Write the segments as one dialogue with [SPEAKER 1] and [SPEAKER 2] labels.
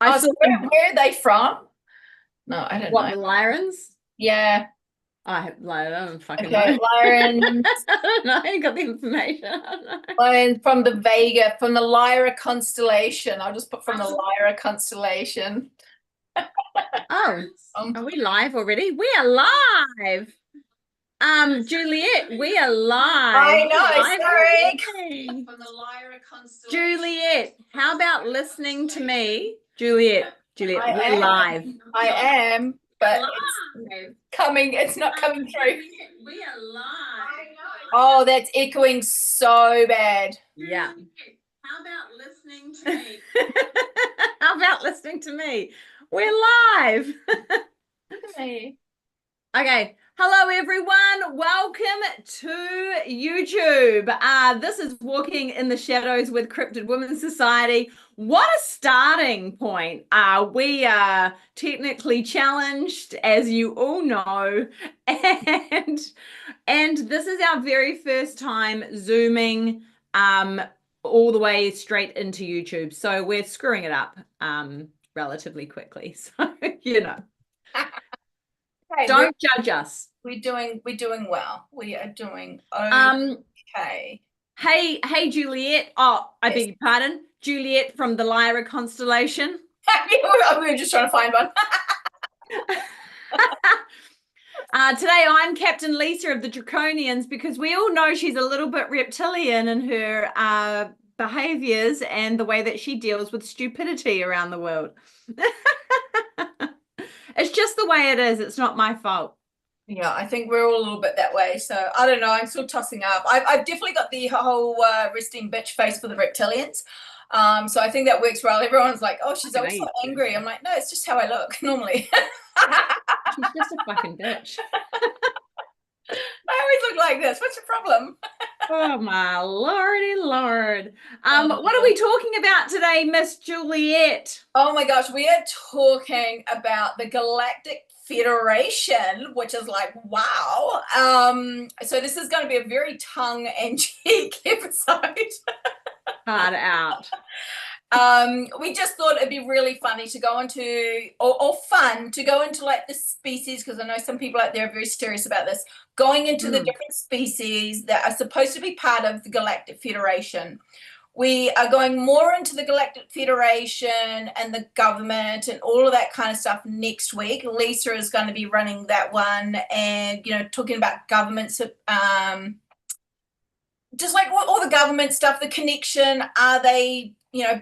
[SPEAKER 1] I
[SPEAKER 2] Oh,
[SPEAKER 1] saw
[SPEAKER 2] so where are they from? No, I don't
[SPEAKER 1] what
[SPEAKER 2] know.
[SPEAKER 1] the Lyrans.
[SPEAKER 2] Yeah.
[SPEAKER 1] I don't fucking know.
[SPEAKER 2] Okay. Lyrans.
[SPEAKER 1] I don't know. I ain't got the information. I don't know.
[SPEAKER 2] And from the Vega, from the Lyra constellation. I'll just put from the
[SPEAKER 1] Um,
[SPEAKER 2] Lyra constellation.
[SPEAKER 1] oh,
[SPEAKER 2] Um,
[SPEAKER 1] are we live already? We are live. Juliet, we are live.
[SPEAKER 2] I
[SPEAKER 1] We're
[SPEAKER 2] know,
[SPEAKER 1] live
[SPEAKER 2] sorry.
[SPEAKER 1] already.
[SPEAKER 2] From the Lyra constellation.
[SPEAKER 1] Juliet, how about listening to me? Juliet,
[SPEAKER 2] I
[SPEAKER 1] we're live.
[SPEAKER 2] am. I am, but it's
[SPEAKER 1] Live.
[SPEAKER 2] coming, it's not coming through.
[SPEAKER 1] Juliet, we are live.
[SPEAKER 2] Oh, that's echoing so bad.
[SPEAKER 1] Yeah. How about listening to me? How about listening to me? We're live.
[SPEAKER 2] Hey.
[SPEAKER 1] Okay. Hello, everyone. Welcome to YouTube. This is Walking in the Shadows with Cryptid Women's Society. What a starting point. We are technically challenged, as you all know, and this is our very first time Zooming all the way straight into YouTube. So we're screwing it up relatively quickly. So, you know,
[SPEAKER 2] Hey,
[SPEAKER 1] don't judge us.
[SPEAKER 2] we're doing well. We are doing
[SPEAKER 1] Um,
[SPEAKER 2] okay.
[SPEAKER 1] hey, Juliet. Oh, I
[SPEAKER 2] Yes.
[SPEAKER 1] beg your pardon. Juliet from the Lyra constellation.
[SPEAKER 2] We were just trying to find one.
[SPEAKER 1] Today I'm Captain Lisa of the Draconians because we all know she's a little bit reptilian in her behaviors and the way that she deals with stupidity around the world. It's just the way it is. It's not my fault.
[SPEAKER 2] Yeah, I think we're all a little bit that way. So I don't know. I'm still tossing up. I've definitely got the whole resting bitch face for the reptilians. So I think that works well. Everyone's like, "Oh, she's
[SPEAKER 1] Fucking
[SPEAKER 2] always so
[SPEAKER 1] hate you.
[SPEAKER 2] angry." I'm like, "No, it's just how I look normally."
[SPEAKER 1] She's just a fucking bitch.
[SPEAKER 2] I always look like this. What's your problem?
[SPEAKER 1] Oh my lordy lord. What are
[SPEAKER 2] Uh,
[SPEAKER 1] we talking about today, Miss Juliet?
[SPEAKER 2] oh my gosh, we are talking about the Galactic Federation, which is like, wow. So this is going to be a very tongue and cheek episode.
[SPEAKER 1] Hard out.
[SPEAKER 2] We just thought it'd be really funny to go into, or fun to go into like the species, because I know some people out there are very serious about this, going into the
[SPEAKER 1] Mm.
[SPEAKER 2] different species that are supposed to be part of the Galactic Federation. We are going more into the Galactic Federation and the government and all of that kind of stuff next week. Lisa is going to be running that one and, talking about governments, just like all the government stuff, the connection, are they,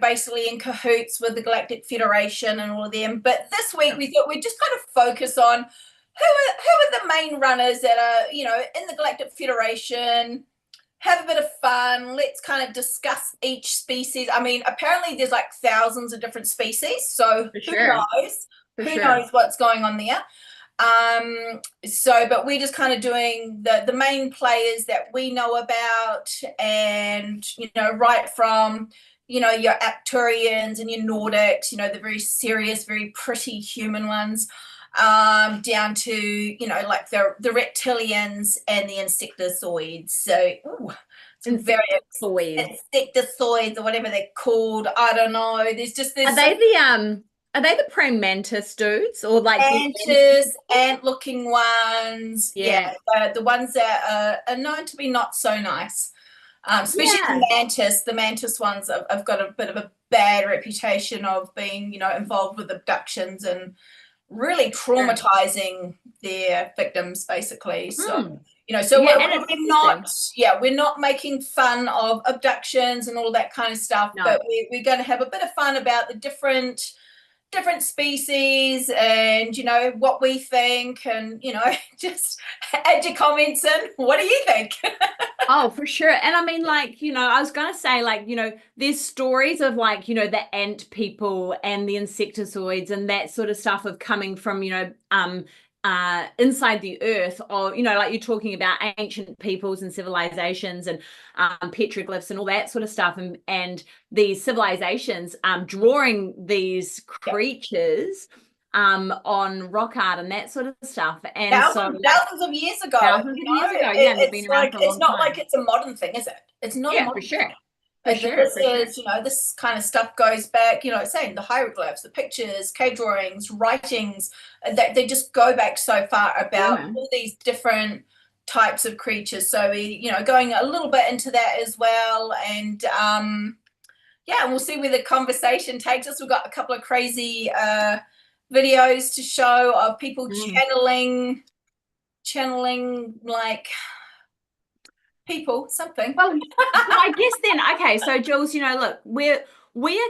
[SPEAKER 2] basically in cahoots with the Galactic Federation and all of them. But this week we thought we'd just kind of focus on who are the main runners that are, in the Galactic Federation. Have a bit of fun. Let's kind of discuss each species. I mean, apparently there's like thousands of different species, so
[SPEAKER 1] For
[SPEAKER 2] who
[SPEAKER 1] sure.
[SPEAKER 2] knows?
[SPEAKER 1] For
[SPEAKER 2] Who
[SPEAKER 1] sure.
[SPEAKER 2] knows what's going on there? But we're just kind of doing the main players that we know about, and right from your Arcturians and your Nordics, the very serious, very pretty human ones, down to like the reptilians and the insectoids. So some very
[SPEAKER 1] Insectoids.
[SPEAKER 2] insectoids or whatever they're called. I don't know. There's
[SPEAKER 1] Are
[SPEAKER 2] so
[SPEAKER 1] they the praying mantis dudes or like the
[SPEAKER 2] mantis, ant-looking ones. Yeah,
[SPEAKER 1] yeah.
[SPEAKER 2] the ones that are known to be not so nice. Especially
[SPEAKER 1] Yeah.
[SPEAKER 2] the mantis ones have got a bit of a bad reputation of being, involved with abductions and really
[SPEAKER 1] Sure.
[SPEAKER 2] traumatizing their victims, basically. So,
[SPEAKER 1] Hmm.
[SPEAKER 2] so
[SPEAKER 1] Yeah,
[SPEAKER 2] we're,
[SPEAKER 1] and it's
[SPEAKER 2] we're
[SPEAKER 1] interesting.
[SPEAKER 2] not, yeah, we're not making fun of abductions and all that kind of stuff,
[SPEAKER 1] No.
[SPEAKER 2] but we're going to have a bit of fun about the different species, and what we think, and just add your comments in. What do you think?
[SPEAKER 1] Oh, for sure. And I mean, like, I was gonna say, like, there's stories of like, the ant people and the insectoids and that sort of stuff of coming from, inside the earth, or, like you're talking about ancient peoples and civilizations and petroglyphs and all that sort of stuff, and these civilizations drawing these
[SPEAKER 2] Yeah.
[SPEAKER 1] creatures on rock art and that sort of stuff. And so like
[SPEAKER 2] Thousands of years ago,
[SPEAKER 1] thousands of years ago, yeah, and they've
[SPEAKER 2] it's
[SPEAKER 1] been around
[SPEAKER 2] like,
[SPEAKER 1] for a
[SPEAKER 2] it's
[SPEAKER 1] long
[SPEAKER 2] not like
[SPEAKER 1] time.
[SPEAKER 2] it's a modern thing, is it? It's not a
[SPEAKER 1] Yeah, for
[SPEAKER 2] modern
[SPEAKER 1] sure.
[SPEAKER 2] thing.
[SPEAKER 1] For sure,
[SPEAKER 2] This
[SPEAKER 1] for sure.
[SPEAKER 2] is, this kind of stuff goes back, saying the hieroglyphs, the pictures, cave drawings, writings, that they just go back so far about all these different types of creatures. So we, going a little bit into that as well. And yeah, we'll see where the conversation takes us. We've got a couple of crazy videos to show of people channeling like people, something.
[SPEAKER 1] Well, I guess then, okay, so Jules, look, we are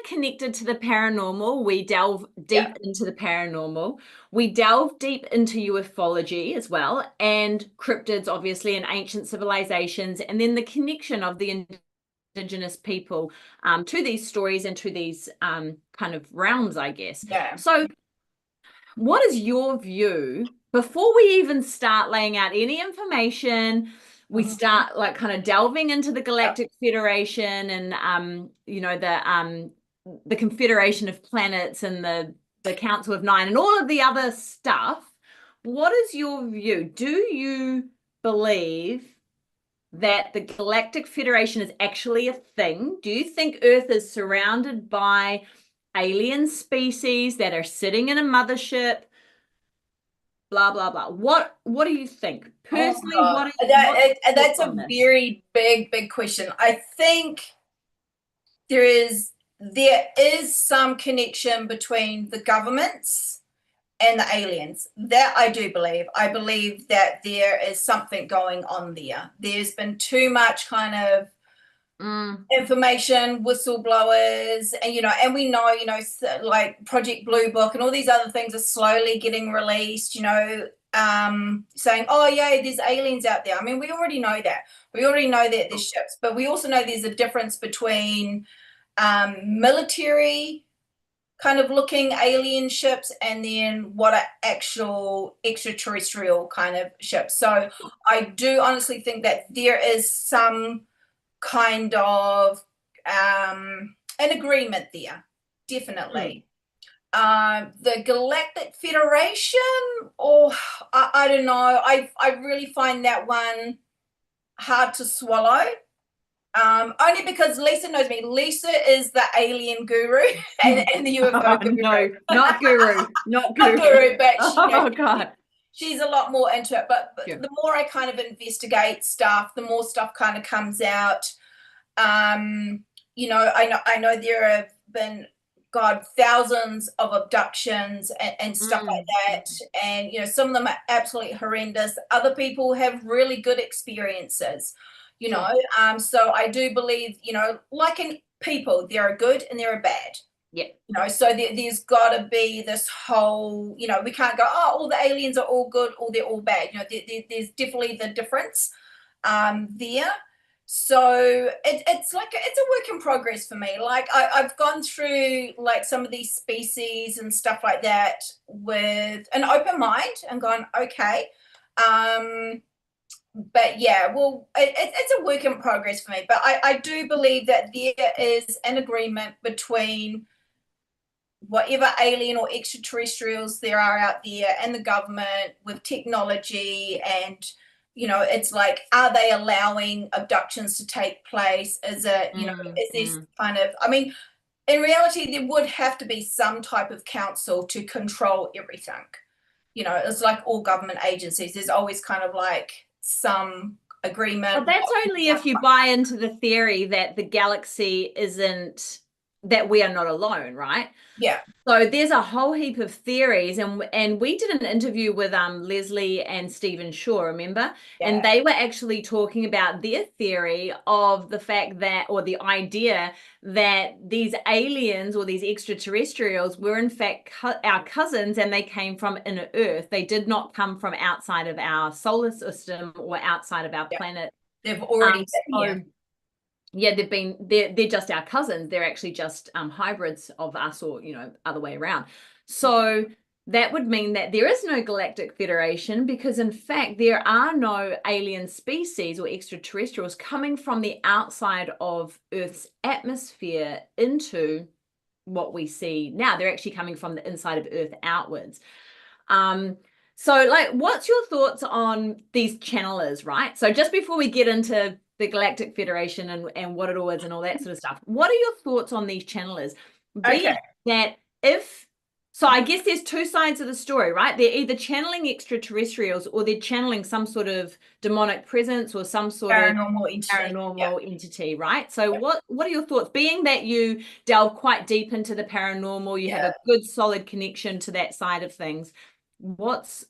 [SPEAKER 1] connected to the paranormal. We delve deep into the paranormal. We delve deep into ufology as well, and cryptids, obviously, and ancient civilizations, and then the connection of the indigenous people to these stories and to these kind of realms, I guess.
[SPEAKER 2] Yeah.
[SPEAKER 1] So what is your view before we even start laying out any information? We start like kind of delving into the Galactic Federation and the Confederation of Planets and the Council of Nine and all of the other stuff. What is your view? Do you believe that the Galactic Federation is actually a thing? Do you think Earth is surrounded by alien species that are sitting in a mothership? Blah blah blah. What do you think personally?
[SPEAKER 2] That's a very big question. I think there is some connection between the governments and the aliens. That I do believe. I believe that there is something going on there. There's been too much kind of information, whistleblowers, and we know, like Project Blue Book and all these other things are slowly getting released, saying, oh yeah, there's aliens out there. I mean, we already know that. We already know that there's ships, but we also know there's a difference between military kind of looking alien ships and then what are actual extraterrestrial kind of ships. So I do honestly think that there is some kind of an agreement there, definitely. The Galactic Federation, I don't know. I really find that one hard to swallow. Only because Lisa knows me. Lisa is the alien guru and the UFO guru.
[SPEAKER 1] No, not guru, not guru.
[SPEAKER 2] Not guru, but
[SPEAKER 1] God.
[SPEAKER 2] She's a lot more into it. But the more I kind of investigate stuff, the more stuff kind of comes out. I know there have been thousands of abductions and stuff like that, and some of them are absolutely horrendous. Other people have really good experiences. So I do believe, like in people, there are good and there are bad.
[SPEAKER 1] Yeah.
[SPEAKER 2] So there's got to be this whole, we can't go, oh, all the aliens are all good or they're all bad. There's definitely the difference there. So it's a work in progress for me. Like I've gone through like some of these species and stuff like that with an open mind and gone, okay. But yeah, well, it's a work in progress for me. But I do believe that there is an agreement between whatever alien or extraterrestrials there are out there and the government with technology. And, it's like, are they allowing abductions to take place? Is it, is this kind of, I mean, in reality, there would have to be some type of council to control everything. It's like all government agencies. There's always kind of like some agreement.
[SPEAKER 1] But that's only if you buy into the theory that the galaxy isn't, that we are not alone, right?
[SPEAKER 2] Yeah.
[SPEAKER 1] So there's a whole heap of theories, and we did an interview with Leslie and Stephen Shaw, remember? Yeah. And they were actually talking about their theory of the fact that, or the idea that these aliens or these extraterrestrials were in fact our cousins, and they came from inner Earth. They did not come from outside of our solar system or outside of our planet.
[SPEAKER 2] They've already been here.
[SPEAKER 1] Yeah, they're just our cousins. They're actually just hybrids of us, or other way around. So that would mean that there is no Galactic Federation, because in fact there are no alien species or extraterrestrials coming from the outside of Earth's atmosphere into what we see now. They're actually coming from the inside of Earth outwards. So like, what's your thoughts on these channelers, right? So just before we get into the Galactic Federation and what it all is and all that sort of stuff. What are your thoughts on these channelers?
[SPEAKER 2] Okay.
[SPEAKER 1] That so I guess there's two sides of the story, right? They're either channeling extraterrestrials or they're channeling some sort of demonic presence or some sort
[SPEAKER 2] Paranormal
[SPEAKER 1] of
[SPEAKER 2] entity.
[SPEAKER 1] paranormal entity, right? So what are your thoughts? Being that you delve quite deep into the paranormal, you have a good solid connection to that side of things. What's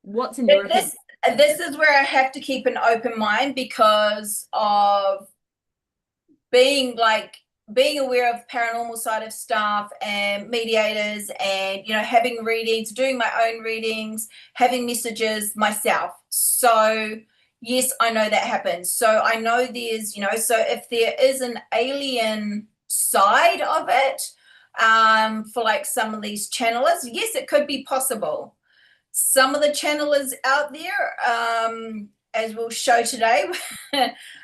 [SPEAKER 1] in your opinion?
[SPEAKER 2] This is where I have to keep an open mind because of being aware of paranormal side of stuff and mediators and, having readings, doing my own readings, having messages myself. So yes, I know that happens. So I know there's, so if there is an alien side of it, for like some of these channelers, yes, it could be possible. Some of the channelers out there, as we'll show today,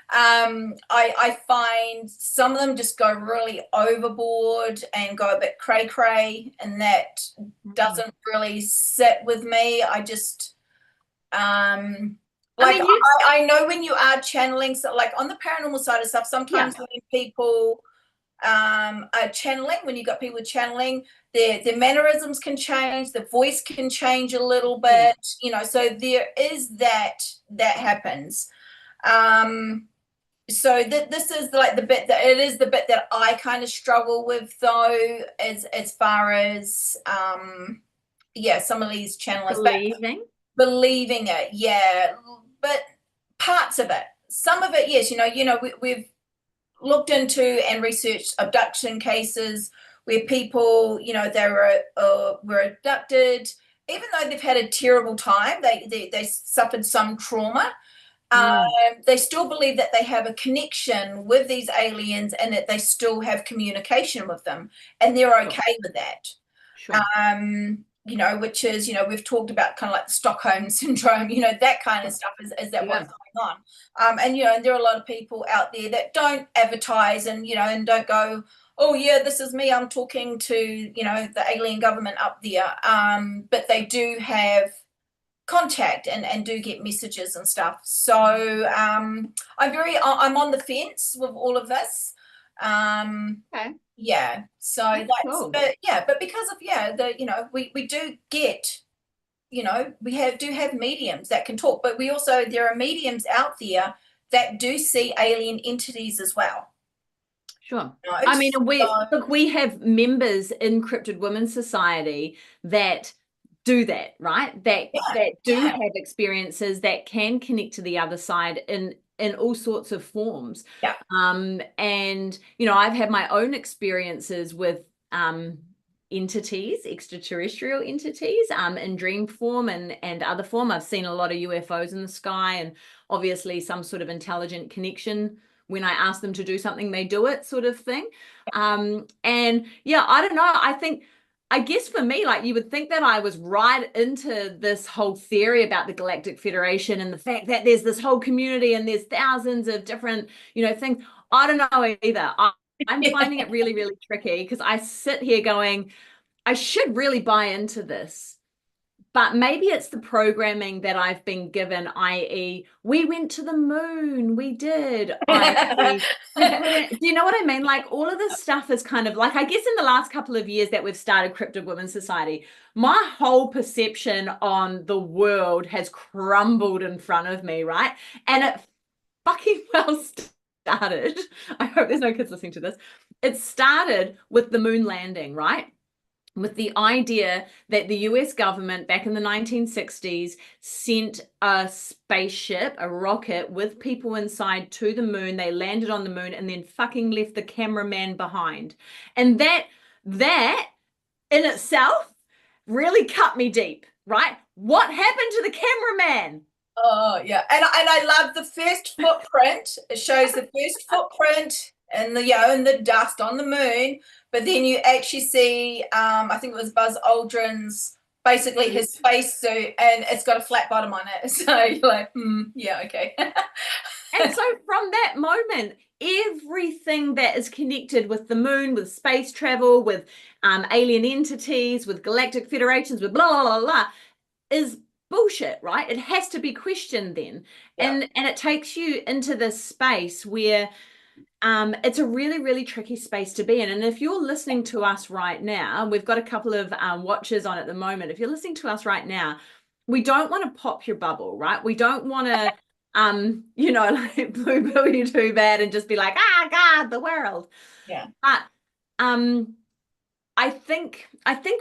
[SPEAKER 2] I find some of them just go really overboard and go a bit cray-cray, and that doesn't really sit with me. I just, I know when you are channeling, so like on the paranormal side of stuff, sometimes when people are channeling, when you've got people channeling, their mannerisms can change, the voice can change a little bit, so there is that happens. So this is like the bit that I kind of struggle with, though, as far as some of these channelers believing it, but parts of it, some of it, yes, we've looked into and researched abduction cases where people, they were abducted, even though they've had a terrible time, they suffered some trauma. They still believe that they have a connection with these aliens and that they still have communication with them, and they're okay with that.
[SPEAKER 1] Sure.
[SPEAKER 2] Which is, we've talked about kind of like the Stockholm syndrome, that kind of stuff is that what's going on. And there are a lot of people out there that don't advertise and, and don't go, oh yeah, this is me, I'm talking to, the alien government up there. But they do have contact and do get messages and stuff. So I'm on the fence with all of this.
[SPEAKER 1] Okay.
[SPEAKER 2] Yeah, so that's cool. But because of we do get, we do have mediums that can talk, but there are mediums out there that do see alien entities as well.
[SPEAKER 1] Sure. I mean, we have members in Cryptid Women's Society that do that, right? That do have experiences that can connect to the other side in all sorts of forms.
[SPEAKER 2] Yeah.
[SPEAKER 1] And I've had my own experiences with entities, extraterrestrial entities, in dream form and other form. I've seen a lot of UFOs in the sky, and obviously some sort of intelligent connection. When I ask them to do something, they do it, sort of thing. And I don't know. I guess for me, like, you would think that I was right into this whole theory about the Galactic Federation and the fact that there's this whole community and there's thousands of different, things. I don't know either. I'm finding it really, really tricky because I sit here going, I should really buy into this. But maybe it's the programming that I've been given, i.e., we went to the moon, we did. Do you know what I mean? Like, all of this stuff is kind of like, I guess in the last couple of years that we've started Cryptid Women's Society, my whole perception on the world has crumbled in front of me, right? And it fucking well started. I hope there's no kids listening to this. It started with the moon landing, right? With the idea that the US government back in the 1960s sent a spaceship, a rocket with people inside to the moon. They landed on the moon and then fucking left the cameraman behind. And that in itself really cut me deep, right? What happened to the cameraman?
[SPEAKER 2] Oh, yeah. And I love the first footprint. It shows the first footprint and the dust on the moon. But then you actually see, I think it was Buzz Aldrin's, basically his spacesuit, and it's got a flat bottom on it. So you're like, yeah, okay.
[SPEAKER 1] And so from that moment, everything that is connected with the moon, with space travel, with alien entities, with galactic federations, with blah, blah, blah, blah, is bullshit, right? It has to be questioned then.
[SPEAKER 2] Yeah.
[SPEAKER 1] And it takes you into this space where it's a really, really tricky space to be in. And if you're listening to us right now, we've got a couple of watchers on at the moment. If you're listening to us right now, we don't want to pop your bubble, right? We don't want to, like blue pill you too bad and just be like, God, the world.
[SPEAKER 2] Yeah.
[SPEAKER 1] But I think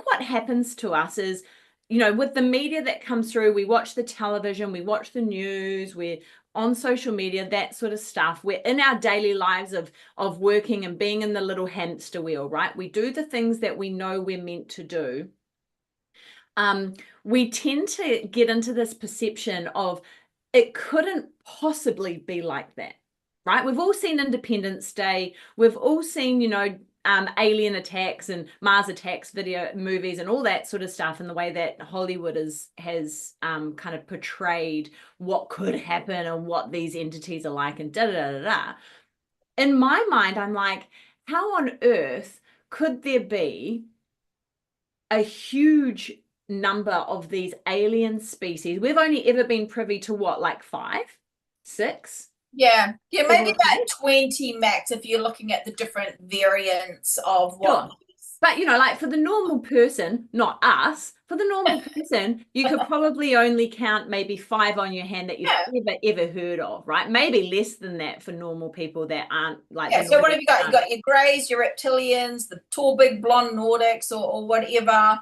[SPEAKER 1] what happens to us is, with the media that comes through, we watch the television, we watch the news, we're on social media, that sort of stuff. We're in our daily lives of working and being in the little hamster wheel, right? We do the things that we know we're meant to do. We tend to get into this perception of it couldn't possibly be like that, right? We've all seen Independence Day. We've all seen, alien attacks and Mars attacks video movies and all that sort of stuff, and the way that Hollywood has kind of portrayed what could happen and what these entities are like and da da da da da. In my mind, I'm like, how on earth could there be a huge number of these alien species? We've only ever been privy to what, like 5, 6?
[SPEAKER 2] Yeah, maybe about 20 max if you're looking at the different variants of what.
[SPEAKER 1] Sure. But like for the normal person, not us, for the normal person, you could probably only count maybe 5 on your hand that you've ever heard of, right? Maybe less than that for normal people that aren't like.
[SPEAKER 2] Yeah. So what have you got? You got your greys, your reptilians, the tall, big, blonde Nordics, or whatever.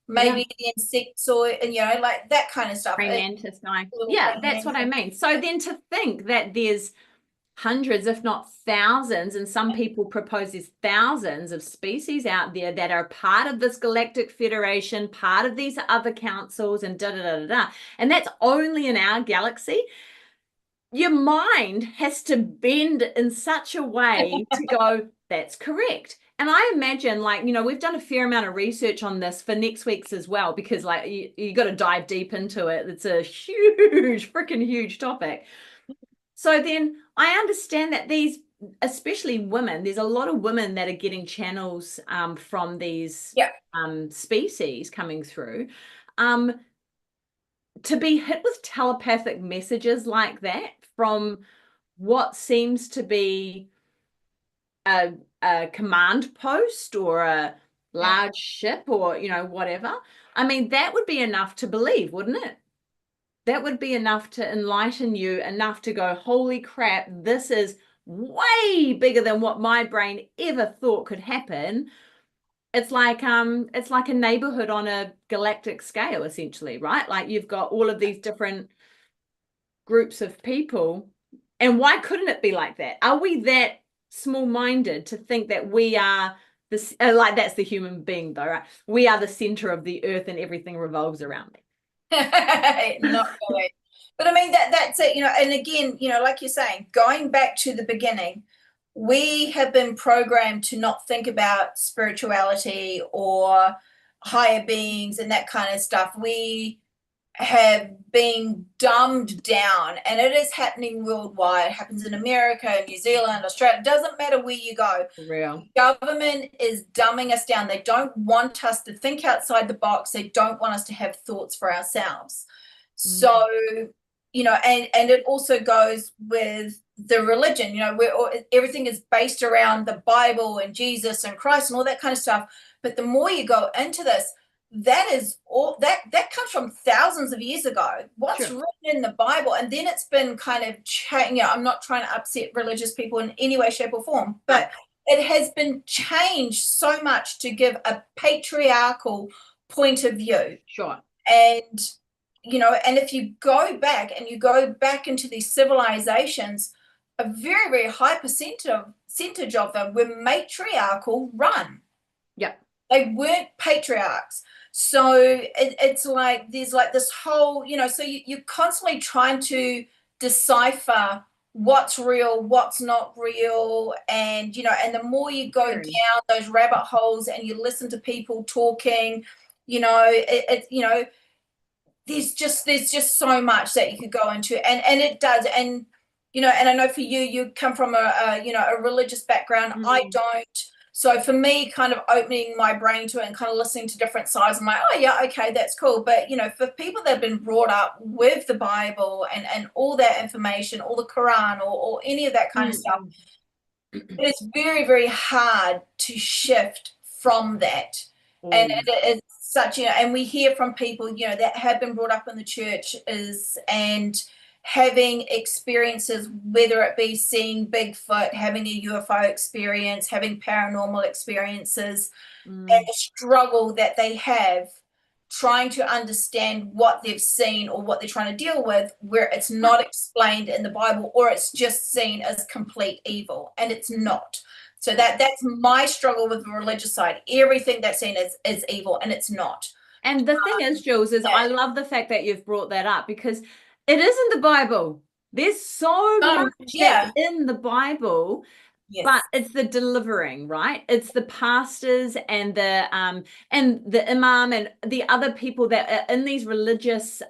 [SPEAKER 2] Maybe the Insectoid, and like that kind of stuff.
[SPEAKER 1] Mantis guy. Yeah, that's what I mean. So then to think that there's hundreds, if not thousands, and some people propose there's thousands of species out there that are part of this Galactic Federation, part of these other councils, and da da da da da, and that's only in our galaxy. Your mind has to bend in such a way to go, that's correct. And I imagine, like, we've done a fair amount of research on this for next week's as well, because like you got to dive deep into it. It's a huge, freaking huge topic. So then I understand that these, especially women, there's a lot of women that are getting channels from these species coming through. To be hit with telepathic messages like that from what seems to be a command post or a large ship or, whatever. I mean, that would be enough to believe, wouldn't it? That would be enough to enlighten you, enough to go, holy crap, this is way bigger than what my brain ever thought could happen. It's like a neighborhood on a galactic scale, essentially, right? Like you've got all of these different groups of people. And why couldn't it be like that? Are we that small-minded to think that we are this, like that's the human being though, right? We are the center of the earth and everything revolves around it.
[SPEAKER 2] Not really. But I mean that's it, and again, like you're saying, going back to the beginning, we have been programmed to not think about spirituality or higher beings and that kind of stuff. We have been dumbed down, and it is happening worldwide. It happens in America, New Zealand, Australia. It doesn't matter where you go.
[SPEAKER 1] For real.
[SPEAKER 2] The government is dumbing us down. They don't want us to think outside the box. They don't want us to have thoughts for ourselves. So, and it also goes with the religion, where everything is based around the Bible and Jesus and Christ and all that kind of stuff. But the more you go into this, that is all that comes from thousands of years ago. What's written in the Bible, and then it's been kind of changed. I'm not trying to upset religious people in any way, shape, or form, but it has been changed so much to give a patriarchal point of view.
[SPEAKER 1] Sure.
[SPEAKER 2] And and if you go back into these civilizations, a very, very high percentage of them were matriarchal run.
[SPEAKER 1] Yeah.
[SPEAKER 2] They weren't patriarchs. So it's like there's like this whole, so you're constantly trying to decipher what's real, what's not real. And, and the more you go down those rabbit holes and you listen to people talking, there's just so much that you could go into. And it does. And, and I know for you come from a religious background. I don't. So for me, kind of opening my brain to it and kind of listening to different sides, I'm like, oh yeah, okay, that's cool. But for people that have been brought up with the Bible and all that information, or the Quran, or any of that kind of stuff, it's very, very hard to shift from that. And it is such, and we hear from people, that have been brought up in the church and having experiences, whether it be seeing Bigfoot, having a UFO experience, having paranormal experiences, and the struggle that they have trying to understand what they've seen or what they're trying to deal with, where it's not explained in the Bible, or it's just seen as complete evil, and it's not. So that's my struggle with the religious side. Everything that's seen is evil, and it's not.
[SPEAKER 1] And the thing is, Jules, is I love the fact that you've brought that up, because it isn't the Bible. There's so much that's in the Bible. Yes. But it's the delivering, right? It's the pastors and the imam and the other people that are in these religious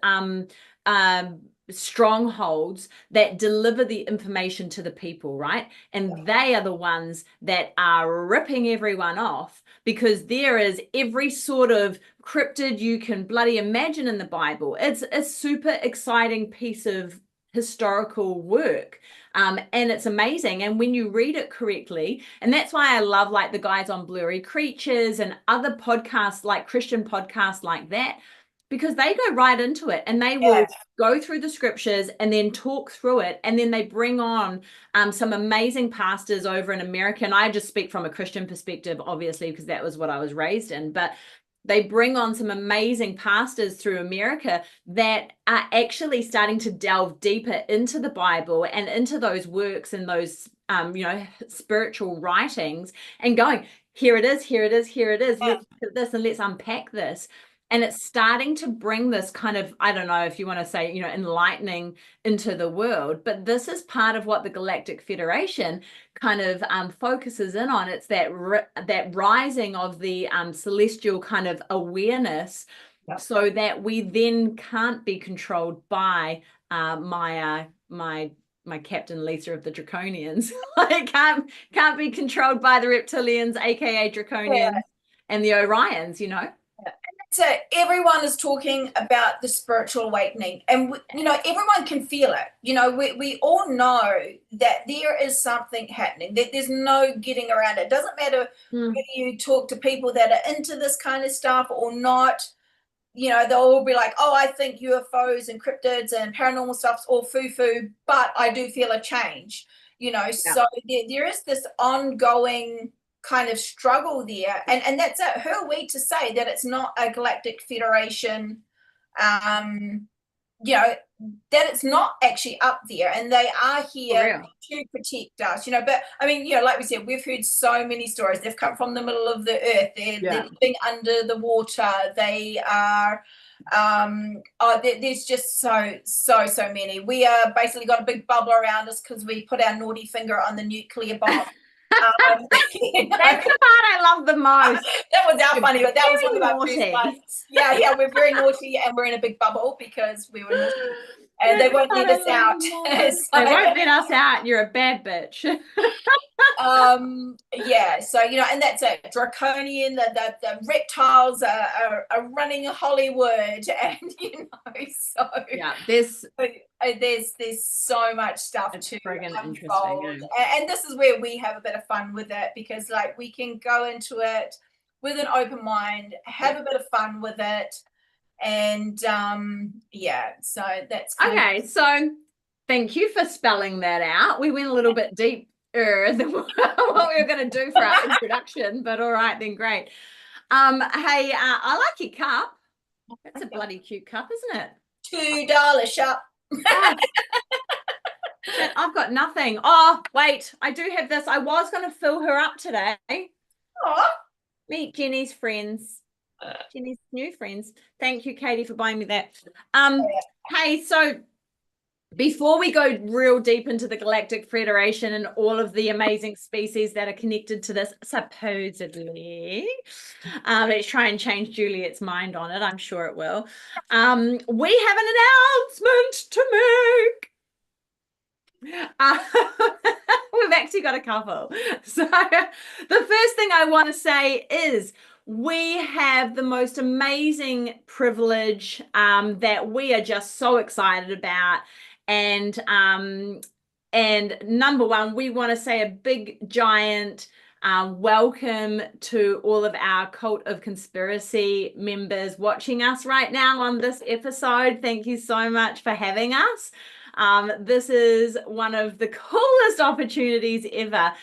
[SPEAKER 1] strongholds that deliver the information to the people, right? And they are the ones that are ripping everyone off, because there is every sort of cryptid you can bloody imagine in the Bible. It's a super exciting piece of historical work. And it's amazing. And when you read it correctly, and that's why I love like the guys on Blurry Creatures and other podcasts, like Christian podcasts like that, because they go right into it and they will go through the scriptures and then talk through it. And then they bring on some amazing pastors over in America. And I just speak from a Christian perspective, obviously, because that was what I was raised in. But they bring on some amazing pastors through America that are actually starting to delve deeper into the Bible and into those works and those, spiritual writings, and going, here it is, here it is, here it is. Let's look at this and let's unpack this. And it's starting to bring this kind of, I don't know if you want to say, enlightening into the world, but this is part of what the Galactic Federation kind of focuses in on. It's that rising of the celestial kind of awareness, so that we then can't be controlled by my Captain Lisa of the Draconians. Like can't be controlled by the reptilians, aka Draconians, and the Orions,
[SPEAKER 2] So everyone is talking about the spiritual awakening, and everyone can feel it. We all know that there is something happening, that there's no getting around it. It doesn't matter whether you talk to people that are into this kind of stuff or not. They'll all be like, oh, I think UFOs and cryptids and paranormal stuff's all foo-foo, but I do feel a change. So there is this ongoing kind of struggle there, and that's it. Who are we to say that it's not a Galactic Federation, that it's not actually up there, and they are here to protect us, but I mean, like we said, we've heard so many stories. They've come from the middle of the earth, they're living under the water, they are there's just so many. We are basically got a big bubble around us because we put our naughty finger on the nuclear bomb.
[SPEAKER 1] That's the part I love the most.
[SPEAKER 2] That was our funny, but that was one of our first ones. Yeah, we're very naughty, and we're in a big bubble because we were naughty, and they won't let us out.
[SPEAKER 1] They won't let us out. You're a bad bitch.
[SPEAKER 2] So and that's it. Draconian, the reptiles are running Hollywood, and so there's so much stuff to unfold, and this is where we have a bit of fun with it, because like we can go into it with an open mind, have a bit of fun with it, and so that's
[SPEAKER 1] okay. So thank you for spelling that out. We went a little bit deep than what we were going to do for our introduction, but all right then, great. Hey, I like your cup. That's a bloody cute cup, isn't it?
[SPEAKER 2] $2 shop.
[SPEAKER 1] I've got nothing. Oh wait, I do have this. I was going to fill her up today. Meet Jenny's friends. Jenny's new friends. Thank you, Katie, for buying me that. Hey, so before we go real deep into the Galactic Federation and all of the amazing species that are connected to this, supposedly, let's try and change Juliet's mind on it. I'm sure it will. We have an announcement to make. we've actually got a couple. So the first thing I want to say is we have the most amazing privilege that we are just so excited about. And number one, we want to say a big, giant welcome to all of our Cult of Conspiracy members watching us right now on this episode. Thank you so much for having us. This is one of the coolest opportunities ever.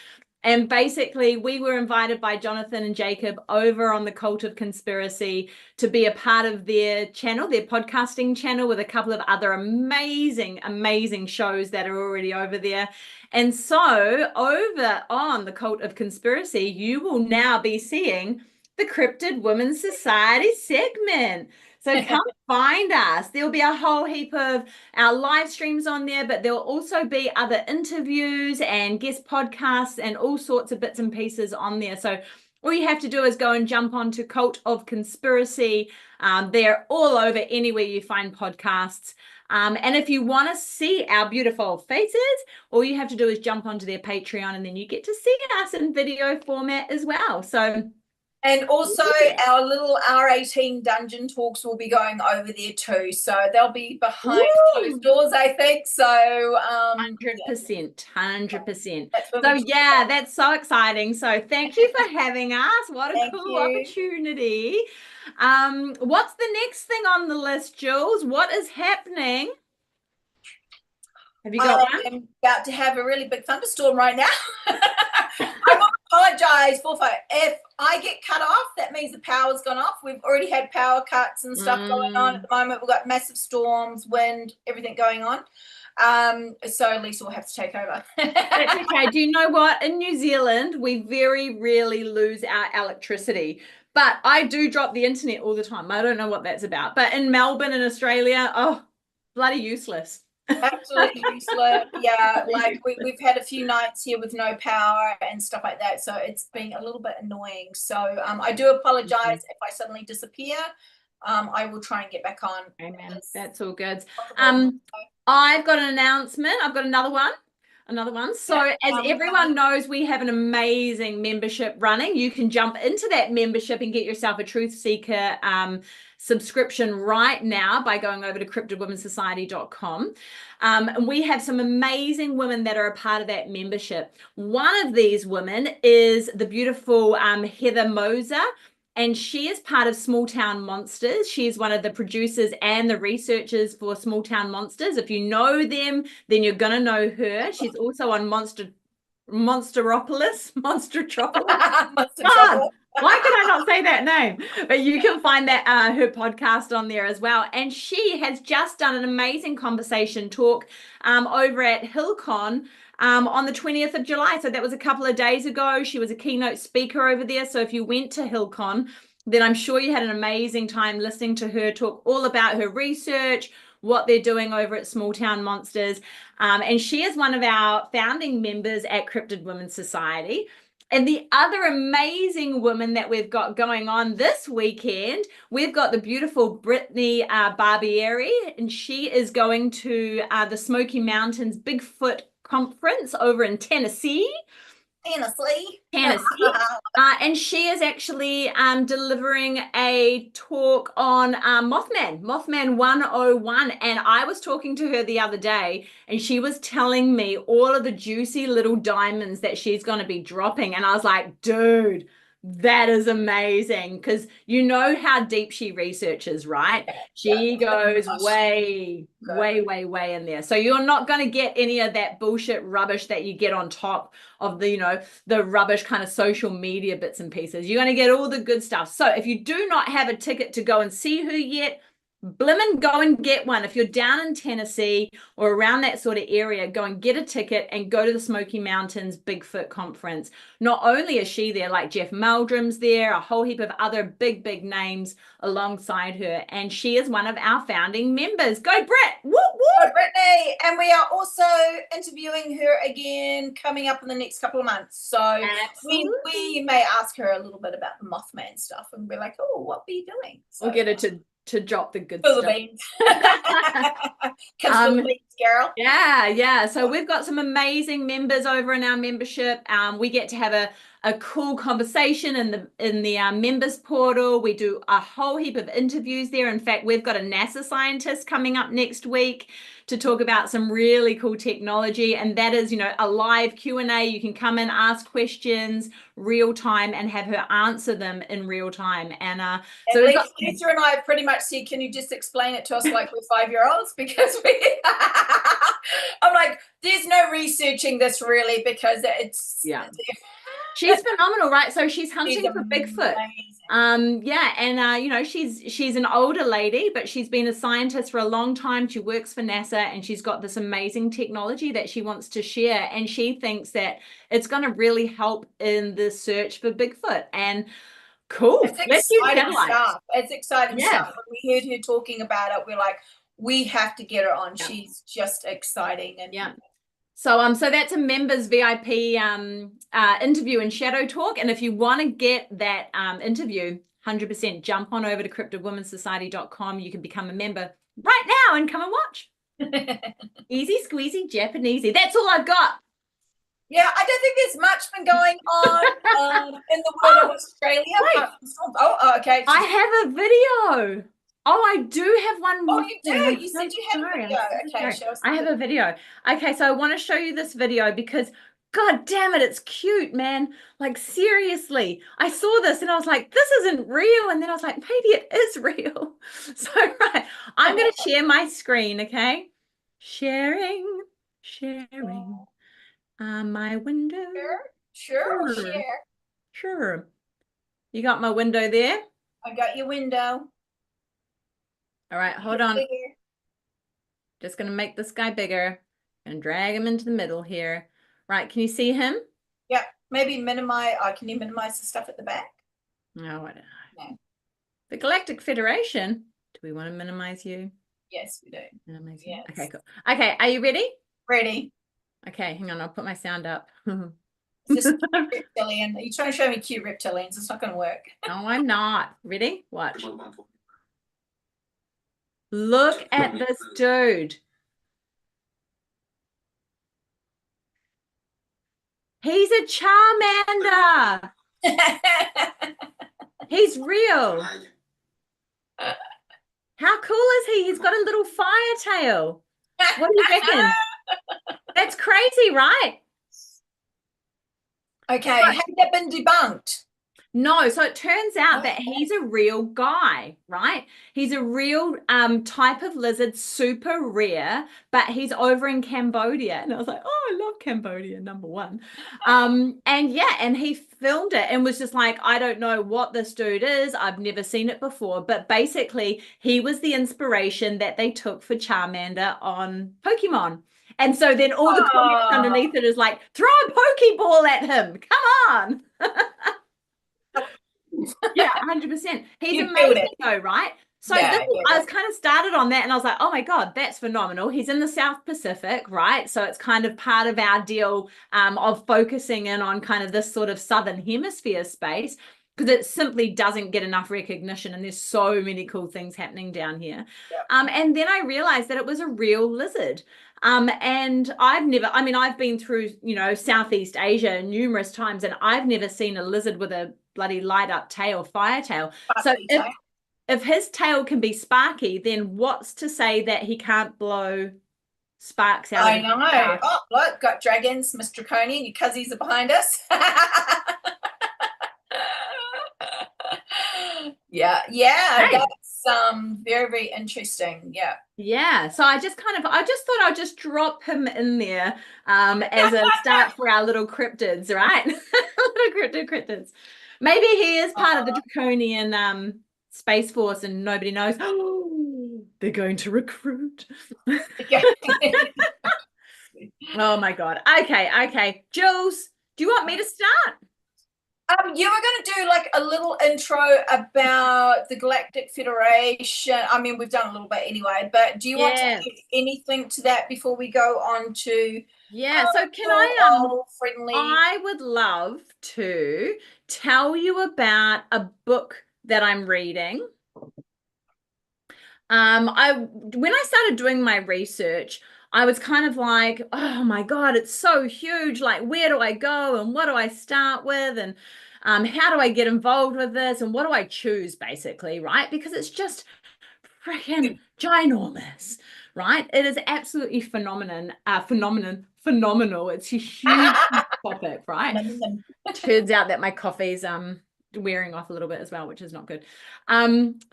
[SPEAKER 1] And basically, we were invited by Jonathan and Jacob over on the Cult of Conspiracy to be a part of their channel, their podcasting channel, with a couple of other amazing, amazing shows that are already over there. And so over on the Cult of Conspiracy, you will now be seeing the Cryptid Women's Society segment. So come find us. There'll be a whole heap of our live streams on there, but there'll also be other interviews and guest podcasts and all sorts of bits and pieces on there. So all you have to do is go and jump onto Cult of Conspiracy. They're all over anywhere you find podcasts. And if you want to see our beautiful faces, all you have to do is jump onto their Patreon, and then you get to see us in video format as well. So
[SPEAKER 2] and also our little R18 dungeon talks will be going over there too. So they'll be behind closed doors, I think. So
[SPEAKER 1] 100%. So yeah, that's so exciting. So thank you for having us. What a cool opportunity. What's the next thing on the list, Jules? What is happening? Have you got one?
[SPEAKER 2] I'm about to have a really big thunderstorm right now. I apologize for if I get cut off. That means the power's gone off. We've already had power cuts and stuff going on at the moment. We've got massive storms, wind, everything going on. So Lisa will have to take over.
[SPEAKER 1] That's okay. Do you know what? In New Zealand, we very rarely lose our electricity. But I do drop the internet all the time. I don't know what that's about. But in Melbourne and Australia, oh, bloody useless.
[SPEAKER 2] Absolutely useless. Yeah, like we've had a few nights here with no power and stuff like that, so it's been a little bit annoying. So I do apologize if I suddenly disappear. I will try and get back on.
[SPEAKER 1] Amen. That's all good. I've got an announcement. I've got another one. So as everyone knows, we have an amazing membership running. You can jump into that membership and get yourself a Truth Seeker subscription right now by going over to cryptidwomensociety.com. And we have some amazing women that are a part of that membership. One of these women is the beautiful Heather Moser. And she is part of Small Town Monsters. She's one of the producers and the researchers for Small Town Monsters. If you know them, then you're going to know her. She's also on Monsteropolis. Why can I not say that name? But you can find that her podcast on there as well. And she has just done an amazing conversation talk over at HillCon on the 20th of July. So that was a couple of days ago. She was a keynote speaker over there. So if you went to HillCon, then I'm sure you had an amazing time listening to her talk all about her research, what they're doing over at Small Town Monsters. And she is one of our founding members at Cryptid Women's Society. And the other amazing woman that we've got going on this weekend, we've got the beautiful Brittany Barbieri, and she is going to the Smoky Mountains Bigfoot Conference over in Tennessee. And she is actually delivering a talk on Mothman 101. And I was talking to her the other day, and she was telling me all of the juicy little diamonds that she's going to be dropping. And I was like, dude, that is amazing, because you know how deep she researches, right? She goes way in there. So you're not going to get any of that bullshit rubbish that you get on top of the, you know, the rubbish kind of social media bits and pieces. You're going to get all the good stuff. So if you do not have a ticket to go and see her yet, blimmin' go and get one. If you're down in Tennessee or around that sort of area, go and get a ticket and go to the Smoky Mountains Bigfoot Conference. Not only is she there, like Jeff Meldrum's there, a whole heap of other big names alongside her, and she is one of our founding members. Go Brit! Woo woo!
[SPEAKER 2] Go Brittany! And we are also interviewing her again coming up in the next couple of months. So we may ask her a little bit about the Mothman stuff and be like, oh, what were you doing? So,
[SPEAKER 1] we'll get her to to drop the good
[SPEAKER 2] Spill
[SPEAKER 1] stuff.
[SPEAKER 2] the beans. Spill the beans, girl.
[SPEAKER 1] Yeah. So we've got some amazing members over in our membership. We get to have a cool conversation in the members portal. We do a whole heap of interviews there. In fact, we've got a NASA scientist coming up next week to talk about some really cool technology, and that is, a live Q&A. You can come in, ask questions real time, and have her answer them in real time. And so
[SPEAKER 2] Lisa and I have pretty much said, can you just explain it to us like we're 5-year-olds? Because I'm like, there's no researching this really, because it's
[SPEAKER 1] she's phenomenal, right? So she's hunting for Bigfoot.
[SPEAKER 2] Amazing.
[SPEAKER 1] She's an older lady, but she's been a scientist for a long time. She works for NASA, and she's got this amazing technology that she wants to share, and she thinks that it's going to really help in the search for Bigfoot. And cool.
[SPEAKER 2] It's exciting stuff. It's exciting stuff. When we heard her talking about it, we're like, we have to get her on. She's just exciting. And
[SPEAKER 1] so that's a members VIP interview and shadow talk. And if you want to get that interview, 100% jump on over to cryptidwomensociety.com. You can become a member right now and come and watch. Easy squeezy Japanesey. That's all I've got.
[SPEAKER 2] Yeah, I don't think there's much been going on in the world of Australia. Okay.
[SPEAKER 1] I have a video. I do have one more.
[SPEAKER 2] Oh, you do? You said you had a video. Okay, show us.
[SPEAKER 1] I have a video. Okay, so I want to show you this video because, God damn it, it's cute, man. Like, seriously. I saw this and I was like, this isn't real. And then I was like, maybe it is real. So, right, I'm going to share my screen, okay? Sharing. My window.
[SPEAKER 2] Sure.
[SPEAKER 1] Sure. You got my window there?
[SPEAKER 2] I got your window.
[SPEAKER 1] All right, hold on. Just going to make this guy bigger and drag him into the middle here. Right, can you see him?
[SPEAKER 2] Yep. Maybe minimize. Can you minimize the stuff at the back?
[SPEAKER 1] No, I don't know. No. The Galactic Federation. Do we want to minimize you?
[SPEAKER 2] Yes, we do.
[SPEAKER 1] Minimize you? Yes. Okay, cool. Okay, are you ready?
[SPEAKER 2] Ready.
[SPEAKER 1] Okay, hang on. I'll put my sound up.
[SPEAKER 2] Is this reptilian? Are you trying to show me cute reptilians? It's not going to work.
[SPEAKER 1] No, I'm not. Ready? Watch. Look at this dude. He's a Charmander. He's real. How cool is he? He's got a little fire tail. What do you reckon? That's crazy, right?
[SPEAKER 2] Okay, has that been debunked?
[SPEAKER 1] No, so it turns out that he's a real guy, right? He's a real type of lizard, super rare, but he's over in Cambodia. And I was like, oh, I love Cambodia, #1. And he filmed it and was just like, I don't know what this dude is. I've never seen it before. But basically, he was the inspiration that they took for Charmander on Pokemon. And so then all the comments underneath it is like, throw a Pokeball at him. Come on. Yeah, 100%. He's amazing though, right? So I was kind of started on that and I was like, oh my God, that's phenomenal. He's in the South Pacific, right? So it's kind of part of our deal of focusing in on kind of this sort of Southern Hemisphere space, because it simply doesn't get enough recognition and there's so many cool things happening down here. And then I realized that it was a real lizard. And I've been through, Southeast Asia numerous times and I've never seen a lizard with a bloody light up tail, fire tail. So if his tail can be sparky, then what's to say that he can't blow sparks out?
[SPEAKER 2] I know. Oh, look, got dragons, Miss Draconian, your cousins are behind us. Yeah, that's very, very interesting. Yeah.
[SPEAKER 1] So I just thought I'd just drop him in there as a start for our little cryptids, right? Little cryptids. Maybe he is part of the Draconian Space Force and nobody knows. Oh, they're going to recruit. Oh my God. Okay. Jules, do you want me to start?
[SPEAKER 2] You were going to do like a little intro about the Galactic Federation. I mean, we've done a little bit anyway, but do you want to add anything to that before we go on to?
[SPEAKER 1] Yeah, so can I would love to tell you about a book that I'm reading. When I started doing my research, I was kind of like, oh my God, it's so huge. Like, where do I go and what do I start with? And how do I get involved with this? And what do I choose, basically, right? Because it's just freaking ginormous, right? It is absolutely phenomenal. It's a huge topic, right? Turns out that my coffee's wearing off a little bit as well, which is not good.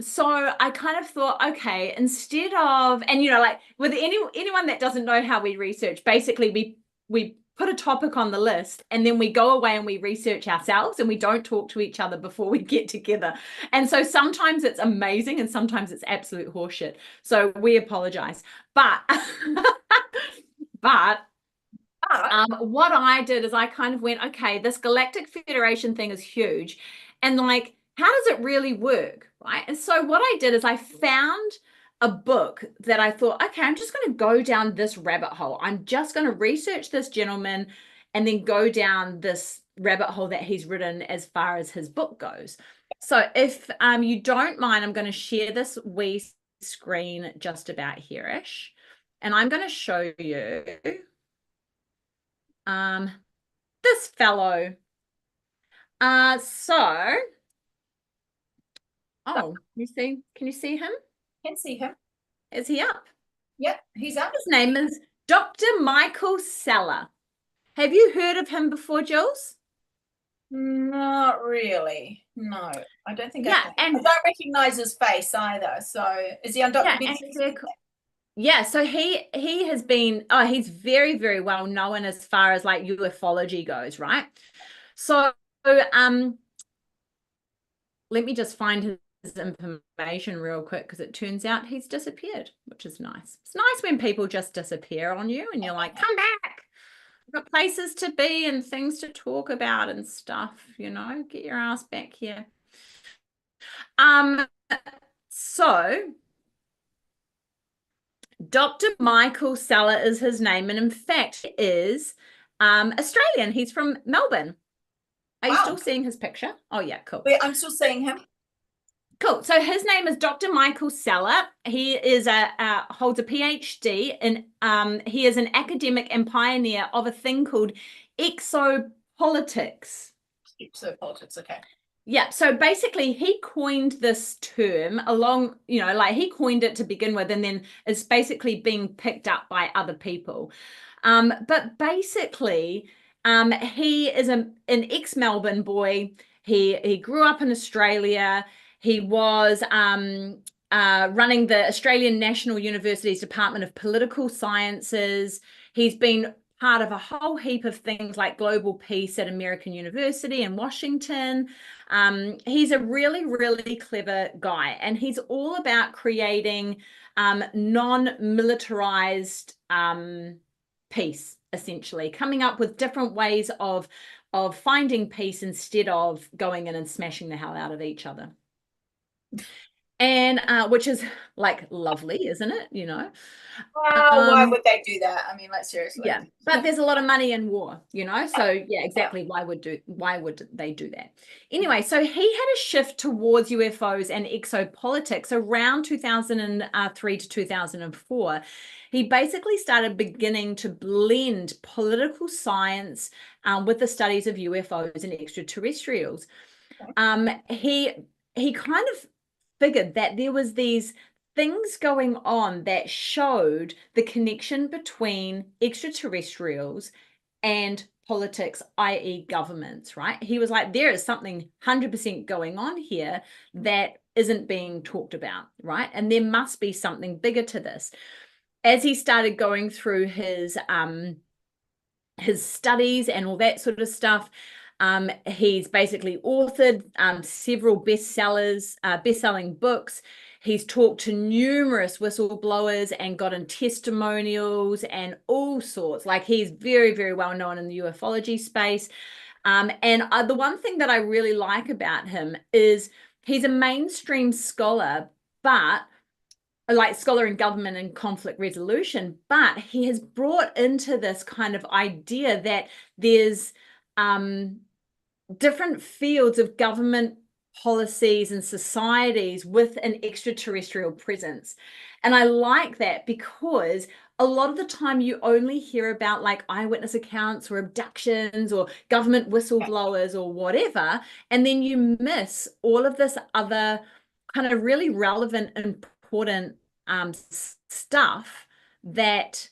[SPEAKER 1] So I kind of thought, okay, instead of, and like with anyone that doesn't know how we research, basically we put a topic on the list and then we go away and we research ourselves and we don't talk to each other before we get together. And so sometimes it's amazing and sometimes it's absolute horseshit. So we apologize. But what I did is I kind of went, okay, this Galactic Federation thing is huge. And like, how does it really work? Right. And so what I did is I found a book that I thought, okay, I'm just going to go down this rabbit hole. I'm just going to research this gentleman and then go down this rabbit hole that he's written as far as his book goes. So if you don't mind, I'm going to share this wee screen just about here-ish. And I'm going to show you this fellow. Oh, can you see him?
[SPEAKER 2] Can see him.
[SPEAKER 1] Is he up?
[SPEAKER 2] Yep, he's up.
[SPEAKER 1] His name is Dr. Michael Seller. Have you heard of him before, Jules?
[SPEAKER 2] Not really. No, I don't think
[SPEAKER 1] I
[SPEAKER 2] don't recognize his face either. So is he on Dr. Benson's?
[SPEAKER 1] Yeah, so he has been, he's very, very well known as far as like ufology goes, right? So let me just find his information real quick because it turns out he's disappeared, which is nice. It's nice when people just disappear on you and you're like, come back. I've got places to be and things to talk about and stuff, get your ass back here. So Dr. Michael Seller is his name, and in fact he is Australian. He's from Melbourne. Are you still seeing his picture? Oh yeah, cool.
[SPEAKER 2] I'm still seeing him.
[SPEAKER 1] Cool. So his name is Dr. Michael Seller. He is holds a PhD and he is an academic and pioneer of a thing called exopolitics.
[SPEAKER 2] Exopolitics, okay.
[SPEAKER 1] Yeah, so basically he coined this term along, like he coined it to begin with, and then it's basically being picked up by other people. But basically, he is an ex-Melbourne boy. He grew up in Australia. He was running the Australian National University's Department of Political Sciences. He's been part of a whole heap of things like global peace at American University in Washington. He's a really, really clever guy, and he's all about creating non-militarized peace, essentially, coming up with different ways of finding peace instead of going in and smashing the hell out of each other. And which is like lovely, isn't it?
[SPEAKER 2] Why would they do that? I mean, like, seriously.
[SPEAKER 1] Yeah, but there's a lot of money in war, so yeah, exactly. Why would they do that? Anyway, so he had a shift towards UFOs and exopolitics around 2003 to 2004. He basically started beginning to blend political science with the studies of UFOs and extraterrestrials. He kind of figured that there was these things going on that showed the connection between extraterrestrials and politics, i.e. governments, right? He was like, there is something 100% going on here that isn't being talked about, right? And there must be something bigger to this. As he started going through his studies and all that sort of stuff, he's basically authored several best-selling books. He's talked to numerous whistleblowers and gotten testimonials and all sorts. Like, he's very, very well known in the ufology space. And the one thing that I really like about him is he's a mainstream scholar, but like scholar in government and conflict resolution, but he has brought into this kind of idea that there's different fields of government policies and societies with an extraterrestrial presence. And I like that because a lot of the time you only hear about like eyewitness accounts or abductions or government whistleblowers or whatever, and then you miss all of this other kind of really relevant, important stuff that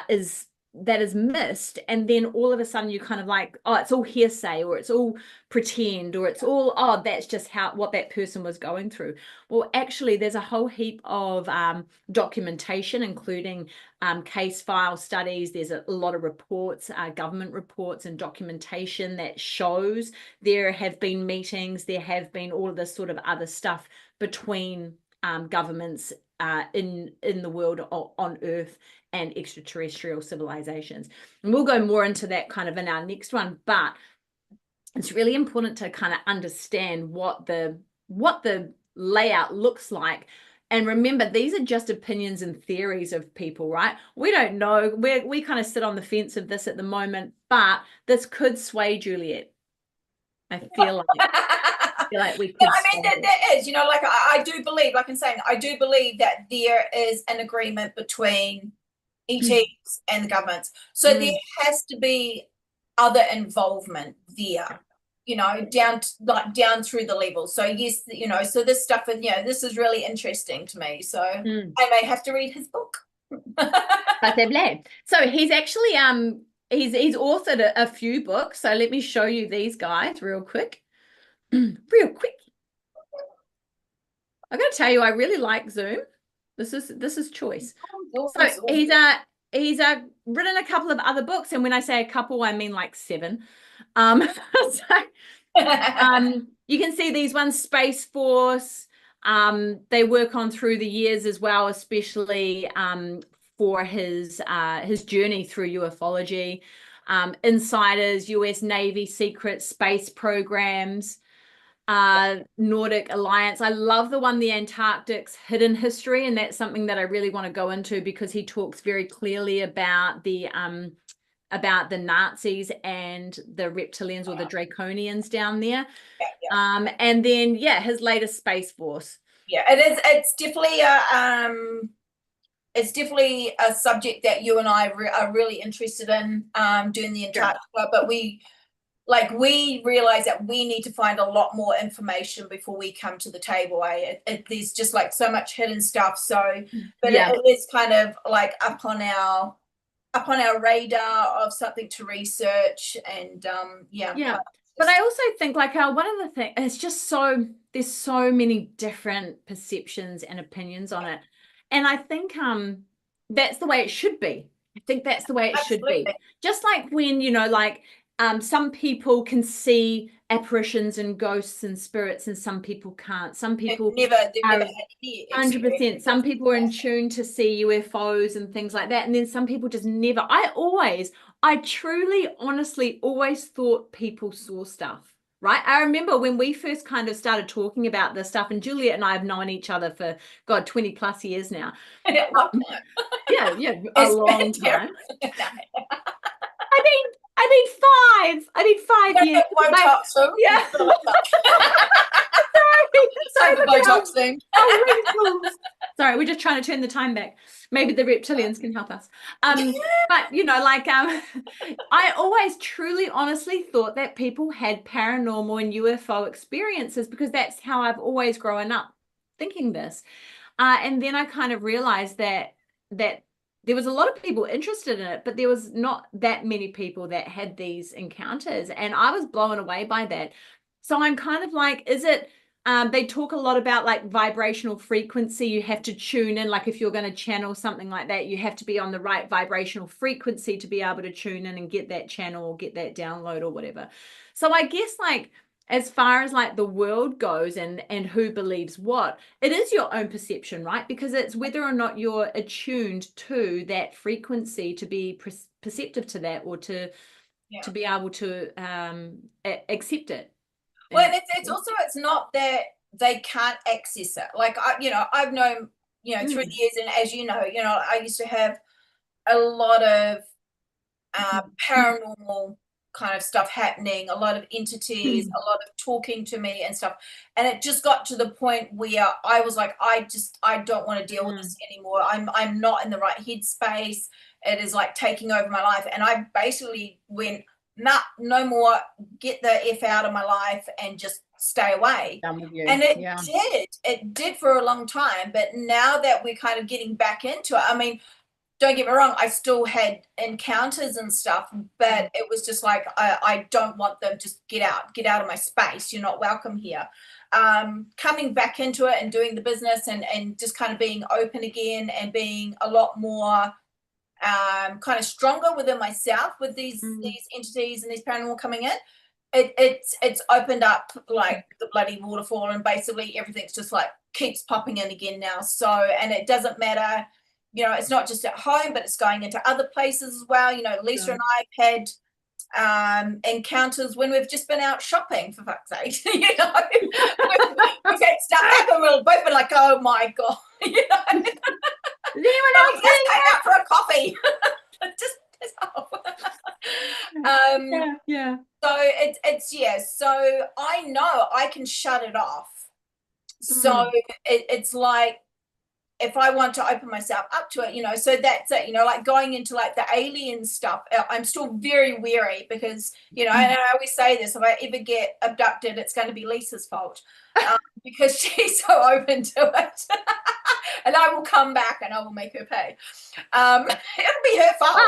[SPEAKER 1] is missed, and then all of a sudden you kind of like, oh, it's all hearsay, or it's all pretend, or it's all, oh, that's just what that person was going through. Well, actually there's a whole heap of documentation, including case file studies. There's a lot of reports, government reports and documentation that shows there have been meetings, there have been all of this sort of other stuff between governments in the world, on Earth, and extraterrestrial civilizations. And we'll go more into that kind of in our next one, but it's really important to kind of understand what the layout looks like. And remember, these are just opinions and theories of people, right? We don't know. We kind of sit on the fence of this at the moment, but this could sway Juliet. I feel like we could.
[SPEAKER 2] No, I mean, there is, like I do believe, like I'm saying, I do believe that there is an agreement between ETs and the governments. So there has to be other involvement there, down through the levels. So yes, so this stuff, this is really interesting to me. So I may have to read his book.
[SPEAKER 1] So he's actually he's authored a few books. So let me show you these guys real quick. Real quick. I gotta tell you, I really like Zoom. This is choice. So he's written a couple of other books, and when I say a couple, I mean like 7. You can see these ones, Space Force. They work on through the years as well, especially for his journey through ufology. Insiders, US Navy secret space programs, Nordic Alliance. I love the one, The Antarctic's Hidden History, and that's something that I really want to go into because he talks very clearly about the Nazis and the reptilians or the draconians down there. And then his latest Space Force.
[SPEAKER 2] It's definitely a subject that you and I are really interested in, doing the Antarctica, but we realize that we need to find a lot more information before we come to the table. There's just like so much hidden stuff. So, but it is kind of like up on our radar of something to research, and
[SPEAKER 1] But I also think like one of the things, it's just there's so many different perceptions and opinions on it, and I think that's the way it should be. I think that's the way it should be. Just like when some people can see apparitions and ghosts and spirits, and some people can't. Some people
[SPEAKER 2] never had any
[SPEAKER 1] 100%. Some people are in tune to see UFOs and things like that, and then some people just never. I truly, honestly, always thought people saw stuff. Right? I remember when we first kind of started talking about this stuff, and Juliet and I have known each other for 20 plus years now. A long time. I mean 5 years.
[SPEAKER 2] Sorry, the Botox thing.
[SPEAKER 1] Sorry, we're just trying to turn the time back. Maybe the reptilians can help us. But I always truly, honestly thought that people had paranormal and UFO experiences because that's how I've always grown up thinking this. And then I kind of realized that there was a lot of people interested in it, but there was not that many people that had these encounters. And I was blown away by that. So I'm kind of like, is it, they talk a lot about like vibrational frequency. You have to tune in, like if you're going to channel something like that, you have to be on the right vibrational frequency to be able to tune in and get that channel or get that download or whatever. So I guess like, as far as like the world goes and who believes what, it is your own perception, right? Because it's whether or not you're attuned to that frequency to be perceptive to that, or to be able to accept it.
[SPEAKER 2] Well, it's also, it's not that they can't access it. Like I've known, through the years, and as I used to have a lot of paranormal kind of stuff happening, a lot of entities, a lot of talking to me and stuff. And it just got to the point where I was like, I don't want to deal with this anymore. I'm not in the right headspace. It is like taking over my life. And I basically went, nah, no more, get the F out of my life and just stay away. And it did for a long time. But now that we're kind of getting back into it, I mean, don't get me wrong, I still had encounters and stuff, but it was just like, I don't want them, just get out of my space. You're not welcome here. Coming back into it and doing the business and just kind of being open again and being a lot more kind of stronger within myself with these entities and these paranormal coming in. It's opened up like the bloody waterfall, and basically everything's just like keeps popping in again now. So, and it doesn't matter, you know, it's not just at home, but it's going into other places as well. You know, Lisa and I have had encounters when we've just been out shopping, for fuck's sake. You know, we've had stuff happen. We've both been like, oh my God, you know.
[SPEAKER 1] Is anyone else
[SPEAKER 2] going out for a coffee? Just piss off. So it's so I know I can shut it off. So it's like, if I want to open myself up to it, you know, so that's it, you know, like going into like the alien stuff, I'm still very wary because, you know, and I always say this, if I ever get abducted, it's going to be Lisa's fault because she's so open to it. And I will come back and I will make her pay. It'll be her fault.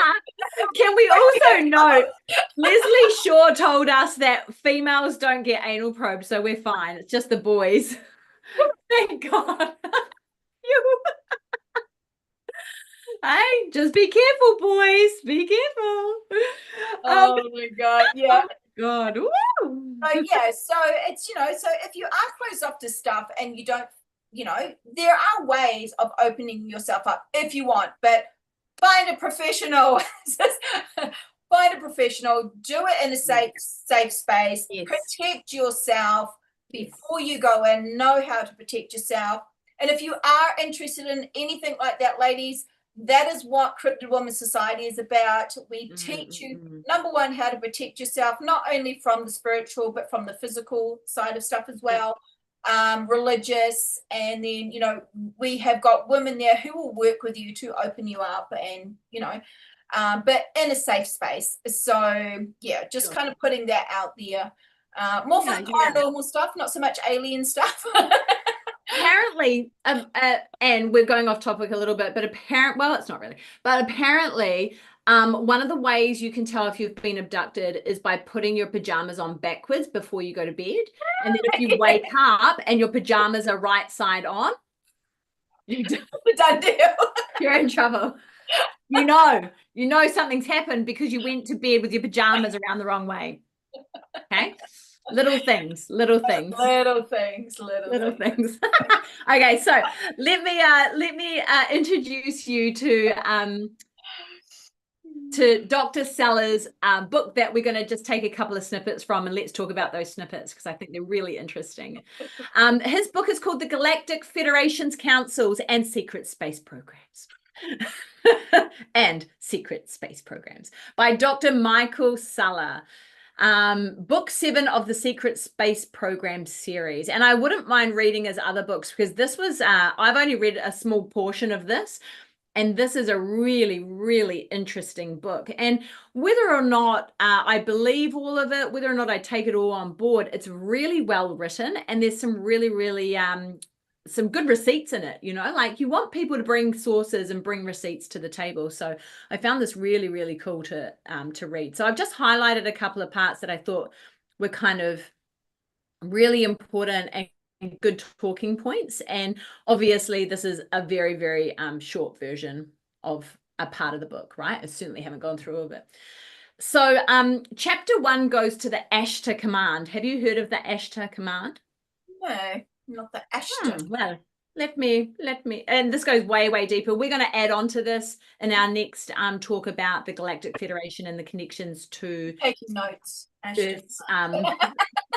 [SPEAKER 1] Can we also note, Leslie Shaw told us that females don't get anal probes, so we're fine. It's just the boys. Thank God. Hey, just be careful, boys. Be careful.
[SPEAKER 2] Oh my God. Yeah.
[SPEAKER 1] God. Woo.
[SPEAKER 2] So yeah, so it's, you know, so if you are closed off to stuff and you don't, you know, there are ways of opening yourself up if you want, but find a professional. Find a professional, do it in a safe space, protect yourself before you go in, know how to protect yourself. And if you are interested in anything like that, ladies, that is what Cryptid Woman Society is about. We teach you, number one, how to protect yourself, not only from the spiritual, but from the physical side of stuff as well, religious. And then, you know, we have got women there who will work with you to open you up and, you know, but in a safe space. So, yeah, just kind of putting that out there. More for the paranormal stuff, not so much alien stuff.
[SPEAKER 1] Apparently, and we're going off topic a little bit, but well, it's not really, but apparently, one of the ways you can tell if you've been abducted is by putting your pajamas on backwards before you go to bed. And then if you wake up and your pajamas are right side on,
[SPEAKER 2] done deal.
[SPEAKER 1] You're in trouble. You know something's happened because you went to bed with your pajamas around the wrong way. Okay. Little things.
[SPEAKER 2] Okay,
[SPEAKER 1] So let me introduce you to Dr. Sellers' book that we're going to just take a couple of snippets from, and let's talk about those snippets because I think they're really interesting. His book is called The Galactic Federation's Councils and Secret Space Programs. And Secret Space Programs by Dr. Michael Suller. Book 7 of the Secret Space Program series. And I wouldn't mind reading his other books because this was, I've only read a small portion of this, and this is a really, really interesting book. And whether or not I believe all of it, whether or not I take it all on board, it's really well written, and there's some really, really some good receipts in it, you know, like you want people to bring sources and bring receipts to the table. So I found this really, really cool to read. So I've just highlighted a couple of parts that I thought were kind of really important and good talking points. And obviously this is a very, very short version of a part of the book, right? I certainly haven't gone through all of it. So chapter 1 goes to the Ashtar command. Have you heard of the Ashtar command?
[SPEAKER 2] No. Not the Ashtar.
[SPEAKER 1] Well, let me, and this goes way, way deeper. We're going to add on to this in our next talk about the Galactic Federation and the connections to
[SPEAKER 2] taking notes.
[SPEAKER 1] Earth's,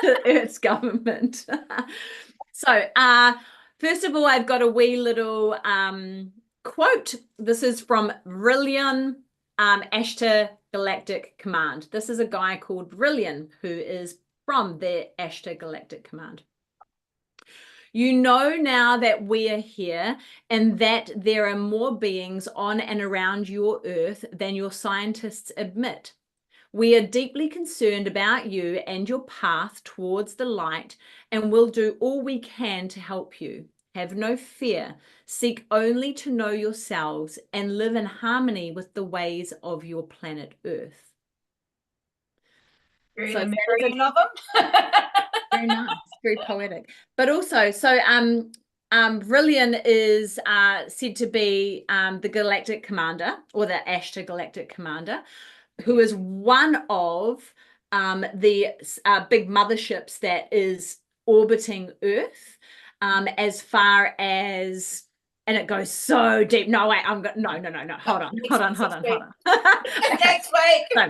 [SPEAKER 1] Earth's government. So, first of all, I've got a wee little quote. This is from Brillian Ashtar Galactic Command. This is a guy called Brillian who is from the Ashtar Galactic Command. You know now that we are here and that there are more beings on and around your Earth than your scientists admit. We are deeply concerned about you and your path towards the light and will do all we can to help you. Have no fear. Seek only to know yourselves and live in harmony with the ways of your planet Earth.
[SPEAKER 2] Very
[SPEAKER 1] So
[SPEAKER 2] American of them.
[SPEAKER 1] very nice, very poetic. But also, so Brillian is said to be the Galactic Commander, or the Ashtar Galactic Commander, who is one of the big motherships that is orbiting Earth, as far as, and it goes so deep. No, wait, no. Hold on. Okay.
[SPEAKER 2] Next week.
[SPEAKER 1] So,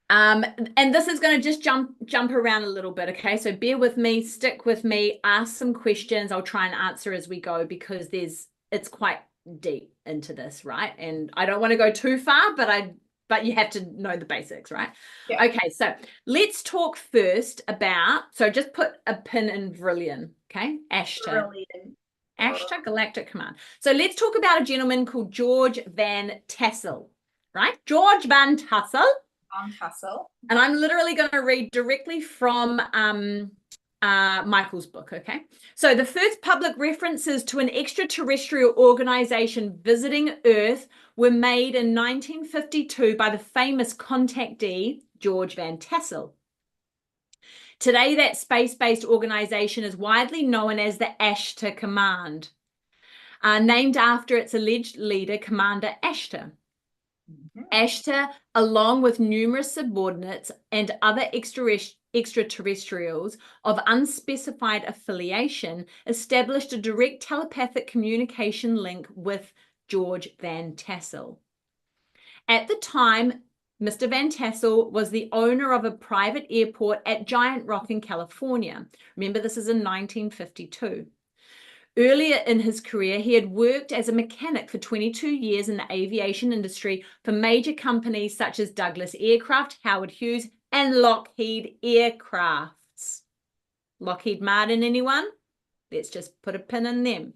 [SPEAKER 1] and this is going to just jump around a little bit, okay? So bear with me, stick with me, ask some questions. I'll try and answer as we go because it's quite deep into this, right? And I don't want to go too far, but you have to know the basics, right?
[SPEAKER 2] Yeah.
[SPEAKER 1] Okay, so let's talk first about, so just put a pin in Brillian, okay? Ashtar Galactic Command. So let's talk about a gentleman called George Van Tassel, right? George Van Tassel. And I'm literally going to read directly from Michael's book, okay? So the first public references to an extraterrestrial organization visiting Earth were made in 1952 by the famous contactee, George Van Tassel. Today, that space-based organization is widely known as the Ashtar Command, named after its alleged leader, Commander Ashtar. Ashtar, along with numerous subordinates and other extraterrestrials of unspecified affiliation, established a direct telepathic communication link with George Van Tassel. At the time, Mr. Van Tassel was the owner of a private airport at Giant Rock in California. Remember, this is in 1952. Earlier in his career, he had worked as a mechanic for 22 years in the aviation industry for major companies such as Douglas Aircraft, Howard Hughes, and Lockheed Aircrafts. Lockheed Martin, anyone? Let's just put a pin in them.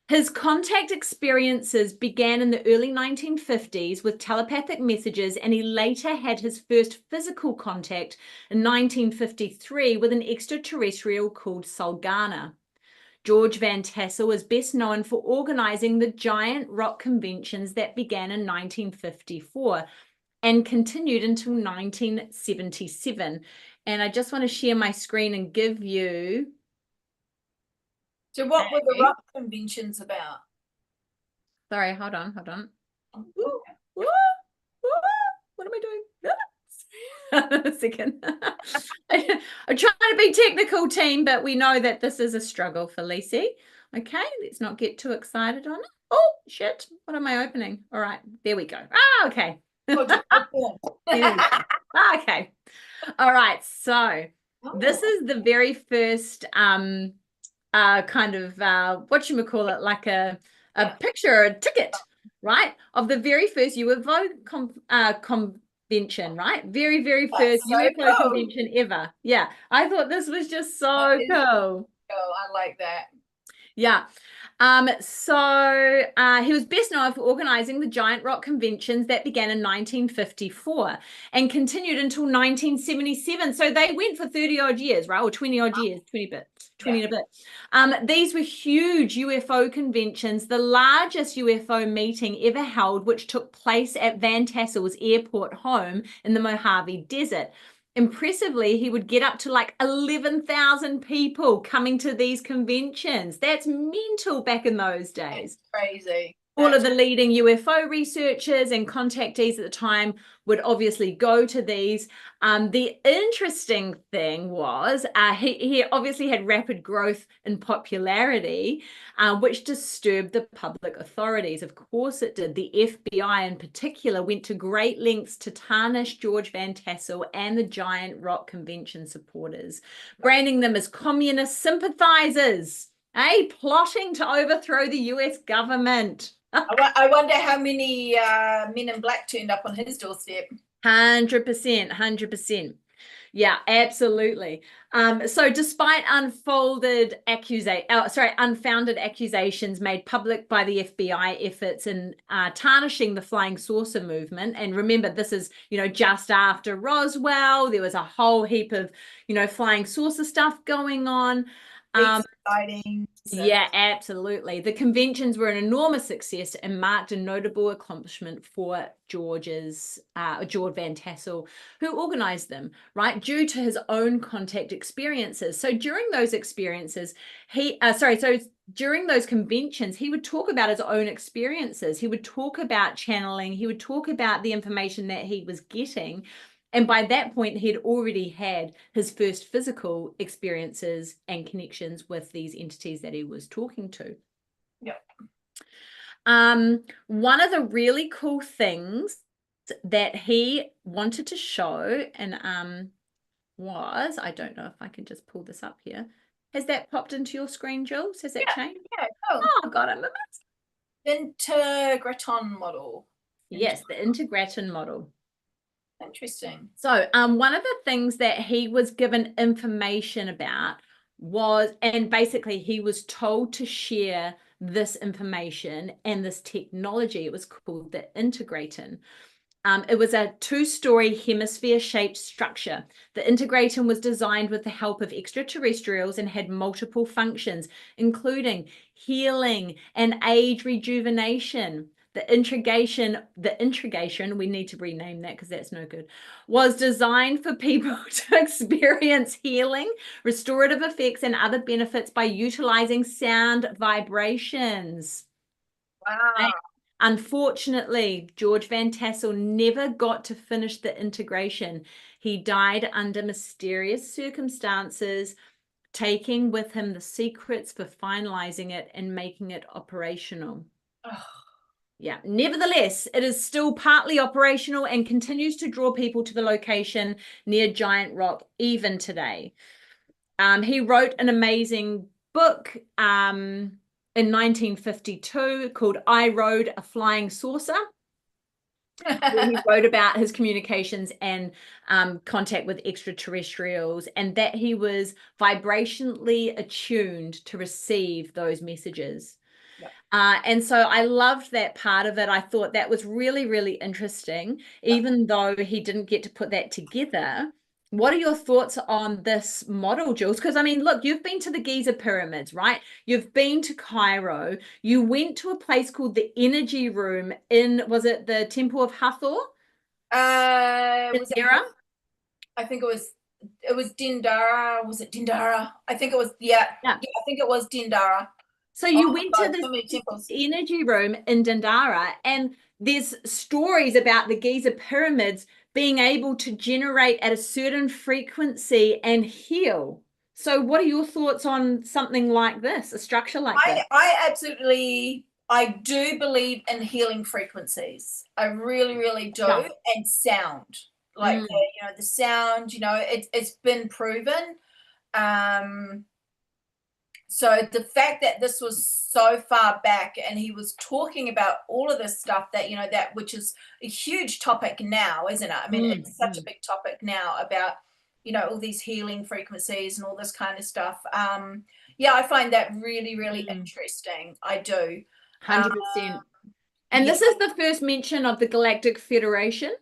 [SPEAKER 1] His contact experiences began in the early 1950s with telepathic messages, and he later had his first physical contact in 1953 with an extraterrestrial called Salgana. George Van Tassel is best known for organizing the Giant Rock conventions that began in 1954 and continued until 1977. And I just want to share my screen and give you...
[SPEAKER 2] So what were the rock conventions about?
[SPEAKER 1] Sorry, hold on.
[SPEAKER 2] Ooh.
[SPEAKER 1] What am I doing? A second. I'm trying to be technical, team, but we know that this is a struggle for Lacey. Okay, let's not get too excited on it. Oh, shit. What am I opening? All right, there we go. Ah, okay. Okay. All right, so this is the very first kind of whatchamacallit, like a picture, a ticket, right, of the very first UFO convention, right? Very, very first UFO convention ever. Yeah, I thought this was just so cool.
[SPEAKER 2] Oh, I like that.
[SPEAKER 1] Yeah. So he was best known for organizing the Giant Rock conventions that began in 1954 and continued until 1977. So they went for 30 odd years, right? Or 20 odd years, 20 and a bit. These were huge UFO conventions, the largest UFO meeting ever held, which took place at Van Tassel's airport home in the Mojave Desert. Impressively, he would get up to like 11,000 people coming to these conventions. That's mental back in those days.
[SPEAKER 2] That's crazy.
[SPEAKER 1] All of the leading UFO researchers and contactees at the time would obviously go to these. The interesting thing was he obviously had rapid growth in popularity, which disturbed the public authorities. Of course it did. The FBI in particular went to great lengths to tarnish George Van Tassel and the Giant Rock Convention supporters, branding them as communist sympathizers, plotting to overthrow the US government.
[SPEAKER 2] I wonder how many men in black turned up on his doorstep.
[SPEAKER 1] 100%, 100%. Yeah, absolutely. So despite unfounded accusations made public by the FBI efforts in tarnishing the flying saucer movement, and remember, this is, just after Roswell, there was a whole heap of, flying saucer stuff going on.
[SPEAKER 2] Exciting.
[SPEAKER 1] Yeah, absolutely. The conventions were an enormous success and marked a notable accomplishment for George Van Tassel, who organized them, right, due to his own contact experiences. So during those experiences, during those conventions, he would talk about his own experiences. He would talk about channeling. He would talk about the information that he was getting. And by that point, he'd already had his first physical experiences and connections with these entities that he was talking to.
[SPEAKER 2] Yep.
[SPEAKER 1] One of the really cool things that he wanted to show and was, I don't know if I can just pull this up here. Has that popped into your screen, Jules? Has that changed?
[SPEAKER 2] Yeah.
[SPEAKER 1] Oh, God, I'm amazed.
[SPEAKER 2] Intergraton model.
[SPEAKER 1] Yes, the intergraton model.
[SPEAKER 2] Interesting.
[SPEAKER 1] So one of the things that he was given information about was, and basically he was told to share this information and this technology. It was called the intergraton. It was a two-story hemisphere-shaped structure. The intergraton was designed with the help of extraterrestrials and had multiple functions, including healing and age rejuvenation. The intrigation, we need to rename that because that's no good, was designed for people to experience healing, restorative effects, and other benefits by utilizing sound vibrations.
[SPEAKER 2] Wow.
[SPEAKER 1] Unfortunately, George Van Tassel never got to finish the integration. He died under mysterious circumstances, taking with him the secrets for finalizing it and making it operational. Yeah, nevertheless, it is still partly operational and continues to draw people to the location near Giant Rock even today. He wrote an amazing book in 1952 called I Rode a Flying Saucer. He wrote about his communications and contact with extraterrestrials, and that he was vibrationally attuned to receive those messages. And so I loved that part of it. I thought that was really, really interesting, even though he didn't get to put that together. What are your thoughts on this model, Jules? Because, I mean, look, you've been to the Giza pyramids, right? You've been to Cairo. You went to a place called the Energy Room was it the Temple of Hathor?
[SPEAKER 2] Was it, I think it was Dindara. Was it Dindara? I think it was, yeah, I think it was Dindara.
[SPEAKER 1] So you went to the Energy Room in Dindara, and there's stories about the Giza pyramids being able to generate at a certain frequency and heal. So what are your thoughts on something like this, a structure like that?
[SPEAKER 2] I do believe in healing frequencies. I really, really do. Yeah. And sound, like the sound, it's been proven. So the fact that this was so far back and he was talking about all of this stuff that, that which is a huge topic now, isn't it? I mean, it's such a big topic now about, all these healing frequencies and all this kind of stuff. Yeah, I find that really, really interesting. I do.
[SPEAKER 1] 100%. And this is the first mention of the Galactic Federation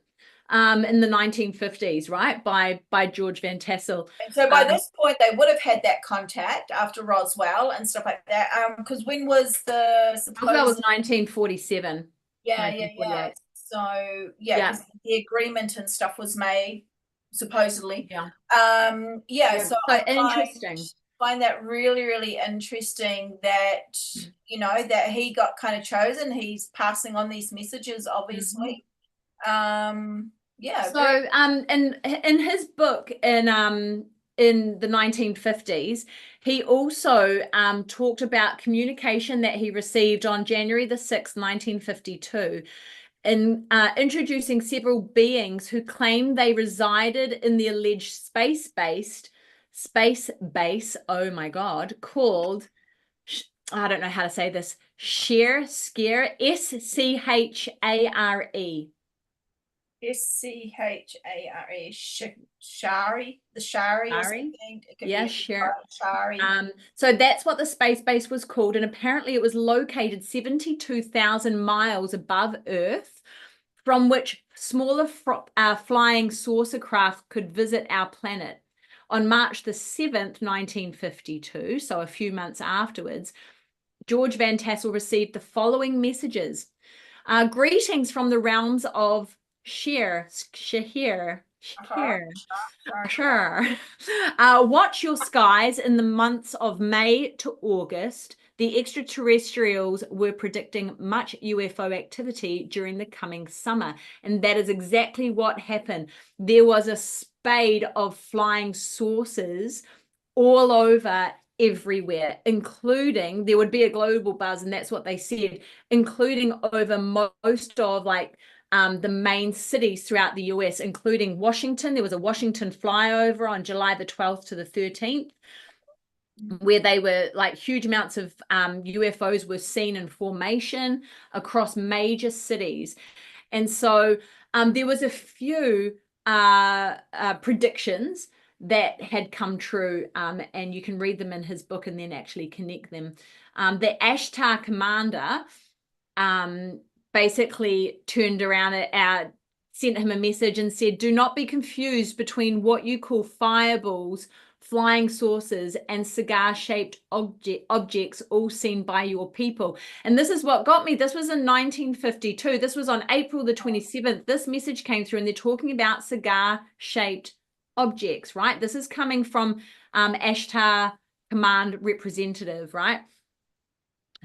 [SPEAKER 1] in the 1950s, right, by George Van Tassel.
[SPEAKER 2] And so by this point, they would have had that contact after Roswell and stuff like that. Because when was the
[SPEAKER 1] Roswell was 1947.
[SPEAKER 2] Yeah. So because the agreement and stuff was made supposedly. So
[SPEAKER 1] interesting.
[SPEAKER 2] Find that really, really interesting that that he got kind of chosen. He's passing on these messages, obviously.
[SPEAKER 1] So in his book in the 1950s, he also talked about communication that he received on January the 6th, 1952, in introducing several beings who claimed they resided in the alleged space base, oh my God, called I don't know how to say this, scare, S-C-H-A-R-E.
[SPEAKER 2] S-C-H-A-R-E, Shari, the Shari or
[SPEAKER 1] Shari?
[SPEAKER 2] something. It could
[SPEAKER 1] Yeah,
[SPEAKER 2] be
[SPEAKER 1] sure.
[SPEAKER 2] Shari.
[SPEAKER 1] So that's what the space base was called, and apparently it was located 72,000 miles above Earth, from which smaller flying saucer craft could visit our planet. On March the 7th, 1952, so a few months afterwards, George Van Tassel received the following messages. Greetings from the realms of Shahir. Sure. Watch your skies in the months of May to August. The extraterrestrials were predicting much UFO activity during the coming summer. And that is exactly what happened. There was a spate of flying saucers all over everywhere, including, there would be a global buzz, and that's what they said, including over most of the main cities throughout the US, including Washington. There was a Washington flyover on July the 12th to the 13th, where they were like huge amounts of UFOs were seen in formation across major cities. And so there was a few predictions that had come true, and you can read them in his book and then actually connect them. The Ashtar commander basically turned around sent him a message and said, do not be confused between what you call fireballs, flying saucers, and cigar-shaped objects all seen by your people. And this is what got me. This was in 1952. This was on April the 27th. This message came through, and they're talking about cigar-shaped objects, right? This is coming from Ashtar Command representative, right?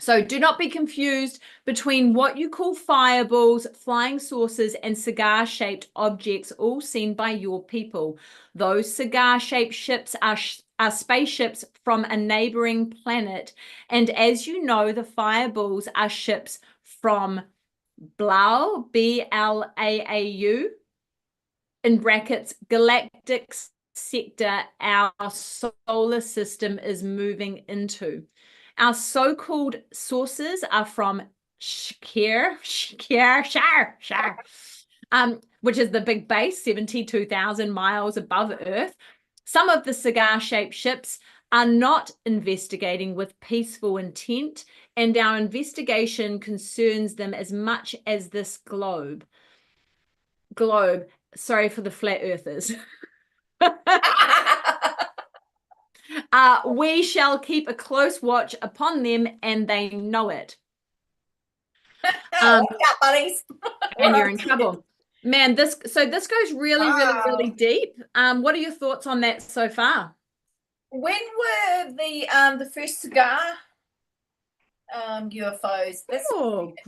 [SPEAKER 1] So do not be confused between what you call fireballs, flying saucers, and cigar-shaped objects, all seen by your people. Those cigar-shaped ships are spaceships from a neighboring planet. And as you know, the fireballs are ships from Blau, B-L-A-A-U, in brackets, galactic sector our solar system is moving into. Our so-called sources are from Shar, which is the big base, 72,000 miles above Earth. Some of the cigar-shaped ships are not investigating with peaceful intent, and our investigation concerns them as much as this globe. Sorry for the flat earthers. We shall keep a close watch upon them, and they know it.
[SPEAKER 2] Buddies.
[SPEAKER 1] And you're in trouble. Man, this goes really deep. What are your thoughts on that so far?
[SPEAKER 2] When were the first cigar UFOs? That's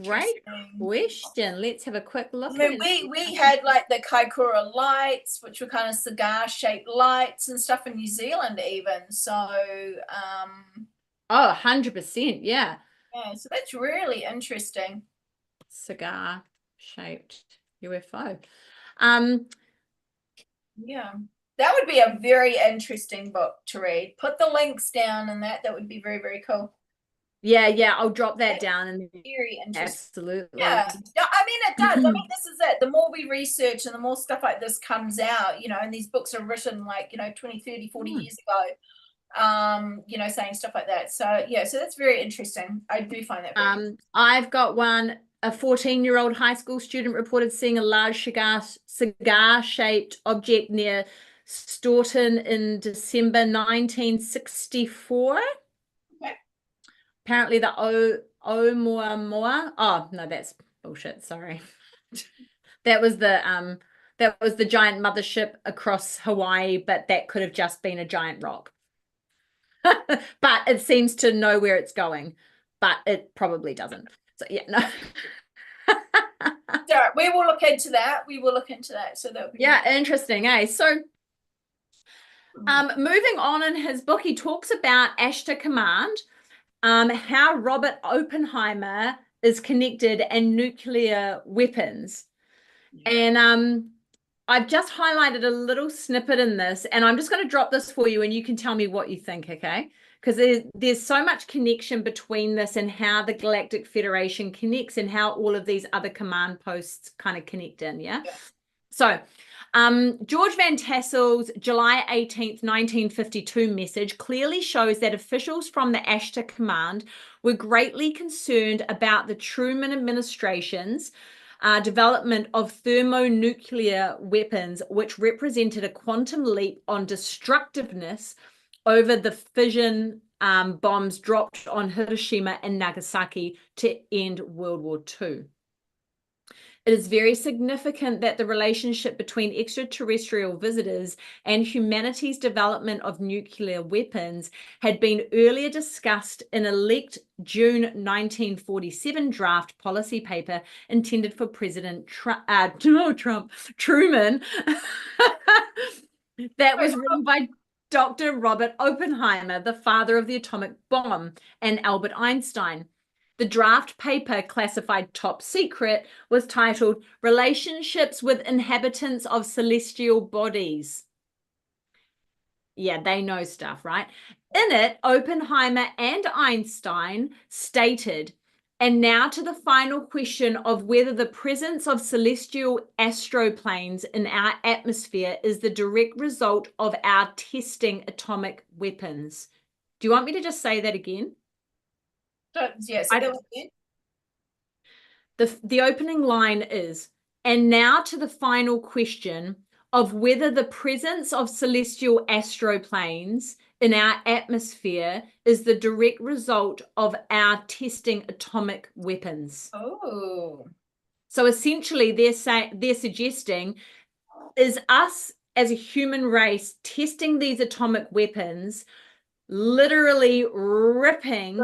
[SPEAKER 1] great question. Let's have a quick look.
[SPEAKER 2] I mean, we had like the Kaikoura lights, which were kind of cigar-shaped lights and stuff in New Zealand even. So
[SPEAKER 1] 100%, yeah.
[SPEAKER 2] Yeah, so that's really interesting.
[SPEAKER 1] Cigar-shaped UFO.
[SPEAKER 2] Yeah. That would be a very interesting book to read. Put the links down and that would be very, very cool.
[SPEAKER 1] Yeah, I'll drop that down. And
[SPEAKER 2] very interesting.
[SPEAKER 1] Absolutely.
[SPEAKER 2] Yeah, I mean, it does. I mean, this is it. The more we research and the more stuff like this comes out, you know, and these books are written like, you know, 20, 30, 40 years ago, you know, saying stuff like that. So, yeah, so that's very interesting. I do find that very interesting.
[SPEAKER 1] I've got one. A 14-year-old high school student reported seeing a large cigar-shaped object near Staunton in December 1964.
[SPEAKER 2] Okay.
[SPEAKER 1] Apparently the Oumuamua. Oh, no, that's bullshit. Sorry. That was the giant mothership across Hawaii, but that could have just been a giant rock. But it seems to know where it's going, but it probably doesn't. So yeah, no.
[SPEAKER 2] So we will look into that. So that would be
[SPEAKER 1] interesting, eh? So moving on in his book, he talks about Ashtar Command, how Robert Oppenheimer is connected and nuclear weapons. And I've just highlighted a little snippet in this, and I'm just going to drop this for you and you can tell me what you think, okay? because there's so much connection between this and how the Galactic Federation connects and how all of these other command posts kind of connect in, yeah? So George Van Tassel's July 18th, 1952 message clearly shows that officials from the Ashta Command were greatly concerned about the Truman administration's development of thermonuclear weapons, which represented a quantum leap on destructiveness over the fission bombs dropped on Hiroshima and Nagasaki to end World War II. It is very significant that the relationship between extraterrestrial visitors and humanity's development of nuclear weapons had been earlier discussed in a leaked June 1947 draft policy paper intended for President Truman that was written by Dr. Robert Oppenheimer, the father of the atomic bomb, and Albert Einstein. The draft paper, classified top secret, was titled Relationships with Inhabitants of Celestial Bodies. Yeah, they know stuff, right? In it, Oppenheimer and Einstein stated, and now to the final question of whether the presence of celestial astroplanes in our atmosphere is the direct result of our testing atomic weapons. Do you want me to just say that again?
[SPEAKER 2] Yes.
[SPEAKER 1] The opening line is, and now to the final question of whether the presence of celestial astroplanes in our atmosphere is the direct result of our testing atomic weapons.
[SPEAKER 2] Oh.
[SPEAKER 1] So essentially they're suggesting is us as a human race testing these atomic weapons literally ripping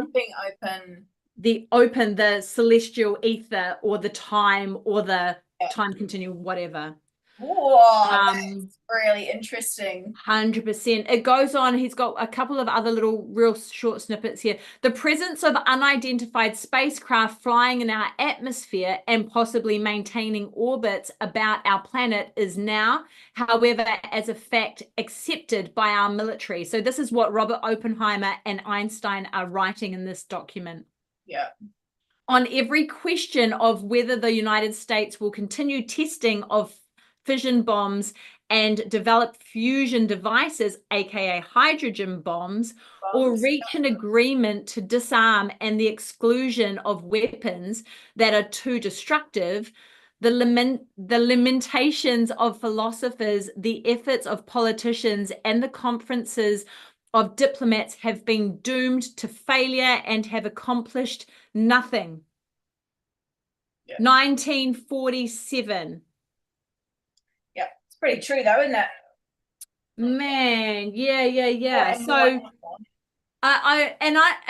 [SPEAKER 1] open the celestial ether or the time or the time continuum, whatever.
[SPEAKER 2] Whoa, that's really interesting.
[SPEAKER 1] 100%. It goes on. He's got a couple of other little real short snippets here. The presence of unidentified spacecraft flying in our atmosphere and possibly maintaining orbits about our planet is now, however, as a fact accepted by our military. So this is what Robert Oppenheimer and Einstein are writing in this document.
[SPEAKER 2] Yeah.
[SPEAKER 1] On every question of whether the United States will continue testing of fission bombs and develop fusion devices, aka hydrogen bombs, or reach an agreement to disarm and the exclusion of weapons that are too destructive, the lamentations of philosophers, the efforts of politicians, and the conferences of diplomats have been doomed to failure and have accomplished nothing. 1947.
[SPEAKER 2] Pretty true though, isn't it?
[SPEAKER 1] Man, yeah. So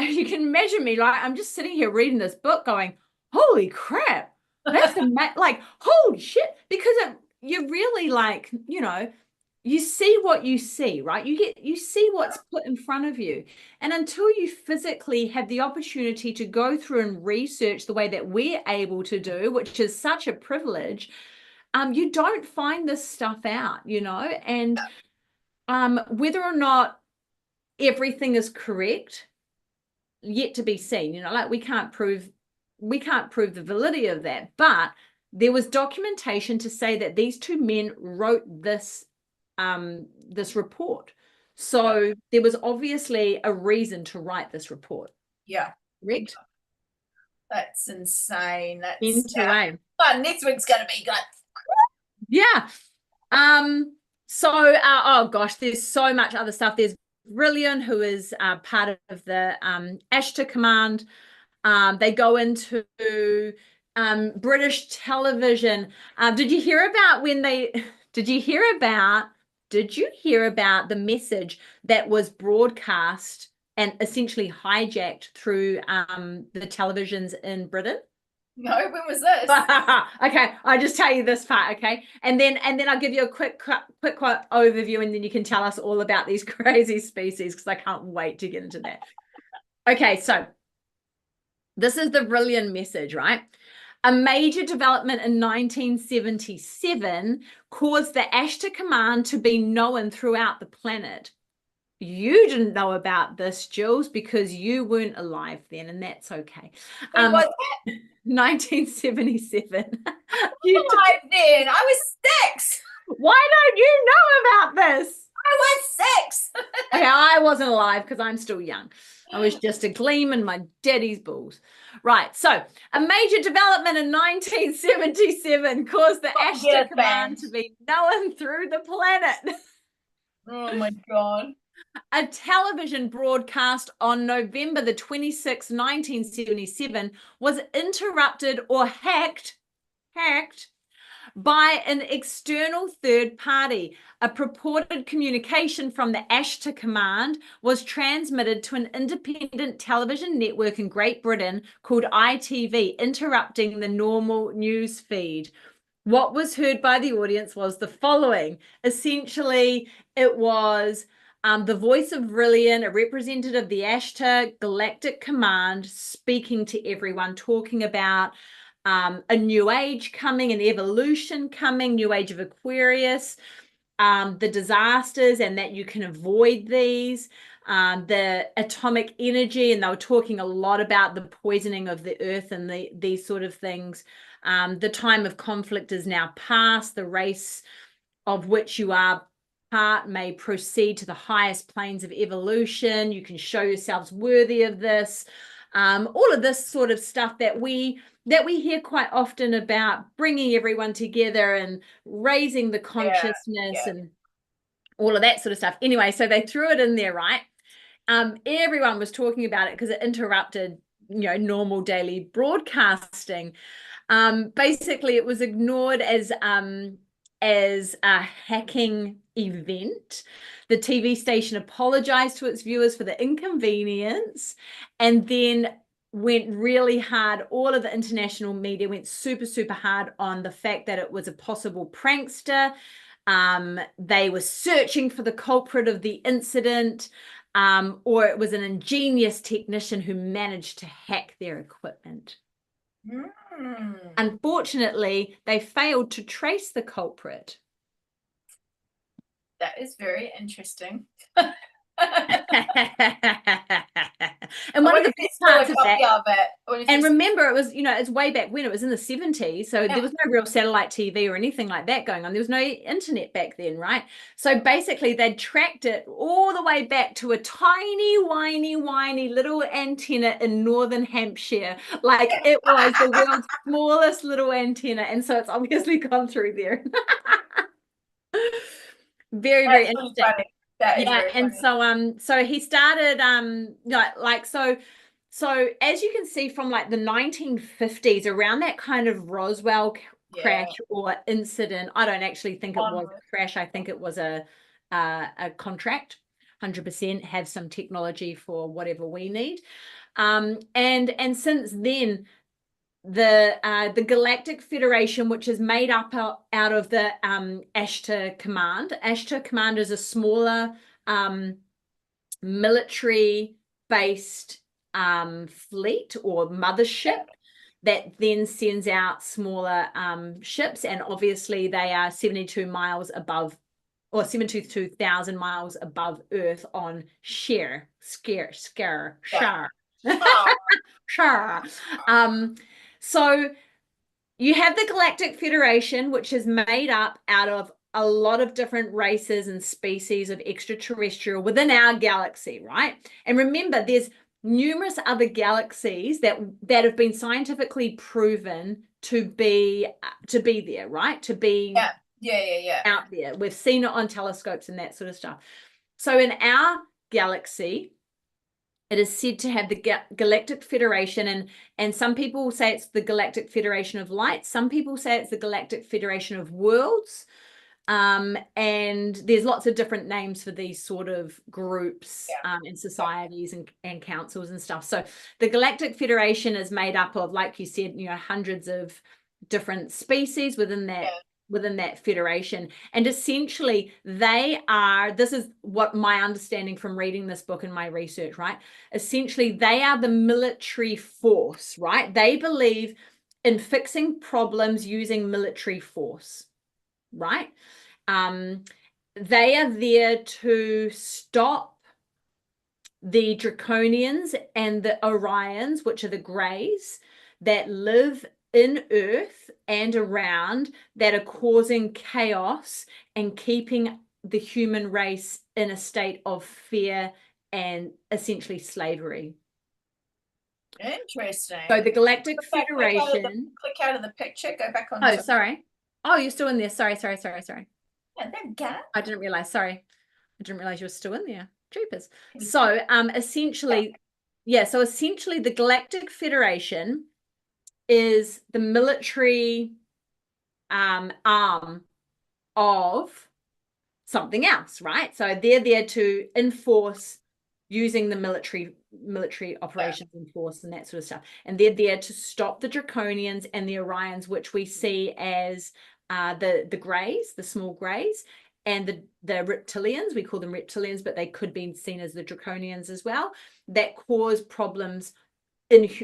[SPEAKER 1] you can imagine me, like I'm just sitting here reading this book going, holy crap, that's like holy shit, because you're really like, you know, you see what you see, right? You see what's put in front of you, and until you physically have the opportunity to go through and research the way that we're able to do, which is such a privilege, you don't find this stuff out, you know, and whether or not everything is correct, yet to be seen, you know, like we can't prove the validity of that, but there was documentation to say that these two men wrote this report. So there was obviously a reason to write this report.
[SPEAKER 2] Yeah.
[SPEAKER 1] Correct?
[SPEAKER 2] That's insane. That's
[SPEAKER 1] insane.
[SPEAKER 2] Next week's gonna be good.
[SPEAKER 1] Yeah. So oh gosh, there's so much other stuff. There's Brilliant, who is part of the Ashta Command. They go into British television. Did you hear about the message that was broadcast and essentially hijacked through the televisions in Britain?
[SPEAKER 2] No, when was this?
[SPEAKER 1] Okay, I'll just tell you this part, okay? And then I'll give you a quick overview, and then you can tell us all about these crazy species, because I can't wait to get into that. Okay, so this is the Brilliant message, right? A major development in 1977 caused the Ashta Command to be known throughout the planet. You didn't know about this, Jules, because you weren't alive then, and that's okay.
[SPEAKER 2] When was
[SPEAKER 1] 1977.
[SPEAKER 2] You alive then? I was 6.
[SPEAKER 1] Why don't you know about this?
[SPEAKER 2] I was 6.
[SPEAKER 1] Okay, I wasn't alive because I'm still young. I was just a gleam in my daddy's balls. Right, so a major development in 1977 caused the Ashtar command to be known through the planet.
[SPEAKER 2] Oh my God.
[SPEAKER 1] A television broadcast on November the 26th, 1977 was interrupted or hacked by an external third party. A purported communication from the Ashtar Command was transmitted to an independent television network in Great Britain called ITV, interrupting the normal news feed. What was heard by the audience was the following. Essentially, it was the voice of Rillian, a representative of the Ashtar Galactic Command, speaking to everyone, talking about a new age coming, an evolution coming, new age of Aquarius, the disasters and that you can avoid these, the atomic energy, and they were talking a lot about the poisoning of the earth and these sort of things. The time of conflict is now past. The race of which you are part may proceed to the highest planes of evolution. You can show yourselves worthy of this. All of this sort of stuff that we hear quite often about bringing everyone together and raising the consciousness and all of that sort of stuff. Anyway, so they threw it in there, right? Everyone was talking about it because it interrupted, normal daily broadcasting. Basically, it was ignored as a hacking event. The TV station apologized to its viewers for the inconvenience and then went really hard. All of the international media went super, super hard on the fact that it was a possible prankster. They were searching for the culprit of the incident, or it was an ingenious technician who managed to hack their equipment. Unfortunately, they failed to trace the culprit.
[SPEAKER 2] That is very interesting.
[SPEAKER 1] And one of the best parts of that,
[SPEAKER 2] of
[SPEAKER 1] and remember, it was, it's way back when, it was in the 70s, so there was no real satellite TV or anything like that going on. There was no internet back then, right? So basically, they'd tracked it all the way back to a tiny, whiny little antenna in northern Hampshire. Like, it was the world's smallest little antenna, and so it's obviously gone through there. Very, very interesting.
[SPEAKER 2] Funny.
[SPEAKER 1] And so he started so as you can see from like the 1950s, around that kind of Roswell crash or incident. I don't actually think it was a crash. I think it was a contract. 100% have some technology for whatever we need. And since then, the Galactic Federation, which is made up out of the Ashtar Command. Ashtar Command is a smaller military-based fleet or mothership that then sends out smaller ships, and obviously they are 72 miles above, or 72,000 miles above Earth on Shar. So you have the Galactic Federation, which is made up out of a lot of different races and species of extraterrestrial within our galaxy, right? And remember, there's numerous other galaxies that have been scientifically proven to be there, right? To be out there. We've seen it on telescopes and that sort of stuff. So in our galaxy, it is said to have the Galactic Federation, and some people say it's the Galactic Federation of Light. Some people say it's the Galactic Federation of Worlds. And there's lots of different names for these sort of groups and societies and councils and stuff. So the Galactic Federation is made up of, like you said, hundreds of different species within that federation. And essentially this is what my understanding from reading this book and my research, right? Essentially, they are the military force, right? They believe in fixing problems using military force, right? They are there to stop the Draconians and the Orions, which are the Greys, that live in Earth and around, that are causing chaos and keeping the human race in a state of fear and essentially slavery.
[SPEAKER 2] Interesting.
[SPEAKER 1] So the Galactic Federation.
[SPEAKER 2] Click out of the picture, go back on.
[SPEAKER 1] Oh, sorry. Oh, you're still in there. Sorry.
[SPEAKER 2] Yeah, there we go.
[SPEAKER 1] I didn't realize. Sorry. I didn't realize you were still in there. Jeepers. So essentially, so essentially the Galactic Federation is the military arm of something else, right? So they're there to enforce using the military operations and force and that sort of stuff. And they're there to stop the Draconians and the Orions, which we see as the Greys, the small Greys, and the reptilians. We call them reptilians, but they could be seen as the Draconians as well, that cause problems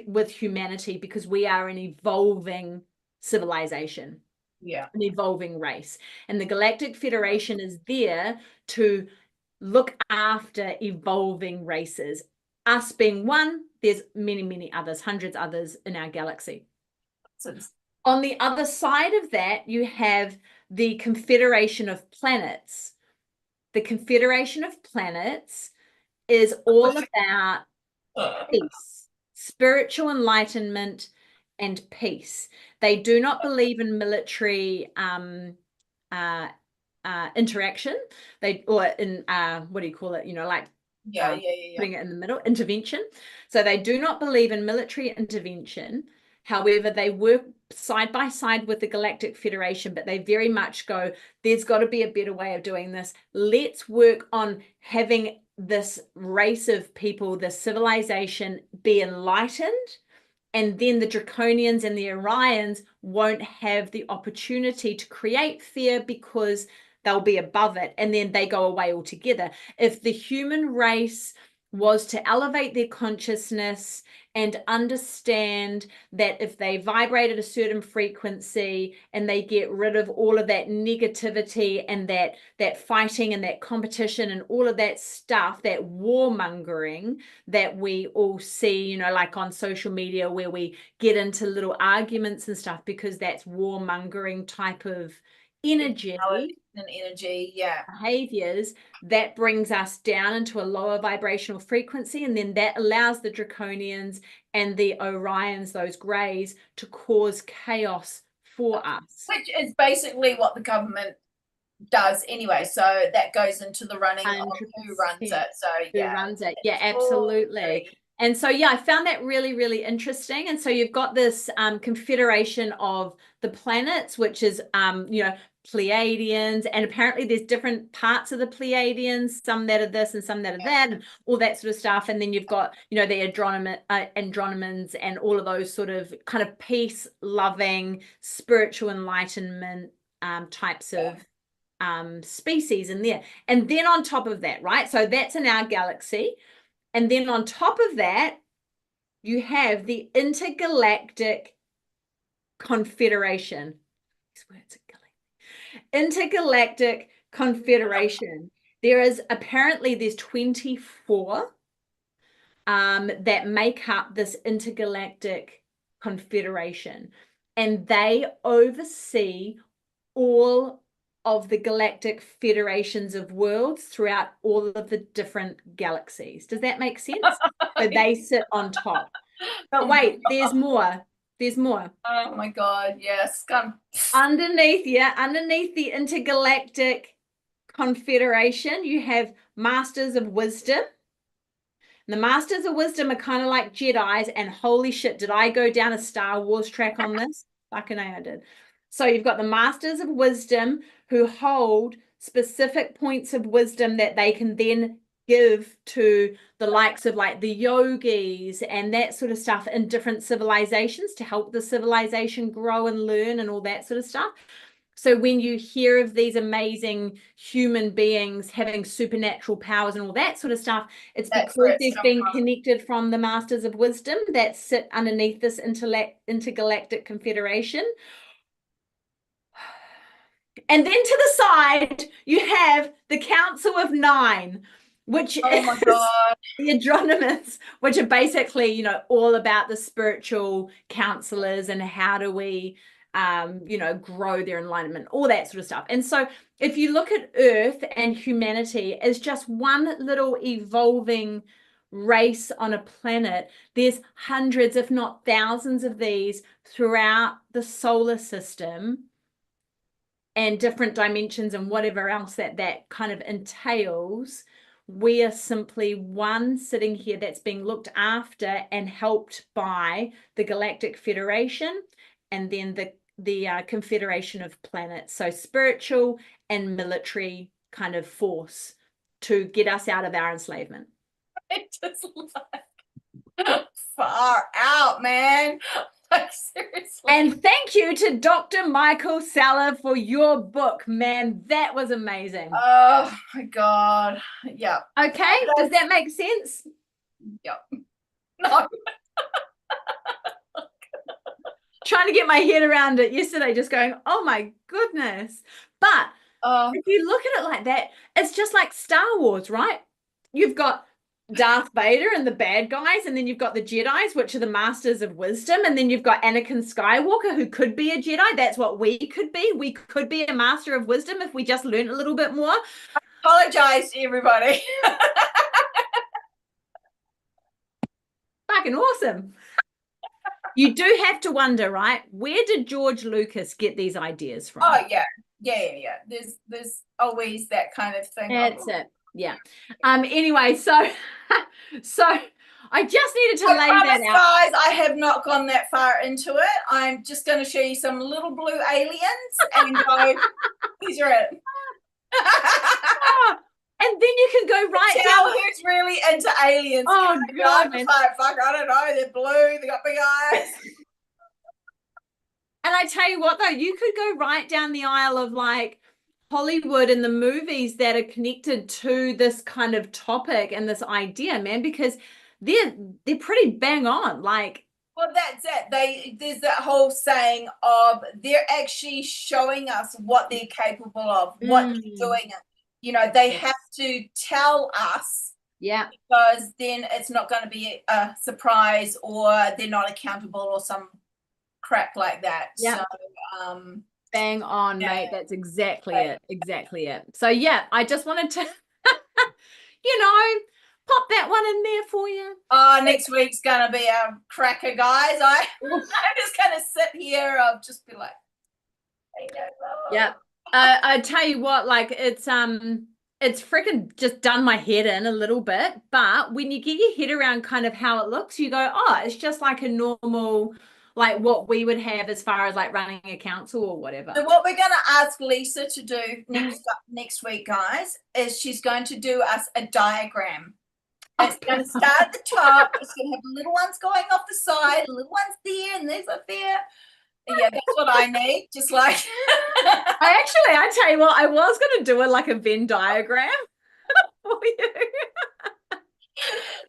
[SPEAKER 1] with humanity because we are an evolving civilization.
[SPEAKER 2] Yeah.
[SPEAKER 1] An evolving race. And the Galactic Federation is there to look after evolving races. Us being one, there's many, many others, hundreds others in our galaxy. So on the other side of that, you have the Confederation of Planets. The Confederation of Planets is all about peace, spiritual enlightenment, and peace. They do not believe in military interaction. Or in what do you call it? Like putting it in the middle, intervention. So they do not believe in military intervention. However, they work side by side with the Galactic Federation, but they very much go, there's got to be a better way of doing this. Let's work on having this race of people, this civilization, be enlightened. And then the Draconians and the Orions won't have the opportunity to create fear because they'll be above it, and then they go away altogether. If the human race was to elevate their consciousness and understand that if they vibrate at a certain frequency and they get rid of all of that negativity and that fighting and that competition and all of that stuff, that warmongering that we all see, like on social media where we get into little arguments and stuff because that's warmongering type of energy
[SPEAKER 2] and
[SPEAKER 1] behaviors, that brings us down into a lower vibrational frequency, and then that allows the Draconians and the Orions, those Greys, to cause chaos for us,
[SPEAKER 2] which is basically what the government does anyway. So that goes into the running of who runs it. So
[SPEAKER 1] who runs it. Yeah, absolutely. And so, I found that really, really interesting. And so you've got this confederation of the planets, which is, Pleiadians, and apparently there's different parts of the Pleiadians, some that are this and some that are that, and all that sort of stuff. And then you've got, the Andromedans and all of those sort of kind of peace-loving, spiritual enlightenment types of species in there. And then on top of that, right? So that's in our galaxy. And then on top of that, you have the Intergalactic Confederation. These words are Intergalactic Confederation. There's 24 that make up this Intergalactic Confederation, and they oversee all of the galactic federations of worlds throughout all of the different galaxies. Does that make sense? So they sit on top. But wait, there's more. There's more.
[SPEAKER 2] Oh my God, yes.
[SPEAKER 1] Underneath the Intergalactic Confederation, you have Masters of Wisdom. And the Masters of Wisdom are kind of like Jedis, and holy shit, did I go down a Star Wars track on this? Fucking A, I did. So you've got the Masters of Wisdom who hold specific points of wisdom that they can then give to the likes of like the yogis and that sort of stuff in different civilizations to help the civilization grow and learn and all that sort of stuff. So when you hear of these amazing human beings having supernatural powers and all that sort of stuff, it's because they've been connected from the Masters of Wisdom that sit underneath this Intergalactic Confederation. And then to the side, you have the Council of Nine, which
[SPEAKER 2] Oh my
[SPEAKER 1] is
[SPEAKER 2] God.
[SPEAKER 1] the Adronymists, which are basically, you know, all about the spiritual counselors and how do we, you know, grow their enlightenment, all that sort of stuff. And so if you look at Earth and humanity as just one little evolving race on a planet, there's hundreds, if not thousands of these throughout the solar system and different dimensions and whatever else that kind of entails. We are simply one sitting here that's being looked after and helped by the Galactic Federation and then the Confederation of Planets. So spiritual and military kind of force to get us out of our enslavement.
[SPEAKER 2] It just like far out, man. Like seriously.
[SPEAKER 1] And thank you to Dr. Michael Salla for your book, man. That was amazing.
[SPEAKER 2] Oh my God. Yeah.
[SPEAKER 1] Okay, does that make sense?
[SPEAKER 2] Yeah. No.
[SPEAKER 1] Trying to get my head around it yesterday, just going, oh my goodness. But if you look at it like that, it's just like Star Wars, right? You've got Darth Vader and the bad guys, and then you've got the Jedis, which are the masters of wisdom, and then you've got Anakin Skywalker, who could be a Jedi. That's what we could be. We could be a master of wisdom if we just learned a little bit more.
[SPEAKER 2] Apologize to everybody.
[SPEAKER 1] Fucking awesome. You do have to wonder, right? Where did George Lucas get these ideas from?
[SPEAKER 2] Oh yeah. Yeah. There's always that kind of thing.
[SPEAKER 1] That's it. Yeah. Anyway, so I just needed to lay that out.
[SPEAKER 2] Guys, I have not gone that far into it. I'm just going to show you some little blue aliens and go, these are it.
[SPEAKER 1] And then you can go right
[SPEAKER 2] Tell
[SPEAKER 1] down.
[SPEAKER 2] who's really into aliens.
[SPEAKER 1] Oh God,
[SPEAKER 2] man. Like, fuck, I don't know. They're blue. They got big eyes.
[SPEAKER 1] And I tell you what, though, you could go right down the aisle of like Hollywood and the movies that are connected to this kind of topic and this idea, man, because they're pretty bang on. Like,
[SPEAKER 2] well, that's it. There's that whole saying of they're actually showing us what they're capable of, what they're doing. You know, they have to tell us, because then it's not going to be a surprise or they're not accountable or some crap like that. So,
[SPEAKER 1] bang on, mate. That's exactly it. So yeah, I just wanted to, you know, pop that one in there for you.
[SPEAKER 2] Oh, next week's gonna be a cracker, guys. I'm just gonna sit here. I'll just be like,
[SPEAKER 1] yeah. I tell you what, like it's freaking just done my head in a little bit, but when you get your head around kind of how it looks, you go, oh, it's just like a normal, like what we would have as far as like running a council or whatever.
[SPEAKER 2] So what we're going to ask Lisa to do next week, guys, is she's going to do us a diagram. It's going to start at the top. It's going to have little ones going off the side, little ones there, and there's up there. Yeah, that's what I need. Just like
[SPEAKER 1] I tell you what, I was going to do a Venn diagram for you.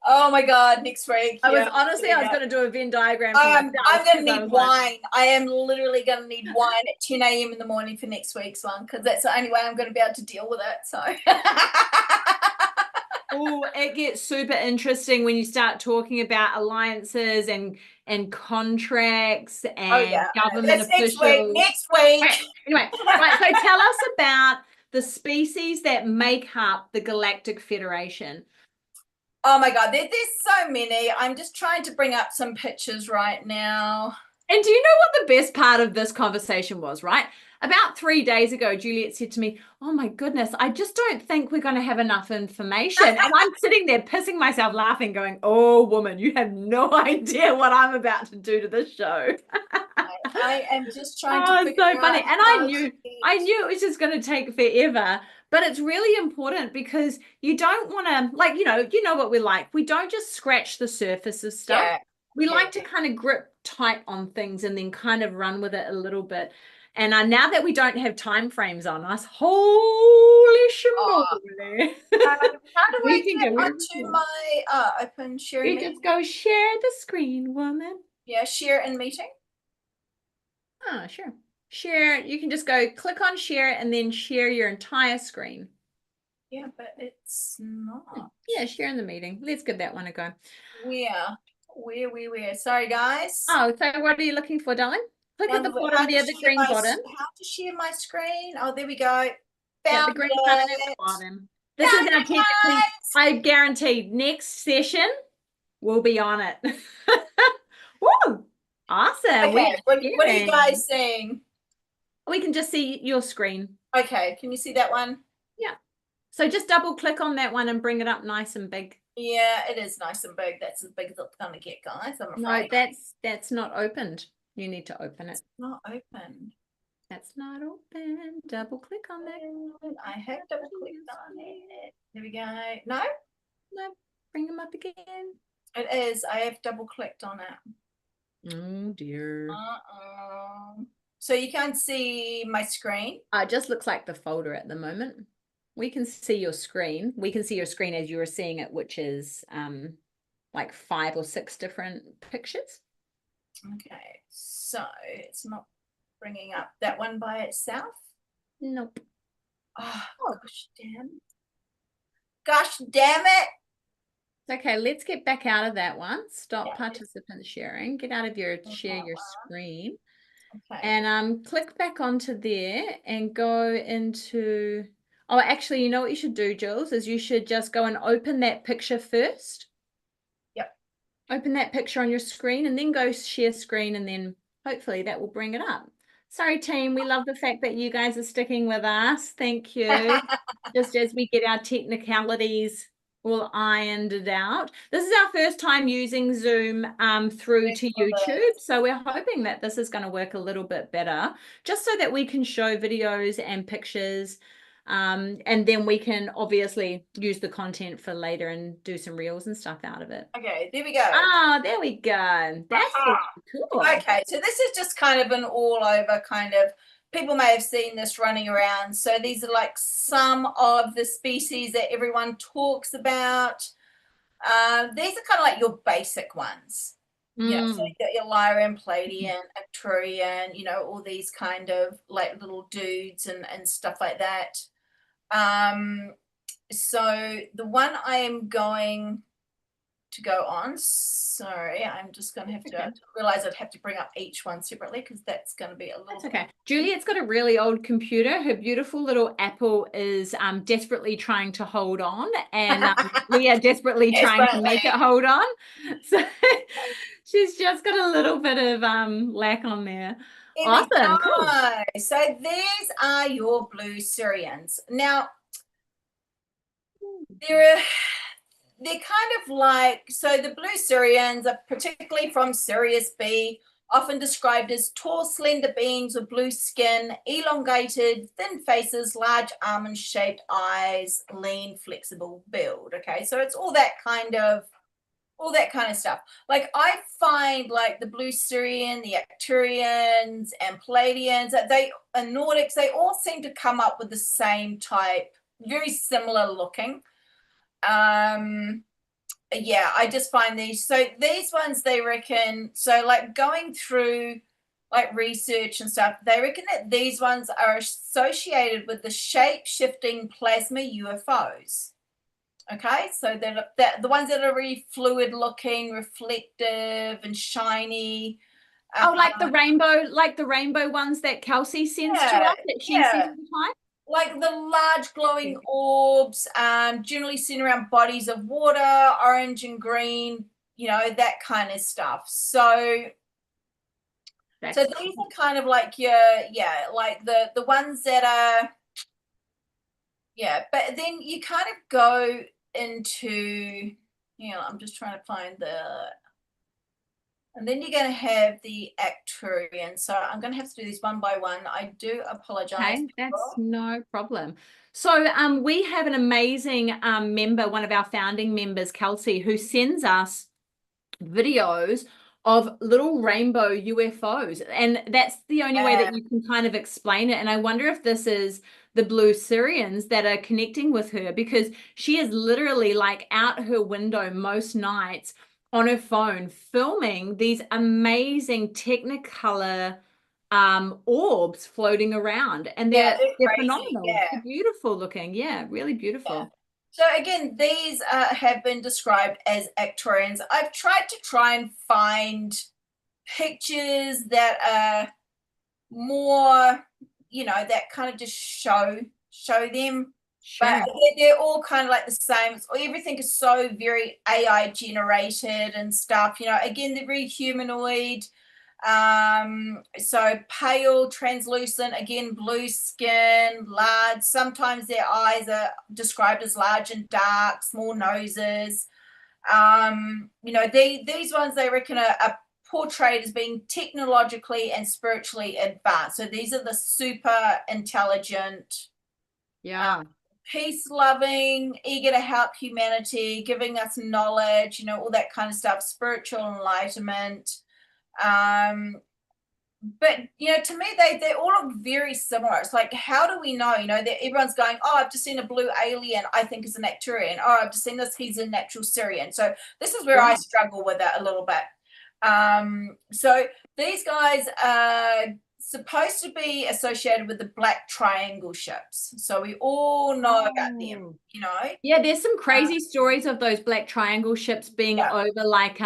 [SPEAKER 2] Oh my God, next week.
[SPEAKER 1] I was going to do a Venn diagram.
[SPEAKER 2] I'm going to need wine. I am literally going to need wine at 10 a.m. in the morning for next week's one, because that's the only way I'm going to be able to deal with it. So.
[SPEAKER 1] Oh, it gets super interesting when you start talking about alliances and contracts and government officials.
[SPEAKER 2] Next week.
[SPEAKER 1] Right. Anyway, right. So tell us about the species that make up the Galactic Federation.
[SPEAKER 2] Oh my God, there's so many. I'm just trying to bring up some pictures right now.
[SPEAKER 1] And do you know what the best part of this conversation was, right? About 3 days ago, Juliet said to me, oh my goodness, I just don't think we're going to have enough information. And I'm sitting there pissing myself laughing going, oh woman, you have no idea what I'm about to do to this show.
[SPEAKER 2] I am just trying to figure
[SPEAKER 1] so funny. And I knew it was just going to take forever. But it's really important because you don't want to, like, you know what we're like. We don't just scratch the surface of stuff. Yeah. We like to kind of grip tight on things and then kind of run with it a little bit. And now that we don't have time frames on us, holy shimoly.
[SPEAKER 2] How do I get onto my open sharing?
[SPEAKER 1] You just go share the screen, woman.
[SPEAKER 2] Yeah, share in meeting.
[SPEAKER 1] Oh, sure. Share. You can just go click on share and then share your entire screen.
[SPEAKER 2] Yeah, but it's not.
[SPEAKER 1] Yeah, sharing the meeting. Let's give that one a go.
[SPEAKER 2] Where? Sorry, guys.
[SPEAKER 1] Oh, so what are you looking for, darling? Click at the bottom there, the green button.
[SPEAKER 2] How to share my screen? Oh, there we go.
[SPEAKER 1] Yeah, the green button at the bottom. This is our technically, I guarantee next session we'll be on it. Woo! Awesome.
[SPEAKER 2] Okay, what are you guys seeing?
[SPEAKER 1] We can just see your screen.
[SPEAKER 2] Okay, can you see that one?
[SPEAKER 1] Yeah. So just double click on that one and bring it up nice and big.
[SPEAKER 2] Yeah, it is nice and big. That's as big as it's gonna get, guys. I'm afraid.
[SPEAKER 1] No, that's not opened. You need to open it.
[SPEAKER 2] It's not open.
[SPEAKER 1] That's not open. Double click on that.
[SPEAKER 2] I have double clicked on it. There we go. No?
[SPEAKER 1] No. Bring them up again.
[SPEAKER 2] It is. I have double clicked on it.
[SPEAKER 1] Oh dear.
[SPEAKER 2] So you can't see my screen?
[SPEAKER 1] It just looks like the folder at the moment. We can see your screen. We can see your screen as you were seeing it, which is like 5 or 6 different pictures.
[SPEAKER 2] Okay, so it's not bringing up that one by itself?
[SPEAKER 1] Nope.
[SPEAKER 2] Oh, gosh damn. Gosh damn it.
[SPEAKER 1] Okay, let's get back out of that one. Stop participant sharing. Get out of your share your screen. Okay. And click back onto there and go into, oh, actually, you know what you should do, Jules, is you should just go and open that picture first.
[SPEAKER 2] Yep.
[SPEAKER 1] Open that picture on your screen and then go share screen, and then hopefully that will bring it up. Sorry, team. We love the fact that you guys are sticking with us. Thank you. Just as we get our technicalities all ironed out. This is our first time using Zoom through to YouTube. So we're hoping that this is going to work a little bit better, just so that we can show videos and pictures. And then we can obviously use the content for later and do some reels and stuff out of it.
[SPEAKER 2] Okay, there we go.
[SPEAKER 1] Ah, there we go. That's cool.
[SPEAKER 2] Okay, so this is just kind of an all over kind of, people may have seen this running around. So these are like some of the species that everyone talks about. These are kind of like your basic ones. You know, so you got your Lyran, Palladian, Arcturian, you know, all these kind of like little dudes and stuff like that. So the one I am going to go on, sorry, I'm just going to have to realize I'd have to bring up each one separately because that's going to be a little.
[SPEAKER 1] That's okay. Juliet's got a really old computer. Her beautiful little Apple is desperately trying to hold on, and we are desperately trying to make it hold on. So she's just got a little bit of lack on there. Awesome. Cool.
[SPEAKER 2] So these are your blue Syrians. Now, they're kind of like, so the blue Syrians are particularly from Sirius B, often described as tall, slender beings with blue skin, elongated, thin faces, large almond-shaped eyes, lean, flexible build. Okay, so it's all that kind of stuff. Like I find like the blue Syrian, the Arcturians and Palladians, that and Nordics, they all seem to come up with the same type, very similar looking. Yeah, I just find these, so these ones they reckon, so like going through like research and stuff, they reckon that these ones are associated with the shape-shifting plasma UFOs. Okay, so that the ones that are really fluid looking, reflective and shiny.
[SPEAKER 1] Oh, like the rainbow ones that Kelsey sends to us that she sees all the time?
[SPEAKER 2] Like the large glowing orbs, generally seen around bodies of water, orange and green, you know, that kind of stuff. So these are kind of like your, like the ones that are, but then you kind of go into, you know, I'm just trying to find and then you're going to have the Arcturian. So I'm going to have to do this one by one. I do apologize.
[SPEAKER 1] Okay, that's no problem. So we have an amazing member, one of our founding members, Kelsey, who sends us videos of little rainbow UFOs. And that's the only way that you can kind of explain it. And I wonder if this is the blue Syrians that are connecting with her, because she is literally like out her window most nights on her phone filming these amazing Technicolor orbs floating around, and
[SPEAKER 2] Yeah,
[SPEAKER 1] they're
[SPEAKER 2] they're crazy.
[SPEAKER 1] phenomenal.
[SPEAKER 2] Yeah.
[SPEAKER 1] They're beautiful looking. Yeah, really
[SPEAKER 2] Yeah.
[SPEAKER 1] beautiful.
[SPEAKER 2] So again, these have been described as Ectorians. I've tried and find pictures that are more, that kind of just show them. But
[SPEAKER 1] Sure.
[SPEAKER 2] they're all kind of like the same. Everything is so very AI generated and stuff. Again, they're very humanoid. So pale, translucent, again, blue skin, large. Sometimes their eyes are described as large and dark, small noses. These ones they reckon are portrayed as being technologically and spiritually advanced. So these are the super intelligent,
[SPEAKER 1] Yeah.
[SPEAKER 2] peace loving, eager to help humanity, giving us knowledge, all that kind of stuff, spiritual enlightenment. But to me they all look very similar. It's like, how do we know, that everyone's going, oh, I've just seen a blue alien, I think is an Arcturian. Oh, I've just seen this, he's a natural Syrian. So this is where I struggle with it a little bit. So these guys are supposed to be associated with the Black Triangle ships, so we all know about them.
[SPEAKER 1] Yeah, there's some crazy stories of those Black Triangle ships being over like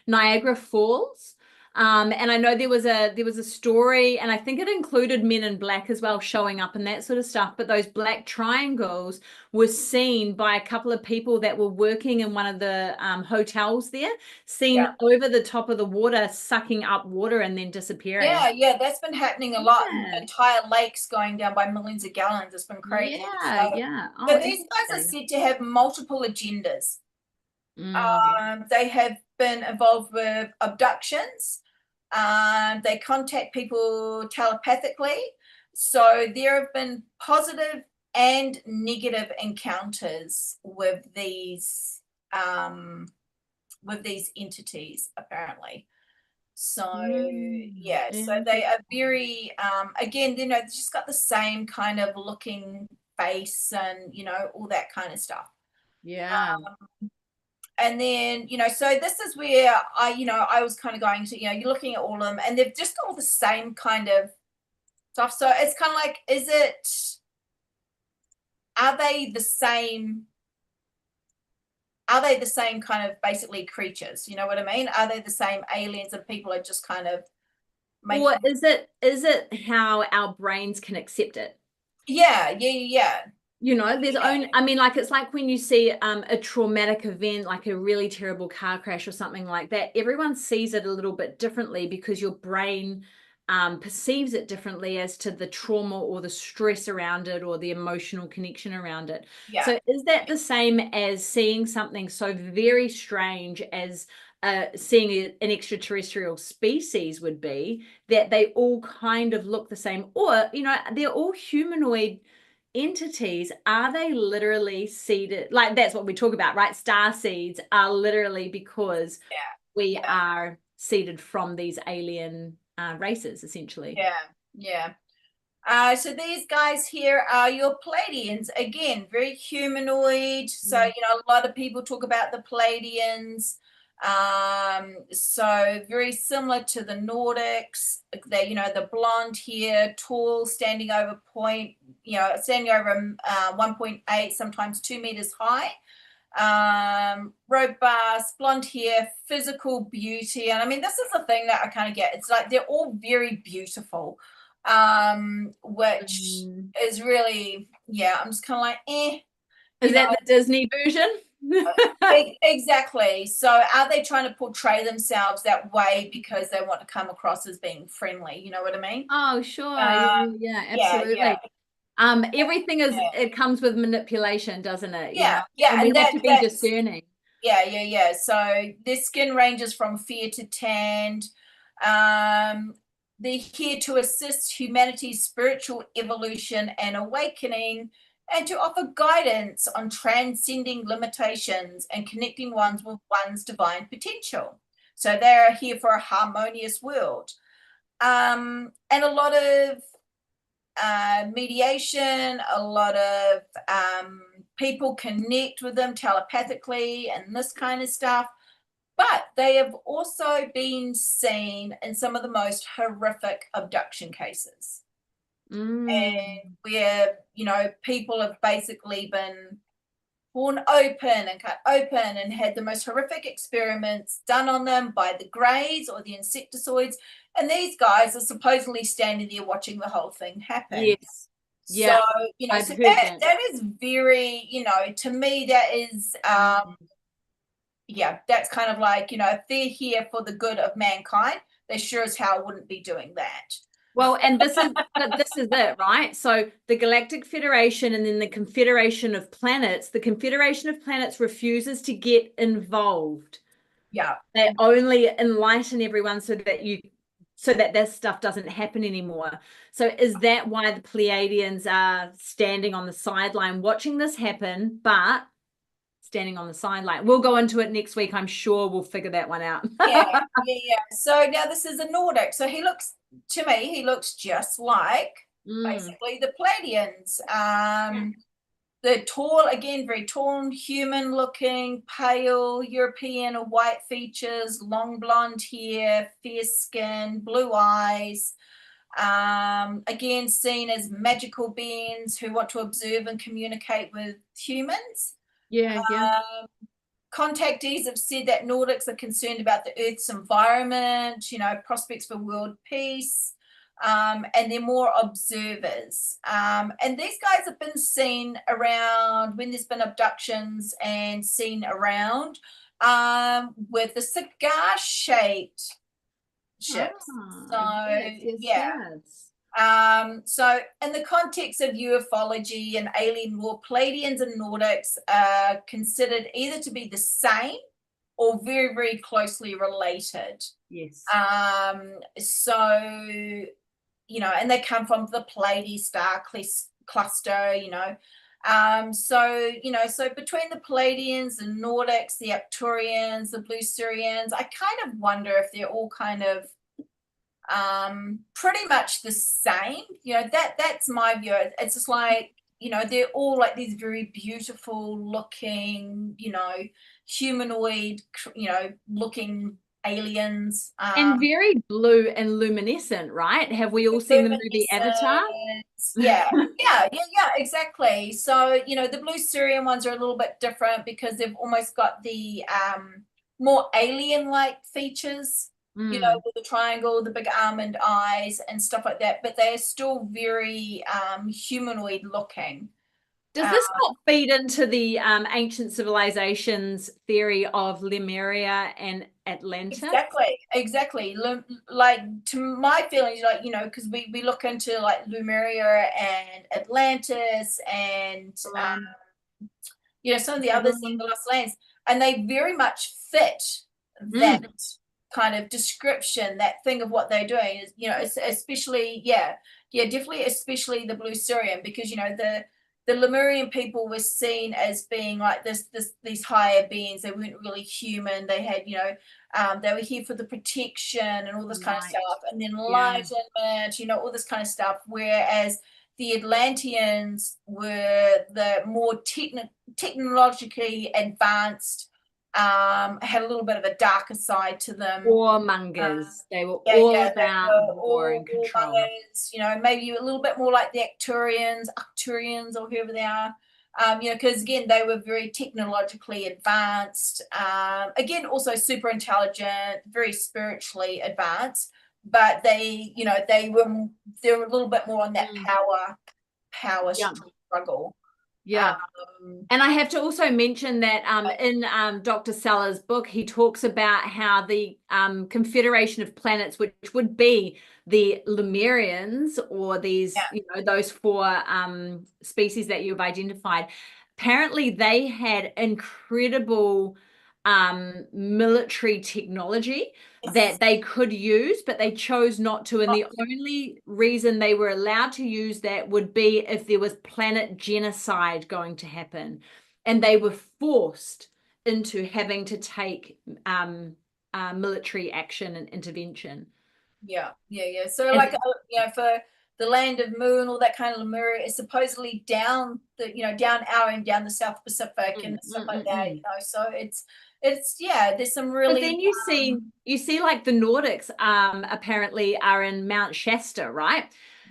[SPEAKER 1] Niagara Falls. And I know there was a story, and I think it included Men in Black as well showing up and that sort of stuff. But those Black Triangles were seen by a couple of people that were working in one of the hotels there, seen over the top of the water, sucking up water and then disappearing.
[SPEAKER 2] Yeah, that's been happening a lot. Entire lakes going down by millions of gallons. It's been crazy.
[SPEAKER 1] Yeah.
[SPEAKER 2] But these guys are said to have multiple agendas. They have been involved with abductions. They contact people telepathically. So there have been positive and negative encounters with these entities, apparently. So yeah, so they are very again, they've just got the same kind of looking face and all that kind of stuff.
[SPEAKER 1] Yeah.
[SPEAKER 2] And then, so this is where I was kind of going to, you're looking at all of them and they've just got all the same kind of stuff. So it's kind of like, are they the same? Are they the same kind of basically creatures? You know what I mean? Are they the same aliens and people are just kind of making...
[SPEAKER 1] Or is it how our brains can accept it?
[SPEAKER 2] Yeah.
[SPEAKER 1] There's only, I mean, like, it's like when you see a traumatic event, like a really terrible car crash or something like that, everyone sees it a little bit differently because your brain perceives it differently as to the trauma or the stress around it or the emotional connection around it.
[SPEAKER 2] Yeah.
[SPEAKER 1] So is that the same as seeing something so very strange as seeing an extraterrestrial species would be, that they all kind of look the same? Or, they're all humanoid entities. Are they literally seeded? Like, that's what we talk about, right? Star seeds are literally because we are seeded from these alien races, essentially.
[SPEAKER 2] Yeah. So these guys here are your Pleiadians. Again, very humanoid. So, a lot of people talk about the Pleiadians. So very similar to the Nordics. They, the blonde hair, tall, standing over 1.8, sometimes 2 meters high. Robust, blonde hair, physical beauty. And I mean, this is the thing that I kind of get. It's like they're all very beautiful, which is really, I'm just kind of like,
[SPEAKER 1] Is that the Disney version?
[SPEAKER 2] Exactly. So are they trying to portray themselves that way because they want to come across as being friendly? You know what I mean?
[SPEAKER 1] Oh, sure. Yeah, absolutely. Everything it comes with manipulation, doesn't it?
[SPEAKER 2] Yeah.
[SPEAKER 1] And we have to be discerning.
[SPEAKER 2] Yeah. So their skin ranges from fair to tanned. They're here to assist humanity's spiritual evolution and awakening, and to offer guidance on transcending limitations and connecting ones with one's divine potential. So they're here for a harmonious world. And a lot of mediation, a lot of people connect with them telepathically and this kind of stuff. but they have also been seen in some of the most horrific abduction cases. And where, you know, people have basically been torn open and cut open and had the most horrific experiments done on them by the Greys or the Insectoids. And these guys are supposedly standing there watching the whole thing happen.
[SPEAKER 1] Yes. Yeah.
[SPEAKER 2] So, you know,
[SPEAKER 1] I've
[SPEAKER 2] so
[SPEAKER 1] heard
[SPEAKER 2] that is very, you know, to me, that is, yeah, that's kind of like, you know, if they're here for the good of mankind, they sure as hell wouldn't be doing that.
[SPEAKER 1] Well, and this is it, right? So the Galactic Federation and then the Confederation of Planets, the Confederation of Planets refuses to get involved.
[SPEAKER 2] Yeah.
[SPEAKER 1] They only enlighten everyone so that this stuff doesn't happen anymore. So is that why the Pleiadians are standing on the sideline watching this happen, but standing on the sideline? We'll go into it next week. I'm sure we'll figure that one out.
[SPEAKER 2] Yeah. So now this is a Nordic. So he looks, to me, he looks just like basically the Pleiadians. The tall, again, very tall, human looking, pale, European or white features, long blonde hair, fair skin, blue eyes. Again, seen as magical beings who want to observe and communicate with humans.
[SPEAKER 1] Yeah.
[SPEAKER 2] Contactees have said that Nordics are concerned about the Earth's environment, you know, prospects for world peace, and they're more observers. And these guys have been seen around when there's been abductions and seen around with the cigar-shaped ships. So in the context of ufology and alien lore, Pleiadians and Nordics are considered either to be the same or very, very closely related.
[SPEAKER 1] Yes.
[SPEAKER 2] So, you know, and they come from the Pleiades star cluster, you know. So, you know, so between the Pleiadians, the Nordics, the Arcturians, the Blue Sirians, I kind of wonder if they're all kind of pretty much the same. You know, that's my view. It's just like, you know, they're all like these very beautiful looking, you know, humanoid, you know, looking aliens.
[SPEAKER 1] And very blue and luminescent, right? Have we all seen the movie Avatar?
[SPEAKER 2] Yeah, exactly. So, you know, the Blue Sirian ones are a little bit different because they've almost got the more alien-like features, you know, with the triangle, the big almond eyes and stuff like that, but they are still very humanoid looking.
[SPEAKER 1] Does this not feed into the ancient civilizations theory of Lemuria and Atlantis?
[SPEAKER 2] Exactly. Like, to my feelings, like, you know, because we look into like Lemuria and Atlantis and you know, some of the other single lost lands, and they very much fit that kind of description, that thing of what they're doing is, you know, especially, definitely, especially the Blue Sirian, because, you know, the Lemurian people were seen as being like these higher beings. They weren't really human. They had, you know, they were here for the protection and all this kind of stuff, and then enlightenment, you know, all this kind of stuff. Whereas the Atlanteans were the more technologically advanced, had a little bit of a darker side to them.
[SPEAKER 1] Warmongers. They were all about war and control.
[SPEAKER 2] You know, maybe a little bit more like the Arcturians or whoever they are. You know, because again, they were very technologically advanced. Again, also super intelligent, very spiritually advanced. But they, you know, they were a little bit more on that power struggle.
[SPEAKER 1] Yeah. And I have to also mention that in Dr. Sellers' book, he talks about how the Confederation of Planets, which would be the Lemurians or these, you know, those four species that you've identified, apparently they had incredible military technology that they could use, but they chose not to. And the only reason they were allowed to use that would be if there was planet genocide going to happen. And they were forced into having to take military action and intervention.
[SPEAKER 2] Yeah. So like, you know, for the land of Mu and all that kind of Lemuria is supposedly down the, you know, down our end, down the South Pacific and stuff like that, you know, so it's, yeah, there's some really.
[SPEAKER 1] But then you see like the Nordics apparently are in Mount Shasta, right?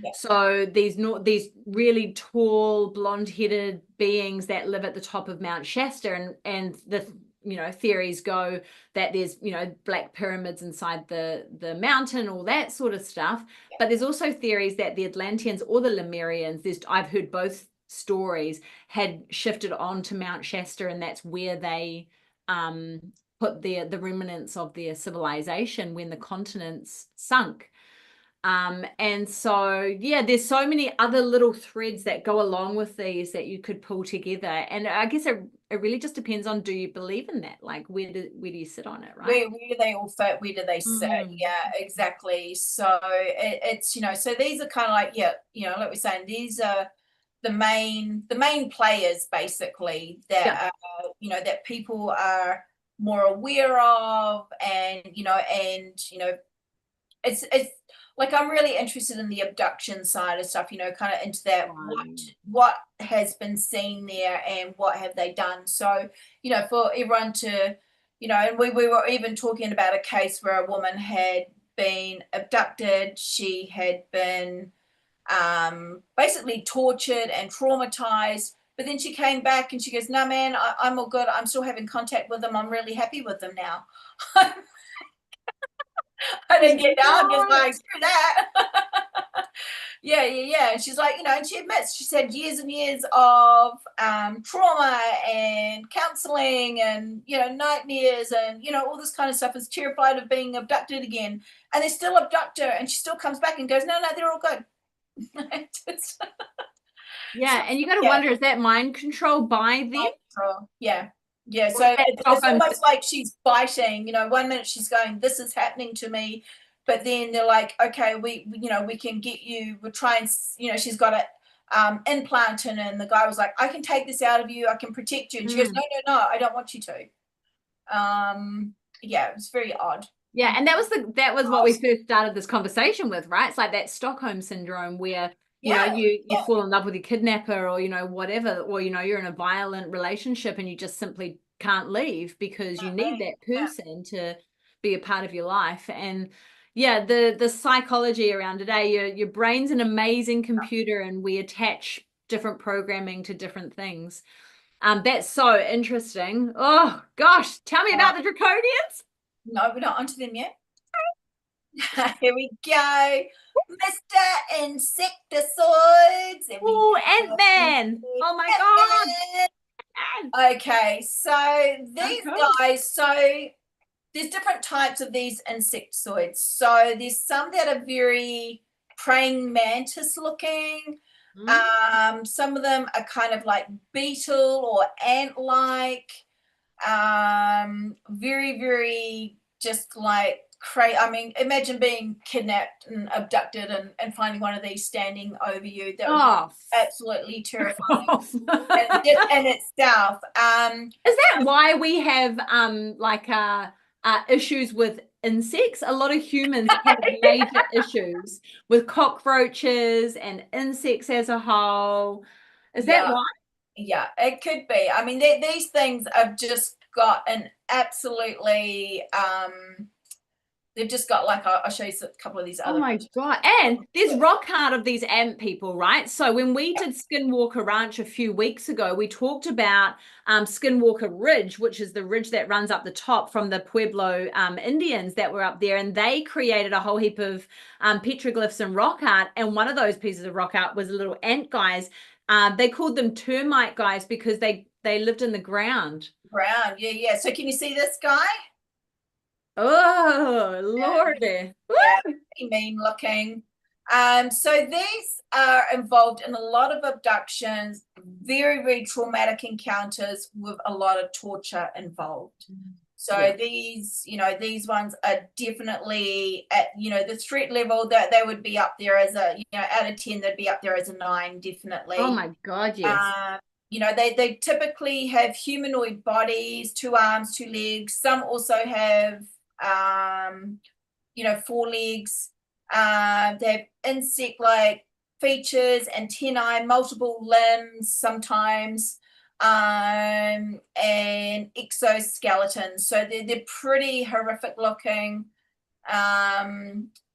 [SPEAKER 2] Yeah.
[SPEAKER 1] So these really tall blonde-headed beings that live at the top of Mount Shasta, and the theories go that there's black pyramids inside the mountain, all that sort of stuff.
[SPEAKER 2] Yeah.
[SPEAKER 1] But there's also theories that the Atlanteans or the Lemurians, I've heard both stories, had shifted on to Mount Shasta, and that's where they put the remnants of their civilization when the continents sunk. And so, yeah, there's so many other little threads that go along with these that you could pull together. And I guess it really just depends on, do you believe in that? Like, where do you sit on it, right?
[SPEAKER 2] Where do they all fit? Where do they sit? Yeah, exactly. So it's, so these are kind of like, like we're saying, these are the main players basically that that people are more aware of, and it's like, I'm really interested in the abduction side of stuff, kind of into that, what has been seen there and what have they done. So, for everyone to, and we were even talking about a case where a woman had been abducted. She had been basically tortured and traumatized, but then she came back and she goes, no, man, I'm all good. I'm still having contact with them. I'm really happy with them now. I didn't get down, just like, screw that. Yeah. And she's like, and she admits she's had years and years of trauma and counseling and, nightmares and, all this kind of stuff, is terrified of being abducted again. And they still abduct her, and she still comes back and goes, no, they're all good.
[SPEAKER 1] Yeah, and you got to wonder, is that mind control by them?
[SPEAKER 2] Yeah, so it's almost like she's fighting. 1 minute she's going, this is happening to me, but then they're like, okay, we can get you, we'll try and, she's got an implant in, and the guy was like, I can take this out of you, I can protect you, and she goes, no, I don't want you to. Yeah, it's very odd.
[SPEAKER 1] Yeah, and that was what we first started this conversation with, right? It's like that Stockholm syndrome where you fall in love with your kidnapper, or whatever, or you're in a violent relationship and you just simply can't leave because you need that person to be a part of your life. And yeah, the psychology around today, your brain's an amazing computer, and we attach different programming to different things. That's so interesting. Oh gosh, tell me about the draconians.
[SPEAKER 2] No, we're not onto them yet. Here we go. Mr. Insectoids.
[SPEAKER 1] Oh, Ant-Man. Oh my
[SPEAKER 2] God. Okay, so these guys, so there's different types of these insectoids. So there's some that are very praying mantis looking. Some of them are kind of like beetle or ant-like. Very, very just like crazy. I mean, imagine being kidnapped and abducted and finding one of these standing over you. That would be absolutely terrifying. in itself.
[SPEAKER 1] Is that why we have issues with insects? A lot of humans have major issues with cockroaches and insects as a whole. Is that why?
[SPEAKER 2] Yeah, it could be. I mean, these things have just got an absolutely they've just got like, I'll show you a couple of these other.
[SPEAKER 1] Oh my God. And there's rock art of these ant people, right? So when we did Skinwalker Ranch a few weeks ago, we talked about Skinwalker Ridge, which is the ridge that runs up the top from the Pueblo Indians that were up there. And they created a whole heap of petroglyphs and rock art. And one of those pieces of rock art was little ant guys. They called them termite guys because they lived in the ground.
[SPEAKER 2] Yeah. So can you see this guy?
[SPEAKER 1] Oh, Lordy.
[SPEAKER 2] Yeah, pretty mean looking. So these are involved in a lot of abductions, very, very traumatic encounters with a lot of torture involved. So these, these ones are definitely at, the threat level that they would be up there as a, out of 10, they'd be up there as a 9, definitely.
[SPEAKER 1] Oh my God, yes.
[SPEAKER 2] They typically have humanoid bodies, 2 arms, 2 legs. Some also have 4 legs. They have insect-like features, antennae, multiple limbs sometimes. and exoskeletons. So they're pretty horrific looking.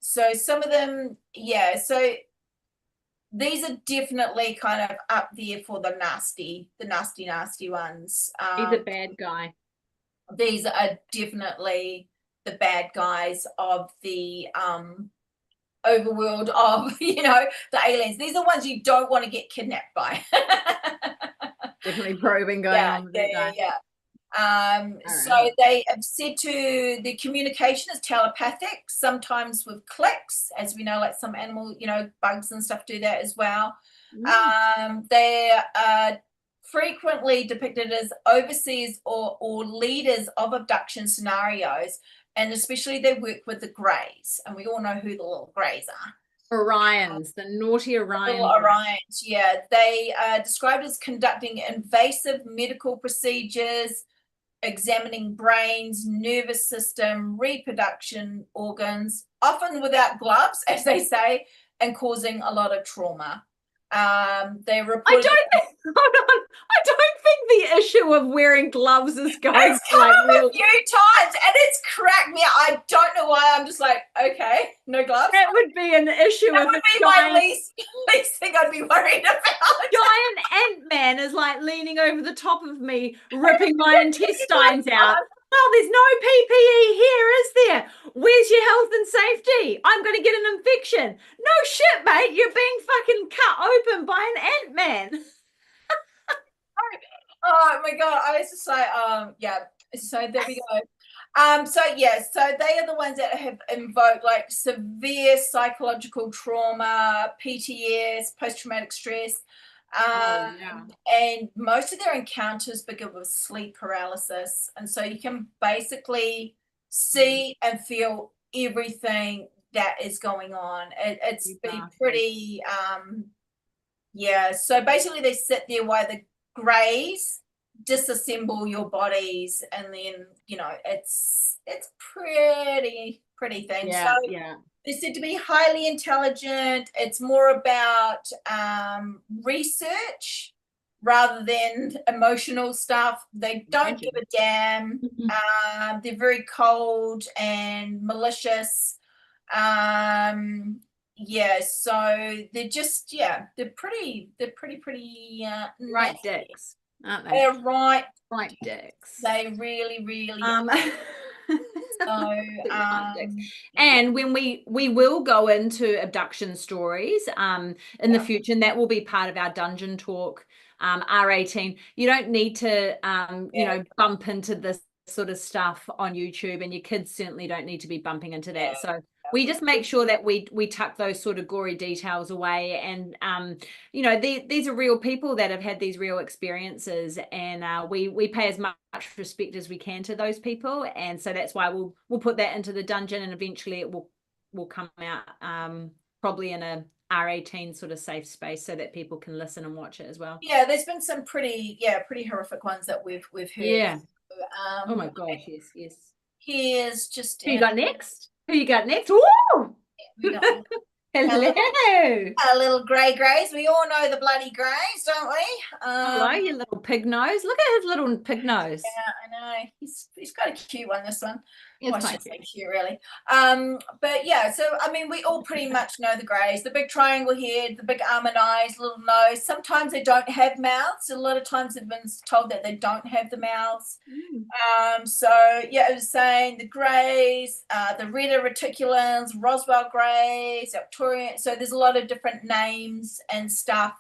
[SPEAKER 2] So some of them, yeah, so these are definitely kind of up there for the nasty ones.
[SPEAKER 1] He's a bad guy.
[SPEAKER 2] These are definitely the bad guys of the overworld of, you know, the aliens. These are ones you don't want to get kidnapped by.
[SPEAKER 1] Definitely probing going on with that guy.
[SPEAKER 2] So they have said to the communication is telepathic, sometimes with clicks, as we know, like some animal, you know, bugs and stuff do that as well. They are frequently depicted as overseers or leaders of abduction scenarios, and especially they work with the Greys, and we all know who the little Greys are.
[SPEAKER 1] Orions, the naughty Orions.
[SPEAKER 2] Little Orions, yeah. They are described as conducting invasive medical procedures, examining brains, nervous system, reproduction organs, often without gloves, as they say, and causing a lot of trauma. They reported.
[SPEAKER 1] I don't think the issue of wearing gloves is going
[SPEAKER 2] it's come
[SPEAKER 1] like
[SPEAKER 2] up a few times, and it's cracked me. I don't know why. I'm just like, okay, no gloves.
[SPEAKER 1] That would be an issue.
[SPEAKER 2] That would be my least thing I'd be worried about.
[SPEAKER 1] Giant Ant-Man is like leaning over the top of me, ripping my intestines out. Oh, there's no PPE here, is there? Where's your health and safety? I'm going to get an infection. No shit, mate. You're being fucking cut open by an Ant-Man.
[SPEAKER 2] Oh my God. I was just like, yeah. So there we go. So yeah, so they are the ones that have invoked like severe psychological trauma, PTS, post-traumatic stress. And most of their encounters begin with sleep paralysis, and so you can basically see and feel everything that is going on. It's been pretty yeah, so basically they sit there while the Greys disassemble your bodies, and then, you know, it's pretty thing.
[SPEAKER 1] Yeah,
[SPEAKER 2] so they're said to be highly intelligent. It's more about research rather than emotional stuff. They don't give a damn. They're very cold and malicious. Yeah, so they're just, yeah, they're pretty
[SPEAKER 1] right dicks, aren't they?
[SPEAKER 2] They're right
[SPEAKER 1] dicks.
[SPEAKER 2] They really So,
[SPEAKER 1] and when we will go into abduction stories in the future, and that will be part of our dungeon talk, R18. You don't need to you know, bump into this sort of stuff on YouTube, and your kids certainly don't need to be bumping into that. So we just make sure that we tuck those sort of gory details away, and you know, these are real people that have had these real experiences, and we pay as much respect as we can to those people, and so that's why we'll put that into the dungeon, and eventually it will come out probably in a R18 sort of safe space, so that people can listen and watch it as well.
[SPEAKER 2] Yeah, there's been some pretty horrific ones that we've heard.
[SPEAKER 1] Yeah. Oh my gosh, yes.
[SPEAKER 2] Here's just
[SPEAKER 1] Who you got next? Ooh! Hello.
[SPEAKER 2] A little greys. We all know the bloody greys, don't we?
[SPEAKER 1] Hello, you little pig nose. Look at his little pig nose.
[SPEAKER 2] Yeah, I know. He's got a cute one, this one.
[SPEAKER 1] It's
[SPEAKER 2] I should say cute, really. But yeah, so I mean, we all pretty much know the greys. The big triangle head, the big almond eyes, little nose. Sometimes they don't have mouths. A lot of times they've been told that they don't have the mouths. So yeah, I was saying the greys, the Retta reticulans, Roswell greys, Victorian. So there's a lot of different names and stuff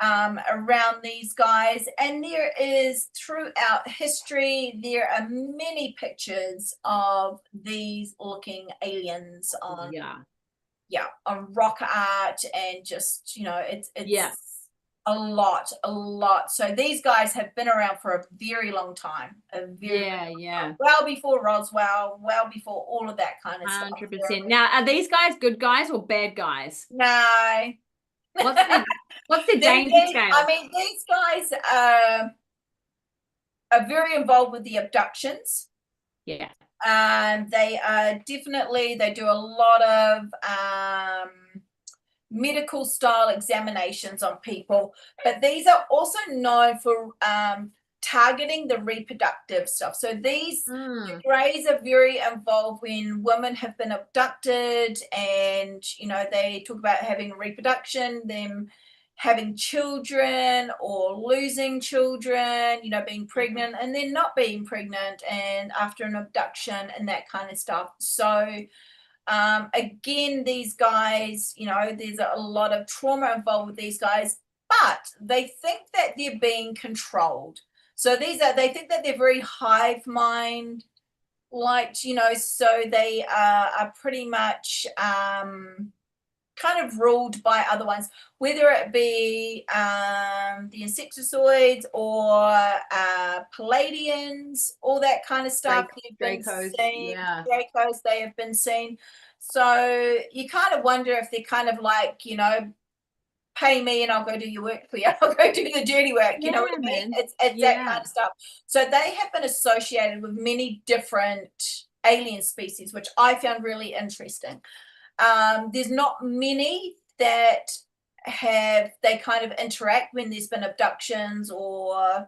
[SPEAKER 2] around these guys, and there is, throughout history, there are many pictures of these looking aliens on on rock art, and just, you know, it's a lot. So these guys have been around for a very long time, well before Roswell, well before all of that kind of
[SPEAKER 1] 100%.
[SPEAKER 2] stuff.
[SPEAKER 1] 100%. Now, are these guys good guys or bad guys?
[SPEAKER 2] No.
[SPEAKER 1] What's the danger scale?
[SPEAKER 2] I mean, these guys are very involved with the abductions.
[SPEAKER 1] Yeah.
[SPEAKER 2] They are definitely, they do a lot of medical style examinations on people, but these are also known for targeting the reproductive stuff. So these the greys are very involved when women have been abducted, and they talk about having reproduction, them having children or losing children, being pregnant and then not being pregnant, and after an abduction and that kind of stuff. So again, these guys, there's a lot of trauma involved with these guys, but they think that they're being controlled. So they think that they're very hive mind, like, so they are pretty much kind of ruled by other ones, whether it be the Insectoids or Palladians, all that kind of stuff.
[SPEAKER 1] Dracos,
[SPEAKER 2] Dracos, they have been seen. So you kind of wonder if they're kind of like, pay me and I'll go do your work for you. I'll go do the dirty work. You know what I mean? It's that kind of stuff. So they have been associated with many different alien species, which I found really interesting. There's not many that they kind of interact when there's been abductions or,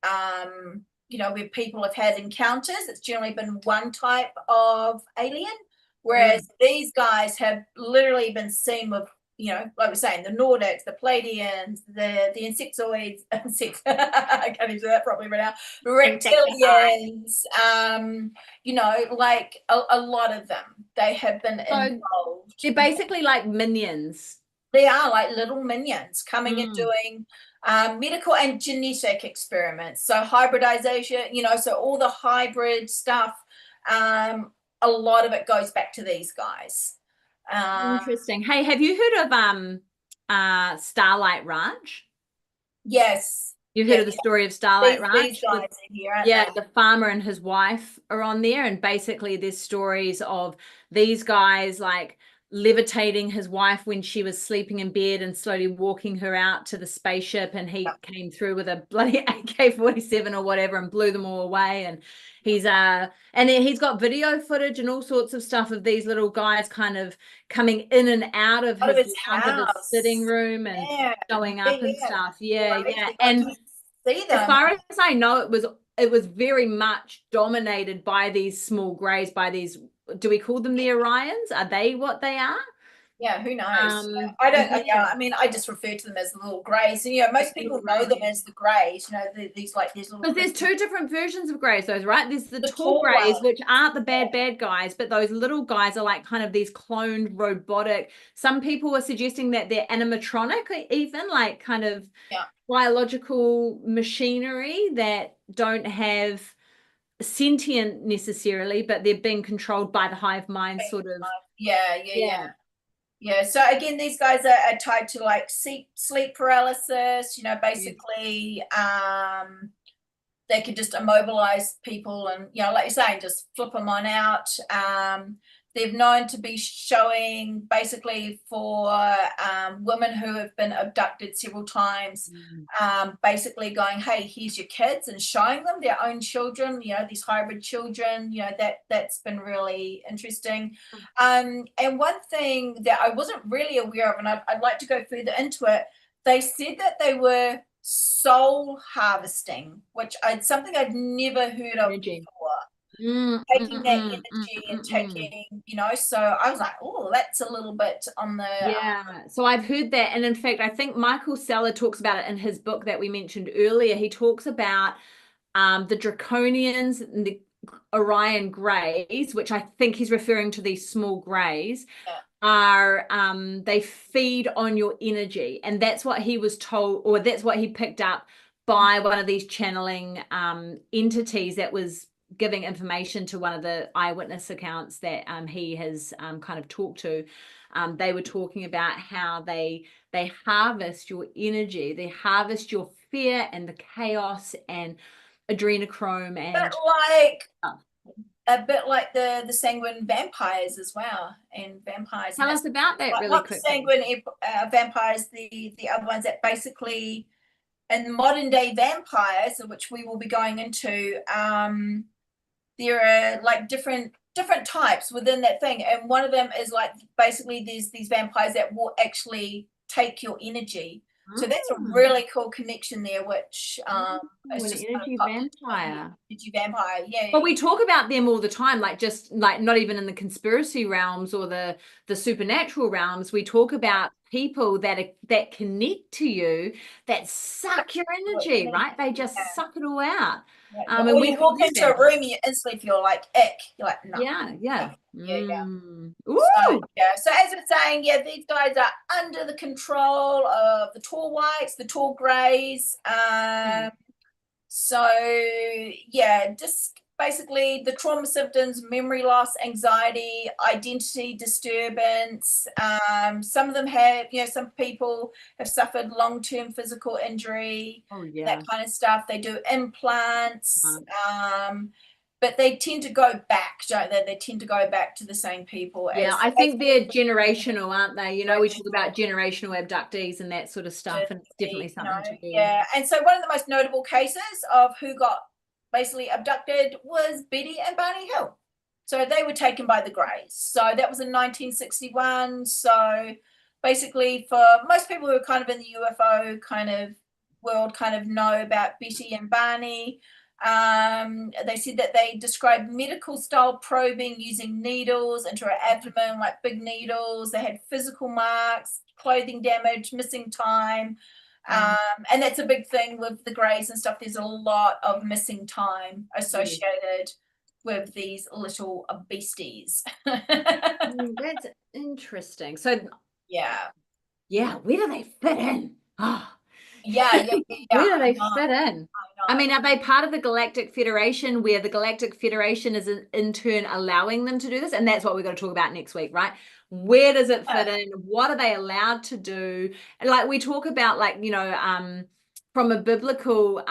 [SPEAKER 2] where people have had encounters. It's generally been one type of alien, whereas these guys have literally been seen with, like we're saying, the Nordics, the Palladians, the Insectoids, I can't even do that properly right now, reptilians, like a lot of them, they have been involved.
[SPEAKER 1] They're basically like minions.
[SPEAKER 2] They are like little minions coming and doing medical and genetic experiments. So hybridization, so all the hybrid stuff, a lot of it goes back to these guys.
[SPEAKER 1] Interesting. Hey, have you heard of Starlight Ranch?
[SPEAKER 2] Yes.
[SPEAKER 1] You've heard of the story of Starlight Ranch?
[SPEAKER 2] These guys in here, aren't they?
[SPEAKER 1] The farmer and his wife are on there, and basically there's stories of these guys like levitating his wife when she was sleeping in bed and slowly walking her out to the spaceship, and he came through with a bloody AK-47 or whatever and blew them all away. And he's and then he's got video footage and all sorts of stuff of these little guys kind of coming in and out of his sitting room and showing up and stuff. And as far as I know, it was very much dominated by these small greys, by these, do we call them the Orions? Are they what they are?
[SPEAKER 2] Yeah, who knows? I don't. I mean, I just refer to them as the little greys. And most people know them as the greys. These little.
[SPEAKER 1] Because there's two different versions of greys, those, right? There's the tall greys, which aren't the bad guys, but those little guys are like kind of these cloned robotic. Some people are suggesting that they're animatronic, even like kind of biological machinery that don't have sentient necessarily, but they're being controlled by the hive mind sort of.
[SPEAKER 2] Yeah. So again, these guys are tied to like sleep paralysis, basically they could just immobilize people and, like you're saying, just flip them on out. They've known to be showing basically for women who have been abducted several times, basically going, hey, here's your kids, and showing them their own children, these hybrid children, that's been really interesting. And one thing that I wasn't really aware of, and I'd like to go further into it, they said that they were soul harvesting, which something I'd never heard of before. Taking that energy and taking, so I was like, oh, that's a little bit on the
[SPEAKER 1] so I've heard that, and in fact I think Michael Seller talks about it in his book that we mentioned earlier. He talks about the draconians and the Orion greys, which I think he's referring to these small greys, are they feed on your energy, and that's what he was told, or that's what he picked up by one of these channeling entities that was giving information to one of the eyewitness accounts that he has kind of talked to. They were talking about how they harvest your energy, they harvest your fear and the chaos and adrenochrome, and a
[SPEAKER 2] bit like the sanguine vampires as well. And vampires,
[SPEAKER 1] tell us about that really quickly.
[SPEAKER 2] Sanguine vampires, the other ones that basically in modern day vampires, which we will be going into, there are like different different types within that thing, and one of them is like basically there's these vampires that will actually take your energy. So that's a really cool connection there, which is
[SPEAKER 1] an
[SPEAKER 2] just
[SPEAKER 1] energy vampire.
[SPEAKER 2] Energy vampire, yeah.
[SPEAKER 1] But we talk about them all the time, like just like not even in the conspiracy realms or the supernatural realms. We talk about people that connect to you, that suck your energy, right? They just suck it all out.
[SPEAKER 2] And
[SPEAKER 1] we
[SPEAKER 2] you walk into a room and you instantly feel like ick. You're like, no.
[SPEAKER 1] Yeah.
[SPEAKER 2] Ooh. So, so as we're saying, these guys are under the control of the tall whites, the tall greys. So just basically the trauma symptoms, memory loss, anxiety, identity disturbance. Some of them have, some people have suffered long-term physical injury, that kind of stuff. They do implants. But they tend to go back, don't they? They tend to go back to the same people.
[SPEAKER 1] I think they're generational, aren't they? We talk about generational abductees and that sort of stuff, and it's definitely something to do.
[SPEAKER 2] Yeah, and so one of the most notable cases of who got basically abducted was Betty and Barney Hill. So they were taken by the Greys. So that was in 1961. So basically, for most people who are kind of in the UFO kind of world, kind of know about Betty and Barney. They said that they described medical style probing using needles into her abdomen, like big needles. They had physical marks, clothing damage, missing time. And that's a big thing with the Greys and stuff. There's a lot of missing time associated with these little beasties.
[SPEAKER 1] That's interesting. So where do they fit in?
[SPEAKER 2] Where
[SPEAKER 1] do they fit in? I mean, are they part of the Galactic Federation, where the Galactic Federation is in turn allowing them to do this? And that's what we're going to talk about next week, right? Where does it fit in? What are they allowed to do? And like we talk about, like, from a biblical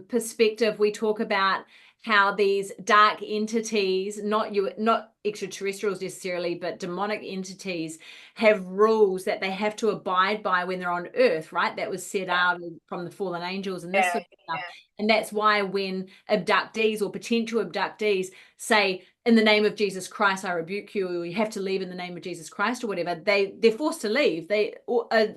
[SPEAKER 1] perspective, we talk about how these dark entities, not extraterrestrials necessarily, but demonic entities, have rules that they have to abide by when they're on Earth, right? That was set out from the fallen angels and this sort of stuff. And that's why when abductees or potential abductees say, in the name of Jesus Christ, I rebuke you, or you have to leave in the name of Jesus Christ or whatever, they're forced to leave.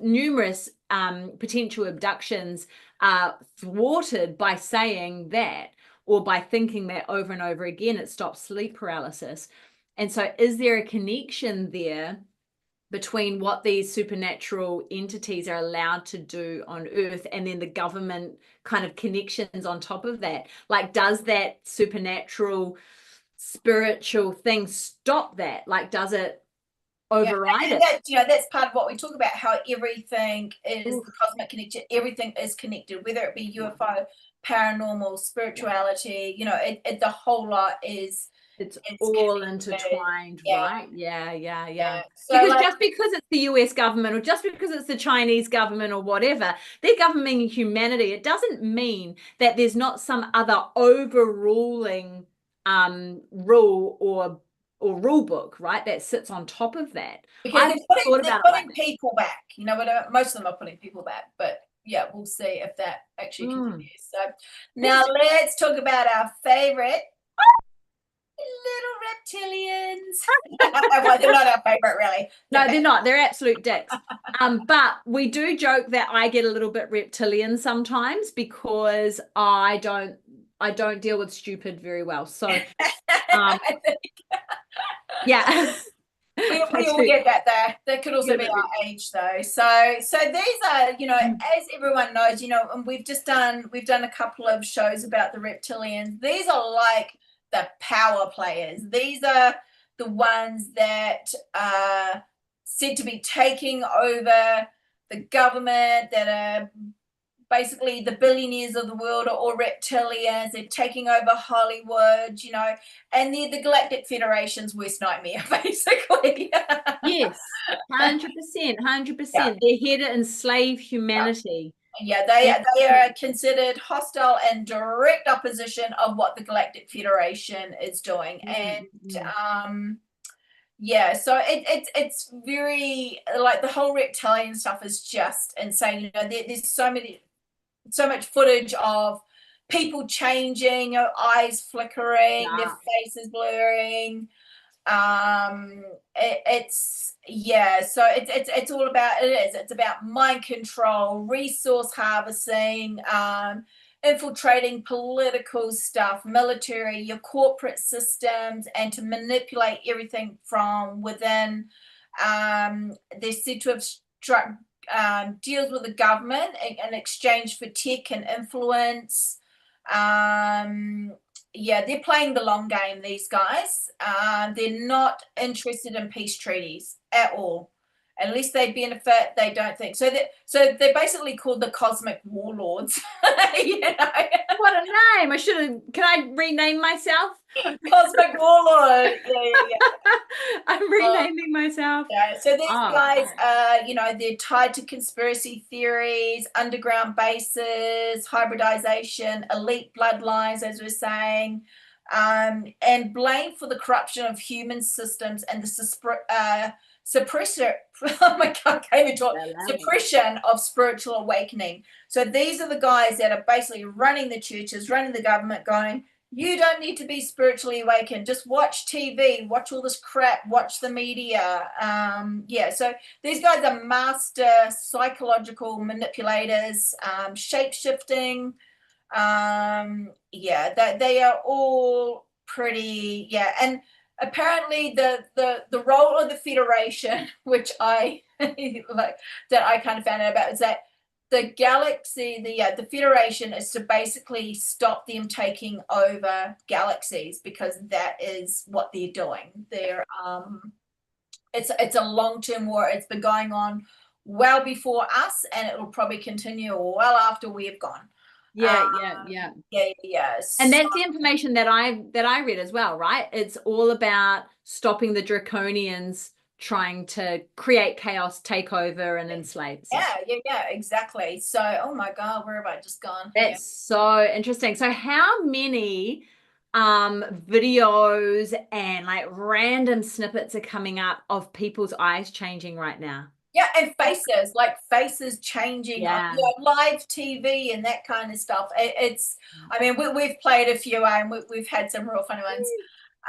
[SPEAKER 1] Numerous potential abductions are thwarted by saying that, or by thinking that over and over again. It stops sleep paralysis. And so is there a connection there between what these supernatural entities are allowed to do on Earth and then the government kind of connections on top of that? Like, does that supernatural spiritual thing stop that? Like, does it override it?
[SPEAKER 2] That's part of what we talk about, how everything is the cosmic connection. Everything is connected, whether it be UFO, paranormal, spirituality, the whole lot is,
[SPEAKER 1] it's all intertwined, right? Yeah.
[SPEAKER 2] So
[SPEAKER 1] because just because it's the US government, or just because it's the Chinese government, or whatever, they're governing humanity, it doesn't mean that there's not some other overruling rule or rule book, right, that sits on top of that.
[SPEAKER 2] Because they're putting people back, most of them are putting people back, but we'll see if that actually continues. So now let's talk about our favorite little reptilians. Well, they're not our favorite, really.
[SPEAKER 1] No, they're not. They're absolute dicks. But we do joke that I get a little bit reptilian sometimes, because I don't deal with stupid very well. So
[SPEAKER 2] we all get that there. That could also be our age, though. So these are, as everyone knows, and we've done a couple of shows about the reptilians. These are like the power players. These are the ones that are said to be taking over the government, that are basically the billionaires of the world are all reptilians. They're taking over Hollywood, and they're the Galactic Federation's worst nightmare, basically.
[SPEAKER 1] Yes, 100%. They're here to enslave humanity.
[SPEAKER 2] They are considered hostile and direct opposition of what the Galactic Federation is doing. And so it's very, like, the whole reptilian stuff is just insane. There's so much footage of people changing, eyes flickering, their faces blurring. It's yeah, so it's all about it's about mind control, resource harvesting, infiltrating political stuff, military, your corporate systems, and to manipulate everything from within. They're said to have struck deals with the government in exchange for tech and influence. Yeah, they're playing the long game, these guys. They're not interested in peace treaties at all. Unless they benefit, they don't think. So they're basically called the cosmic warlords. You know?
[SPEAKER 1] What a name. Can I rename myself?
[SPEAKER 2] Cosmic warlord. Yeah.
[SPEAKER 1] I'm renaming myself.
[SPEAKER 2] Yeah. So these guys, they're tied to conspiracy theories, underground bases, hybridization, elite bloodlines, as we're saying, and blamed for the corruption of human systems and the suppression. Oh my God, can't even talk. Suppression of spiritual awakening. So these are the guys that are basically running the churches, running the government, going, you don't need to be spiritually awakened. Just watch TV, watch all this crap, watch the media. So these guys are master psychological manipulators, shape-shifting. They are all pretty, and apparently the role of the Federation, which I like, that I kind of found out about, is that the galaxy, the Federation is to basically stop them taking over galaxies, because that is what they're doing. They're it's a long-term war. It's been going on well before us, and it will probably continue well after we've gone.
[SPEAKER 1] Yeah. And that's the information that I read as well, right? It's all about stopping the draconians trying to create chaos, take over, and enslave.
[SPEAKER 2] Yeah, exactly. So, oh my God, where have I just gone?
[SPEAKER 1] That's so interesting. So how many videos and like random snippets are coming up of people's eyes changing right now?
[SPEAKER 2] Yeah, and faces changing on live TV and that kind of stuff. We've played a few and we've had some real funny ones.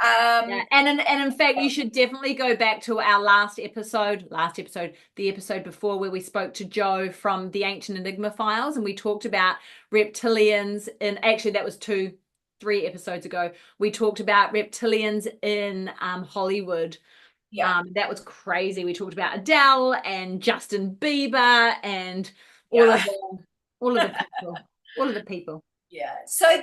[SPEAKER 1] And in fact, you should definitely go back to our last episode, the episode before, where we spoke to Joe from the Ancient Enigma Files, and we talked about reptilians. And actually, that was 3 episodes ago. We talked about reptilians in Hollywood. That was crazy. We talked about Adele and Justin Bieber and all of the people.
[SPEAKER 2] Yeah, so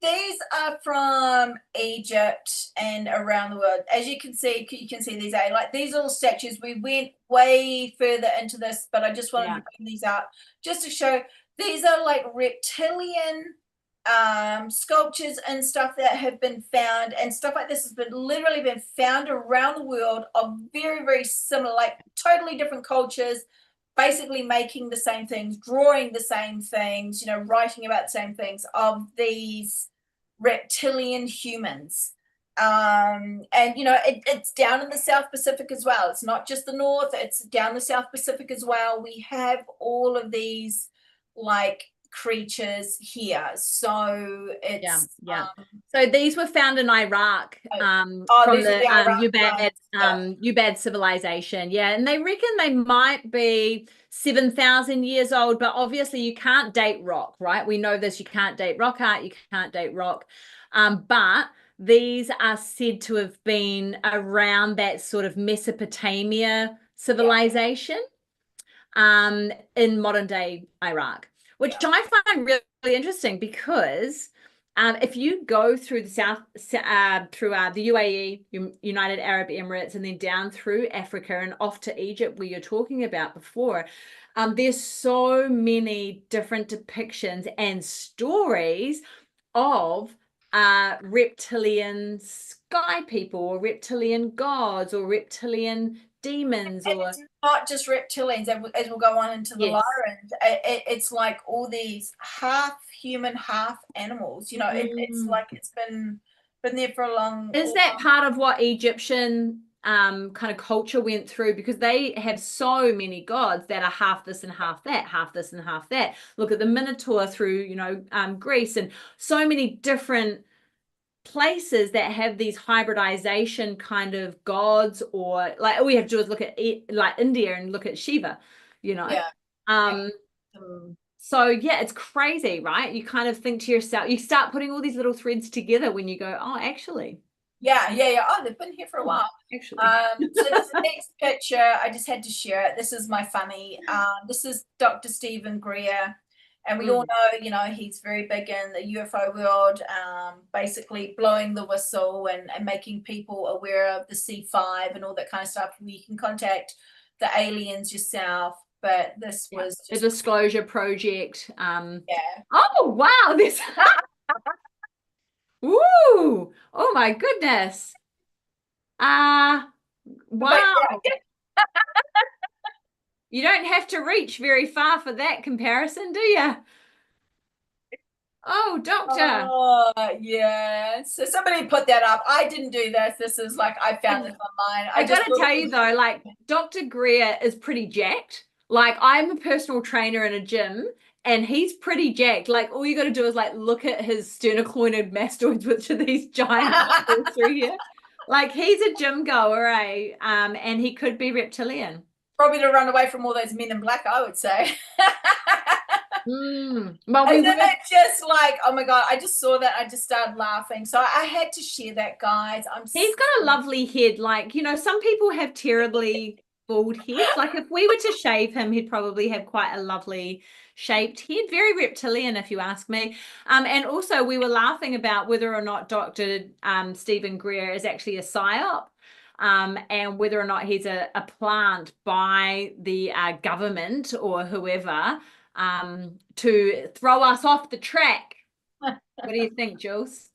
[SPEAKER 2] these are from Egypt and around the world. As you can see these are like these little statues. We went way further into this, but I just wanted to bring these up just to show these are like reptilian sculptures and stuff that have been found, and stuff like this has been literally been found around the world of very, very similar, like totally different cultures, basically making the same things, drawing the same things, writing about the same things, of these reptilian humans. It's down in the South Pacific as well. It's not just the North, it's down the South Pacific as well. We have all of these like creatures here. So it's
[SPEAKER 1] so these were found in Iraq from the Ubad civilization, and they reckon they might be 7,000 years old, but obviously you can't date rock, right? We know this. You can't date rock art, you can't date rock, but these are said to have been around that sort of Mesopotamia civilization in modern day Iraq, which I find really interesting, because if you go through the south, through the UAE, United Arab Emirates, and then down through Africa and off to Egypt, where you're talking about before, there's so many different depictions and stories of reptilian sky people, or reptilian gods, or reptilian demons. And
[SPEAKER 2] it's not just reptilians, as we'll go on into the Lyrans. It's like all these half human, half animals. It's like it's been there for a long.
[SPEAKER 1] Is that part of what Egyptian kind of culture went through? Because they have so many gods that are half this and half that, half this and half that. Look at the Minotaur through Greece, and so many different places that have these hybridization kind of gods, or like all we have to do is look at like India and look at Shiva, you know.
[SPEAKER 2] Yeah.
[SPEAKER 1] So yeah, it's crazy, right? You kind of think to yourself, you start putting all these little threads together when you go, oh, actually.
[SPEAKER 2] Yeah. Oh, they've been here for a while.
[SPEAKER 1] Actually.
[SPEAKER 2] So this next picture, I just had to share it. This is my funny. This is Dr. Stephen Greer. And we all know, you know, he's very big in the UFO world, basically blowing the whistle and making people aware of the C5 and all that kind of stuff. You can contact the aliens yourself, but this was just
[SPEAKER 1] the Disclosure Project.
[SPEAKER 2] Yeah.
[SPEAKER 1] Oh, wow. This. Woo! Oh my goodness. Wow. You don't have to reach very far for that comparison, do you? Oh, doctor.
[SPEAKER 2] Oh, yeah. So somebody put that up. I didn't do this. This is like, I found this online.
[SPEAKER 1] I gotta tell you though, like Dr. Greer is pretty jacked. Like I'm a personal trainer in a gym and he's pretty jacked. Like all you got to do is like look at his sternocleidoid mastoids, which are these giant muscles through here. Like he's a gym goer, eh? And he could be reptilian.
[SPEAKER 2] Probably to run away from all those men in black, I would say.
[SPEAKER 1] Well,
[SPEAKER 2] Isn't it just like, oh my God, I just saw that. I just started laughing. So I had to share that, guys.
[SPEAKER 1] He's got a lovely head. Like, you know, some people have terribly bald heads. Like if we were to shave him, he'd probably have quite a lovely shaped head. Very reptilian, if you ask me. And also we were laughing about whether or not Dr. Stephen Greer is actually a psyop. And whether or not he's a plant by the government or whoever to throw us off the track. What do you think, Jules?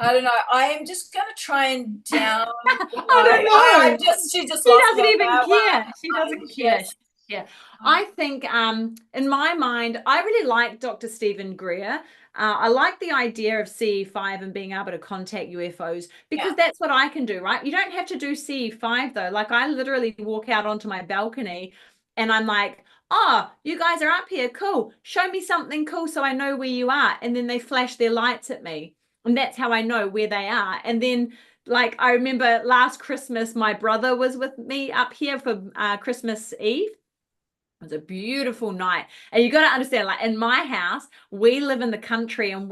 [SPEAKER 2] I don't know. I am just going to try and down.
[SPEAKER 1] I don't know. She doesn't even care. She doesn't care. Yeah. I think in my mind, I really like Dr. Stephen Greer. I like the idea of CE5 and being able to contact UFOs because that's what I can do, right? You don't have to do CE5 though. Like I literally walk out onto my balcony and I'm like, oh, you guys are up here. Cool. Show me something cool so I know where you are. And then they flash their lights at me. And that's how I know where they are. And then like I remember last Christmas, my brother was with me up here for Christmas Eve. It was a beautiful night. And you got to understand, like in my house, we live in the country and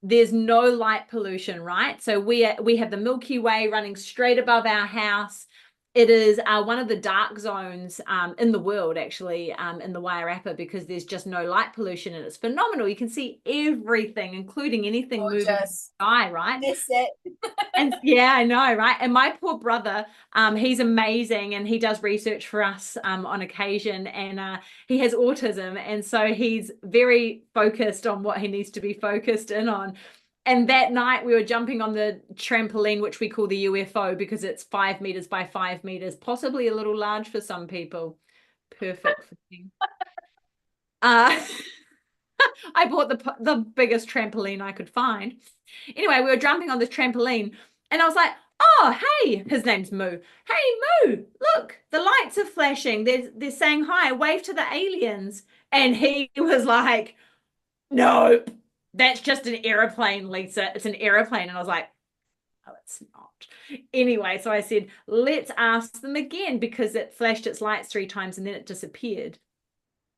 [SPEAKER 1] there's no light pollution, right? So we have the Milky Way running straight above our house. It is one of the dark zones in the world, actually, in the Wairarapa, because there's just no light pollution and it's phenomenal. You can see everything, including anything moving in the sky, right?
[SPEAKER 2] Miss it.
[SPEAKER 1] And yeah, I know, right? And my poor brother, he's amazing and he does research for us on occasion, and he has autism, and so he's very focused on what he needs to be focused in on. And that night we were jumping on the trampoline, which we call the UFO because it's 5 meters by 5 meters, possibly a little large for some people. Perfect for him. I bought the biggest trampoline I could find. Anyway, we were jumping on this trampoline and I was like, oh, hey, his name's Moo. Hey, Moo, look, the lights are flashing. They're saying hi, wave to the aliens. And he was like, nope. That's just an airplane, Lisa. It's an airplane. And I was like, oh, it's not. Anyway, so I said, let's ask them again because it flashed its lights 3 times and then it disappeared.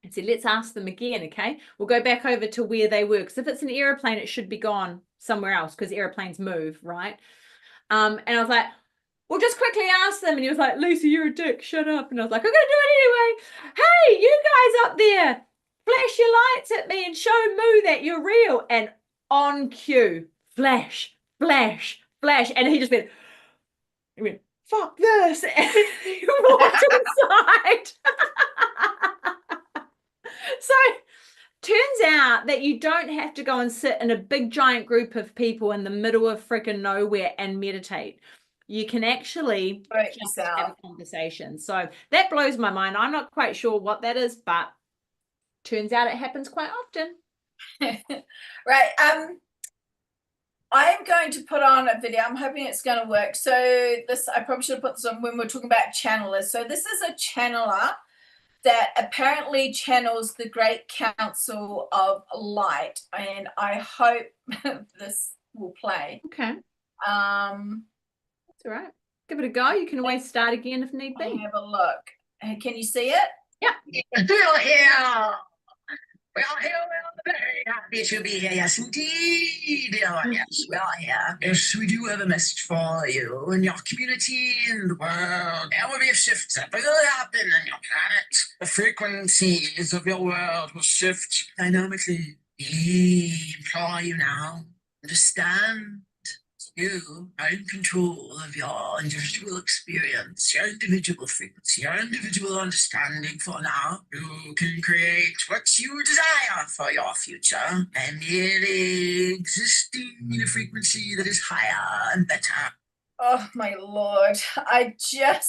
[SPEAKER 1] I said, let's ask them again, okay? We'll go back over to where they were. Because if it's an airplane, it should be gone somewhere else because airplanes move, right? And I was like, well, just quickly ask them. And he was like, Lisa, you're a dick. Shut up. And I was like, I'm going to do it anyway. Hey, you guys up there. Flash your lights at me and show Moo that you're real. And on cue, flash, flash, flash. And he went, fuck this. And he walked inside. So turns out that you don't have to go and sit in a big giant group of people in the middle of freaking nowhere and meditate. You can actually just have a conversation. So that blows my mind. I'm not quite sure what that is, but turns out it happens quite often.
[SPEAKER 2] Right. I am going to put on a video. I'm hoping it's going to work. So I probably should have put this on when we're talking about channelers. So this is a channeler that apparently channels the Great Council of Light. And I hope this will play.
[SPEAKER 1] Okay. That's
[SPEAKER 2] All
[SPEAKER 1] right. Give it a go. You can always start again if need be.
[SPEAKER 2] Have a look. Can you see it?
[SPEAKER 1] Yeah.
[SPEAKER 3] Well, here we are, very happy to be here, yes, indeed. Oh, yes, well, yeah. Yes, we do have a message for you and your community and the world. There will be a shift that will happen on your planet. The frequencies of your world will shift dynamically. We implore you now, understand. You are in control of your individual experience, your individual frequency, your individual understanding for now. You can create what you desire for your future and merely existing in a frequency that is higher and better.
[SPEAKER 2] Oh my Lord. I can't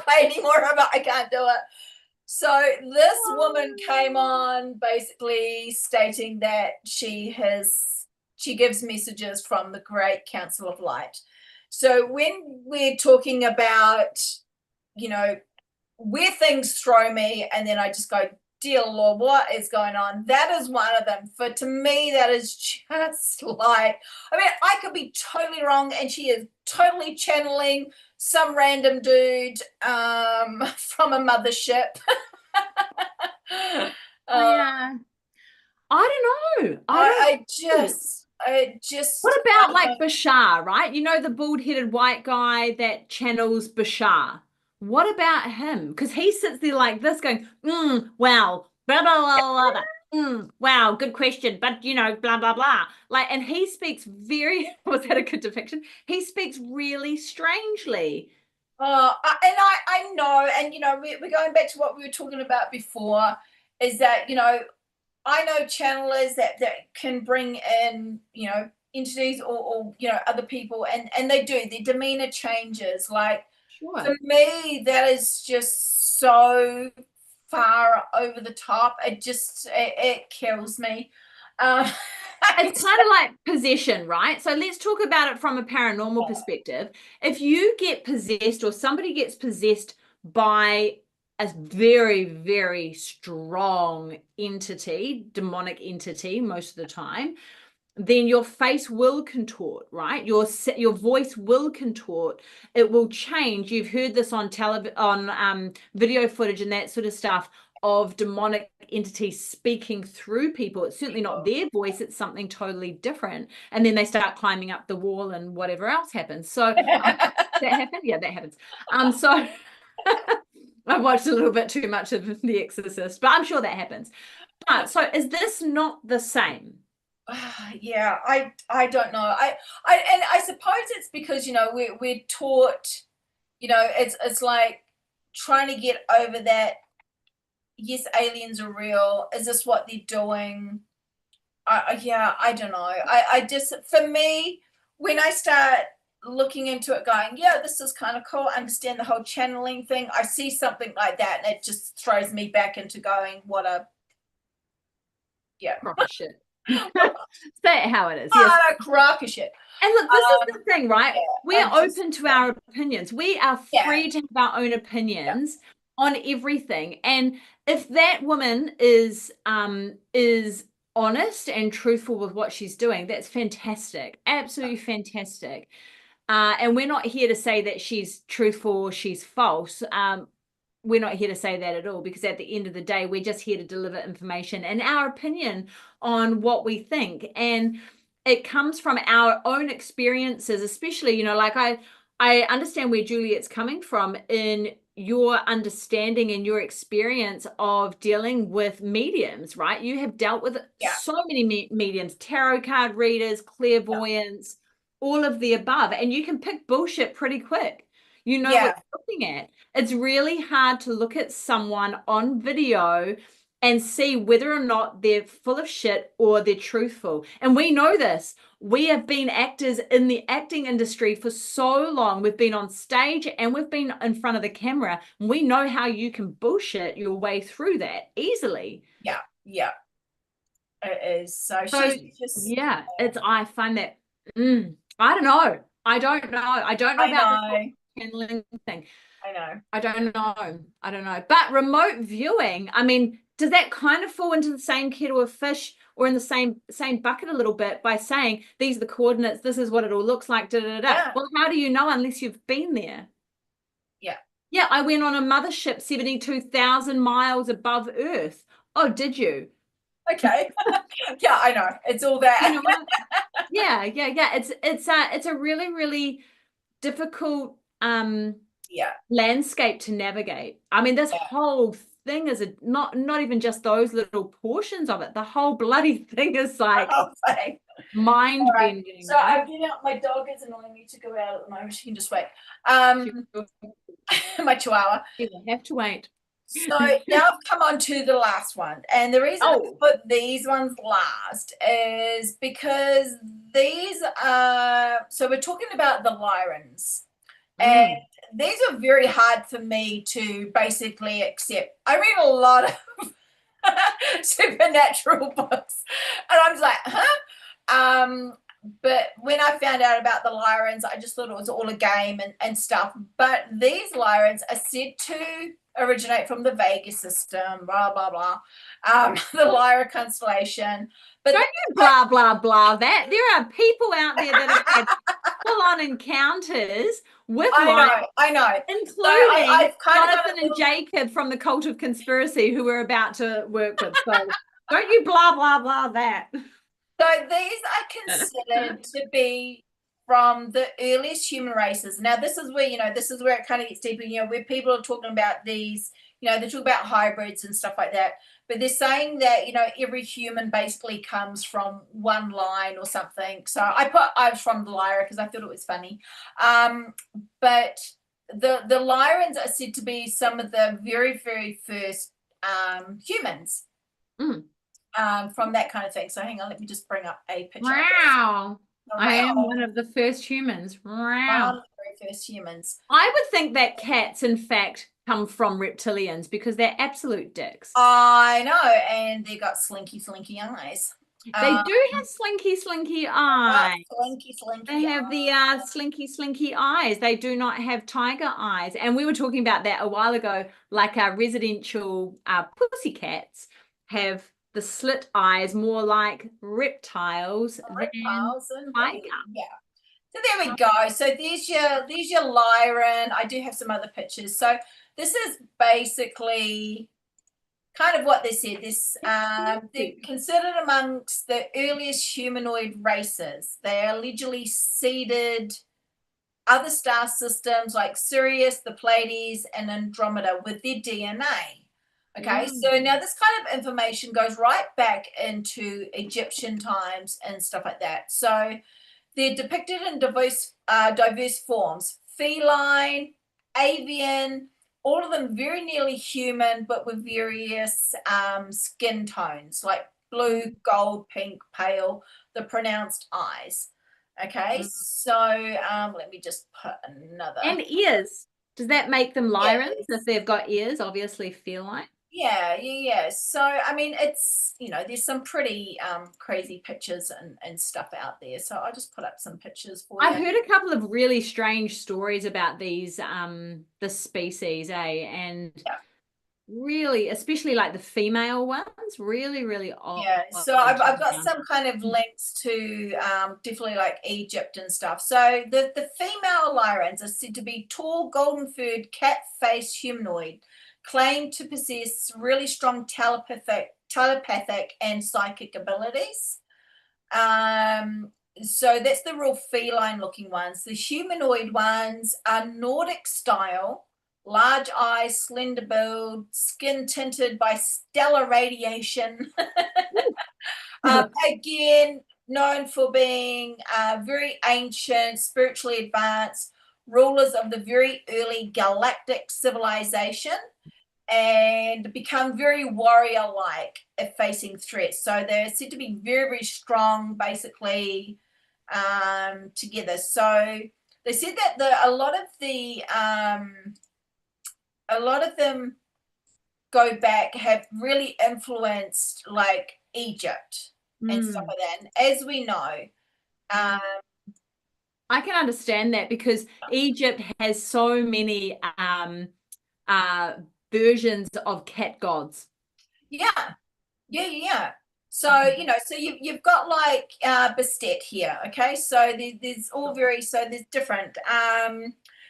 [SPEAKER 2] play anymore of it. I can't do it. So this woman came on basically stating that she gives messages from the Great Council of Light. So when we're talking about, you know, where things throw me and then I just go, dear Lord, what is going on? That is one of them. For to me, that is just like, I mean, I could be totally wrong, and she is totally channeling some random dude from a mothership.
[SPEAKER 1] Yeah. I don't know.
[SPEAKER 2] I just
[SPEAKER 1] What about like Bashar, right? You know, the bald-headed white guy that channels Bashar. What about him? Because he sits there like this going, wow, blah, blah, blah, blah, blah. Wow, good question. But, you know, blah, blah, blah. Like, and he speaks very, was that a good depiction? He speaks really strangely.
[SPEAKER 2] I know, and, you know, we're going back to what we were talking about before, is that, you know, I know channelers that can bring in, you know, entities or you know, other people, and they do, their demeanor changes. Like,
[SPEAKER 1] Sure.
[SPEAKER 2] For me, that is just so far over the top. It kills me.
[SPEAKER 1] It's kind of like possession, right? So let's talk about it from a paranormal perspective. If you get possessed or somebody gets possessed by a very, very strong entity, demonic entity most of the time, then your face will contort, right? Your voice will contort. It will change. You've heard this on video footage and that sort of stuff of demonic entities speaking through people. It's certainly not their voice. It's something totally different. And then they start climbing up the wall and whatever else happens. So that happened? Yeah, that happens. So I've watched a little bit too much of The Exorcist, but I'm sure that happens. But so is this not the same?
[SPEAKER 2] Yeah, I don't know. I suppose it's because, you know, we're taught, you know, it's like trying to get over that. Yes, aliens are real. Is this what they're doing? Yeah, I don't know. I just, for me, when I start looking into it, going, yeah, this is kind of cool, understand the whole channeling thing, I see something like that, and it just throws me back into going, what a, yeah,
[SPEAKER 1] crock of shit. Say it how it is.
[SPEAKER 2] Yes. Crock of shit.
[SPEAKER 1] And look, this is the thing, right?
[SPEAKER 2] Yeah,
[SPEAKER 1] we're open to our opinions. We are free to have our own opinions on everything. And if that woman is honest and truthful with what she's doing, that's fantastic. Absolutely fantastic. And we're not here to say that she's truthful or she's false. We're not here to say that at all, because at the end of the day, we're just here to deliver information and our opinion on what we think. And it comes from our own experiences, especially, you know, like I understand where Juliet's coming from in your understanding and your experience of dealing with mediums, right? You have dealt with so many mediums, tarot card readers, clairvoyants, all of the above, and you can pick bullshit pretty quick. You know what you're looking at. It's really hard to look at someone on video and see whether or not they're full of shit or they're truthful. And we know this. We have been actors in the acting industry for so long. We've been on stage and we've been in front of the camera. We know how you can bullshit your way through that easily.
[SPEAKER 2] Yeah, yeah. It is. So she's just...
[SPEAKER 1] Yeah, I find that, I don't know. I don't know about the channeling thing.
[SPEAKER 2] I know.
[SPEAKER 1] I don't know. But remote viewing, I mean, does that kind of fall into the same kettle of fish or in the same bucket a little bit by saying these are the coordinates, this is what it all looks like, da da da.
[SPEAKER 2] Yeah.
[SPEAKER 1] Well, how do you know unless you've been there?
[SPEAKER 2] Yeah.
[SPEAKER 1] Yeah, I went on a mothership 72,000 miles above Earth. Oh, did you?
[SPEAKER 2] Okay. Yeah, I know. It's all that.
[SPEAKER 1] You know what? Yeah. It's a really, really difficult
[SPEAKER 2] Yeah.
[SPEAKER 1] landscape to navigate. I mean, this whole thing is not even just those little portions of it. The whole bloody thing is like mind bending.
[SPEAKER 2] Right. So I'm getting out. My dog is annoying me to go out at the moment. She can just wait. My chihuahua.
[SPEAKER 1] You have to wait.
[SPEAKER 2] So now I've come on to the last one. And the reason I put these ones last is because these are, so we're talking about the Lyrans. And these are very hard for me to basically accept. I read a lot of supernatural books and I was like, huh? But when I found out about the Lyrans, I just thought it was all a game and stuff. But these Lyrans are said to originate from the Vega system, blah, blah, blah. The Lyra constellation. But
[SPEAKER 1] don't you blah, blah, blah that. There are people out there that have had full-on encounters with Lyra.
[SPEAKER 2] I know.
[SPEAKER 1] Including Jonathan and Jacob from the Cult of Conspiracy who we're about to work with. So don't you blah, blah, blah that.
[SPEAKER 2] So these are considered to be from the earliest human races. Now, this is where, this is where it kind of gets deeper, where people are talking about these, they talk about hybrids and stuff like that. But they're saying that, every human basically comes from one line or something. So I was from the Lyra because I thought it was funny. But the Lyrans are said to be some of the very, very first humans. From that kind of thing. So hang on, let me just bring up a picture.
[SPEAKER 1] Wow. I am one of the first humans. Wow.
[SPEAKER 2] One of the very first humans.
[SPEAKER 1] I would think that cats, in fact, come from reptilians because they're absolute dicks.
[SPEAKER 2] I know, and they got slinky eyes.
[SPEAKER 1] They do have slinky eyes.
[SPEAKER 2] Slinky
[SPEAKER 1] They have the slinky eyes. They do not have tiger eyes. And we were talking about that a while ago, like our residential pussycats have the slit eyes more like reptiles than tiger.
[SPEAKER 2] Yeah. So there we go. So there's your Lyran. I do have some other pictures. So this is basically kind of what they said. This they're considered amongst the earliest humanoid races. They allegedly seeded other star systems like Sirius, the Pleiades, and Andromeda with their DNA. Okay, so now this kind of information goes right back into Egyptian times and stuff like that. So they're depicted in diverse forms: feline, avian, all of them very nearly human, but with various skin tones like blue, gold, pink, pale, the pronounced eyes. Okay, so let me just put another.
[SPEAKER 1] And ears. Does that make them Lyrans if they've got ears? Obviously feline.
[SPEAKER 2] Yeah. So, I mean, it's, there's some pretty crazy pictures and stuff out there. So I'll just put up some pictures for you.
[SPEAKER 1] I've heard a couple of really strange stories about these, the species, and really, especially like the female ones, really, really odd.
[SPEAKER 2] Yeah, so I've got some kind of links to definitely like Egypt and stuff. So the female Lyrans are said to be tall, golden-furred, cat-faced humanoid, claimed to possess really strong telepathic and psychic abilities. So that's the real feline-looking ones. The humanoid ones are Nordic style, large eyes, slender build, skin tinted by stellar radiation. Again, known for being very ancient, spiritually advanced, rulers of the very early galactic civilization, and become very warrior-like if facing threats. So they're said to be very, very strong, basically, together. So they said that a lot of them go back, have really influenced like Egypt and stuff like that. And as we know,
[SPEAKER 1] I can understand that because Egypt has so many versions of cat gods.
[SPEAKER 2] Yeah. So, you know, so you've got like Bastet here, okay? So there's all there's different.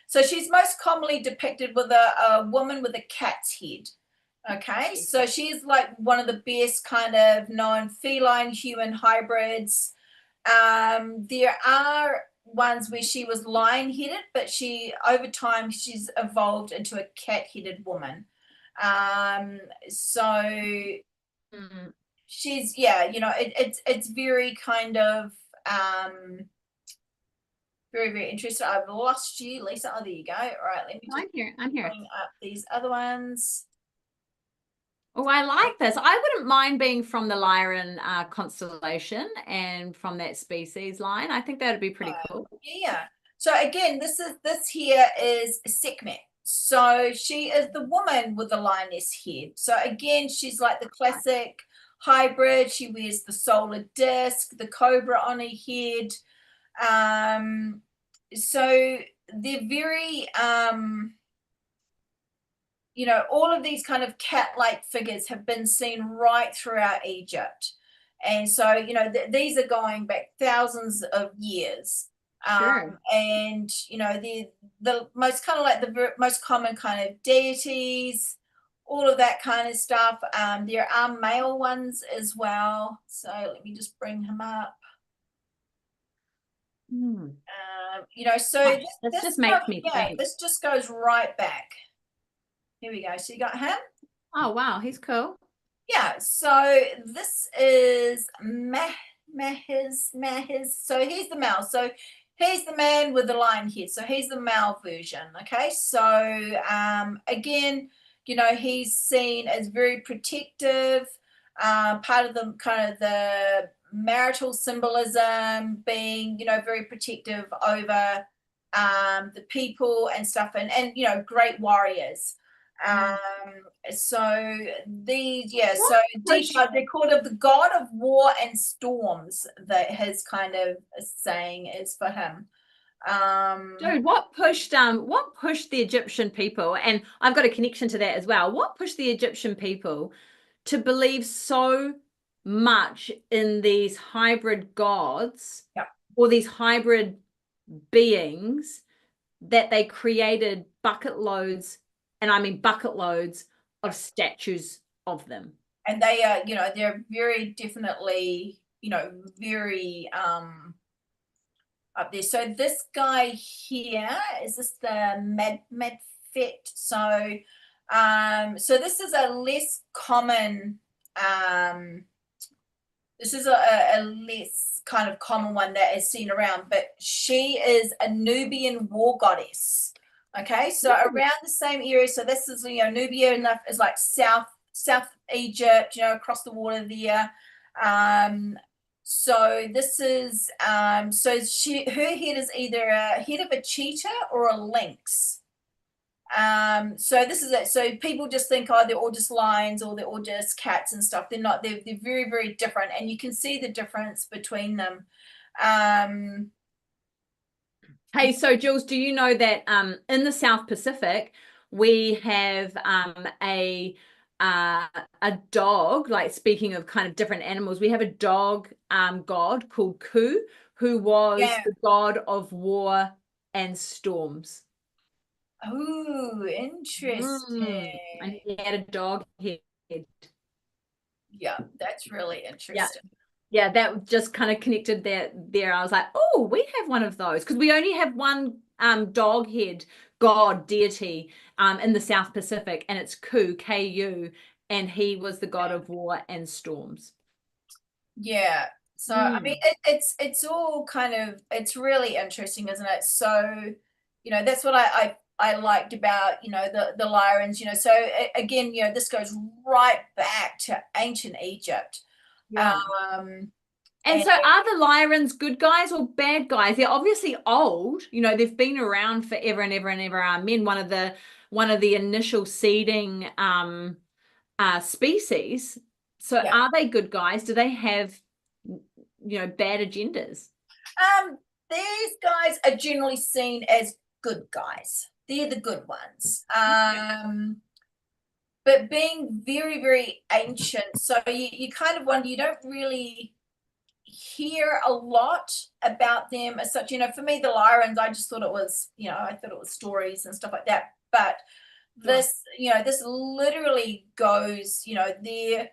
[SPEAKER 2] So she's most commonly depicted with a woman with a cat's head. Okay, so she's like one of the best kind of known feline human hybrids. There are ones where she was lion-headed, but over time she's evolved into a cat-headed woman. So she's, yeah, you know, it's very kind of very, very interesting. I've lost you, Lisa. Oh, there you go. All right, let me just
[SPEAKER 1] I'm here.
[SPEAKER 2] bring up these other ones.
[SPEAKER 1] Oh, I like this. I wouldn't mind being from the Lyran constellation and from that species line. I think that would be pretty cool.
[SPEAKER 2] Yeah. So again, this here is Sekhmet. So she is the woman with the lioness head. So again, she's like the classic hybrid. She wears the solar disc, the cobra on her head. So they're very you know, all of these kind of cat-like figures have been seen right throughout Egypt. And so, you know, these are going back thousands of years.
[SPEAKER 1] Sure.
[SPEAKER 2] And, you know, the most kind of like the most common kind of deities, all of that kind of stuff. There are male ones as well. So let me just bring him up. You know, so
[SPEAKER 1] this just makes me think.
[SPEAKER 2] This just goes right back. Here we go. So you got him.
[SPEAKER 1] Oh, wow. He's cool.
[SPEAKER 2] Yeah. So this is Mahiz. So he's the male. So he's the man with the lion head. So he's the male version. Okay. So again, you know, he's seen as very protective, part of the kind of the marital symbolism being, you know, very protective over the people and stuff, and you know, great warriors. So these, so they're called of the god of war and storms, that his kind of saying is for him.
[SPEAKER 1] Dude, what pushed the Egyptian people, and I've got a connection to that as well, what pushed the Egyptian people to believe so much in these hybrid gods or these hybrid beings that they created bucket loads, and I mean bucket loads of statues of them?
[SPEAKER 2] And they are, you know, they're very definitely, you know, very up there. So this guy here, is this the Medfet? So so this is a less common this is a less kind of common one that is seen around, but she is a Nubian war goddess. Okay, so around the same area. So this is, you know, Nubia enough is like South Egypt, you know, across the water there. So this is so her head is either a head of a cheetah or a lynx. So this is it. So people just think, oh, they're all just lions or they're all just cats and stuff. They're not. They're very, very different, and you can see the difference between them.
[SPEAKER 1] Hey, so Jules, do you know that in the South Pacific we have a dog, like, speaking of kind of different animals, we have a dog god called Ku, who was the god of war and storms.
[SPEAKER 2] Oh, interesting.
[SPEAKER 1] And he had a dog head.
[SPEAKER 2] Yeah, that's really interesting.
[SPEAKER 1] Yeah, that just kind of connected there. I was like, oh, we have one of those, because we only have one dog head god deity in the South Pacific, and it's Ku, Ku, and he was the god of war and storms.
[SPEAKER 2] Yeah. So I mean, it's all kind of, it's really interesting, isn't it? So, you know, that's what I liked about, you know, the Lyrans, you know. So again, you know, this goes right back to ancient Egypt.
[SPEAKER 1] Yeah. And so are the Lyrans good guys or bad guys? They're obviously old, you know, they've been around forever and ever and ever. Men, one of the initial seeding species. So are they good guys? Do they have, you know, bad agendas?
[SPEAKER 2] These guys are generally seen as good guys. They're the good ones. but being very, very ancient. So you kind of wonder, you don't really hear a lot about them as such. For me, the Lyrans, I just thought it was, I thought it was stories and stuff like that. But this, this literally goes, the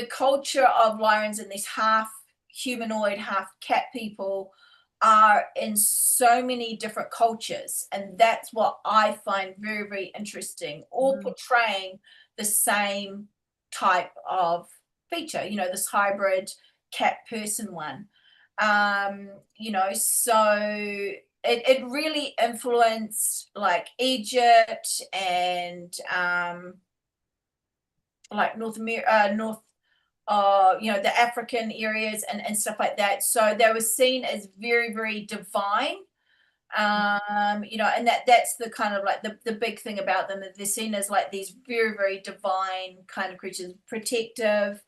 [SPEAKER 2] culture of Lyrans and these half humanoid, half cat people are in so many different cultures, and that's what I find very, very interesting, all portraying the same type of feature, this hybrid cat person one. So it really influenced like Egypt and like North America, the African areas and stuff like that. So they were seen as very, very divine. And that's the kind of like the big thing about them, that they're seen as like these very, very divine kind of creatures, protective,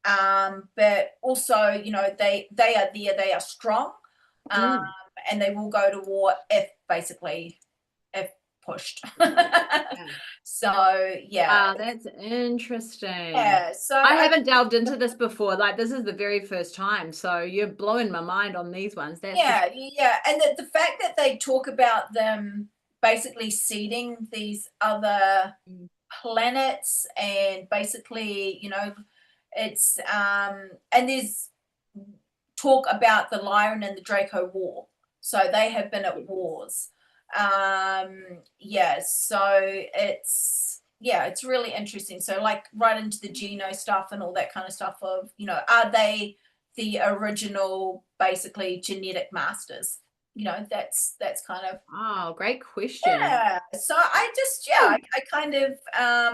[SPEAKER 2] but also, they are there, they are strong, and they will go to war if pushed. So yeah.
[SPEAKER 1] That's interesting.
[SPEAKER 2] Yeah, so
[SPEAKER 1] I haven't delved into this before. Like, this is the very first time, so you're blowing my mind on these ones. That's
[SPEAKER 2] and the fact that they talk about them basically seeding these other planets, and basically, it's and there's talk about the Lyran and the Draco War, so they have been at wars. So it's really interesting. So like right into the Geno stuff and all that kind of stuff of, are they the original basically genetic masters? That's kind of.
[SPEAKER 1] Oh, great question.
[SPEAKER 2] Yeah. So I just, I kind of, I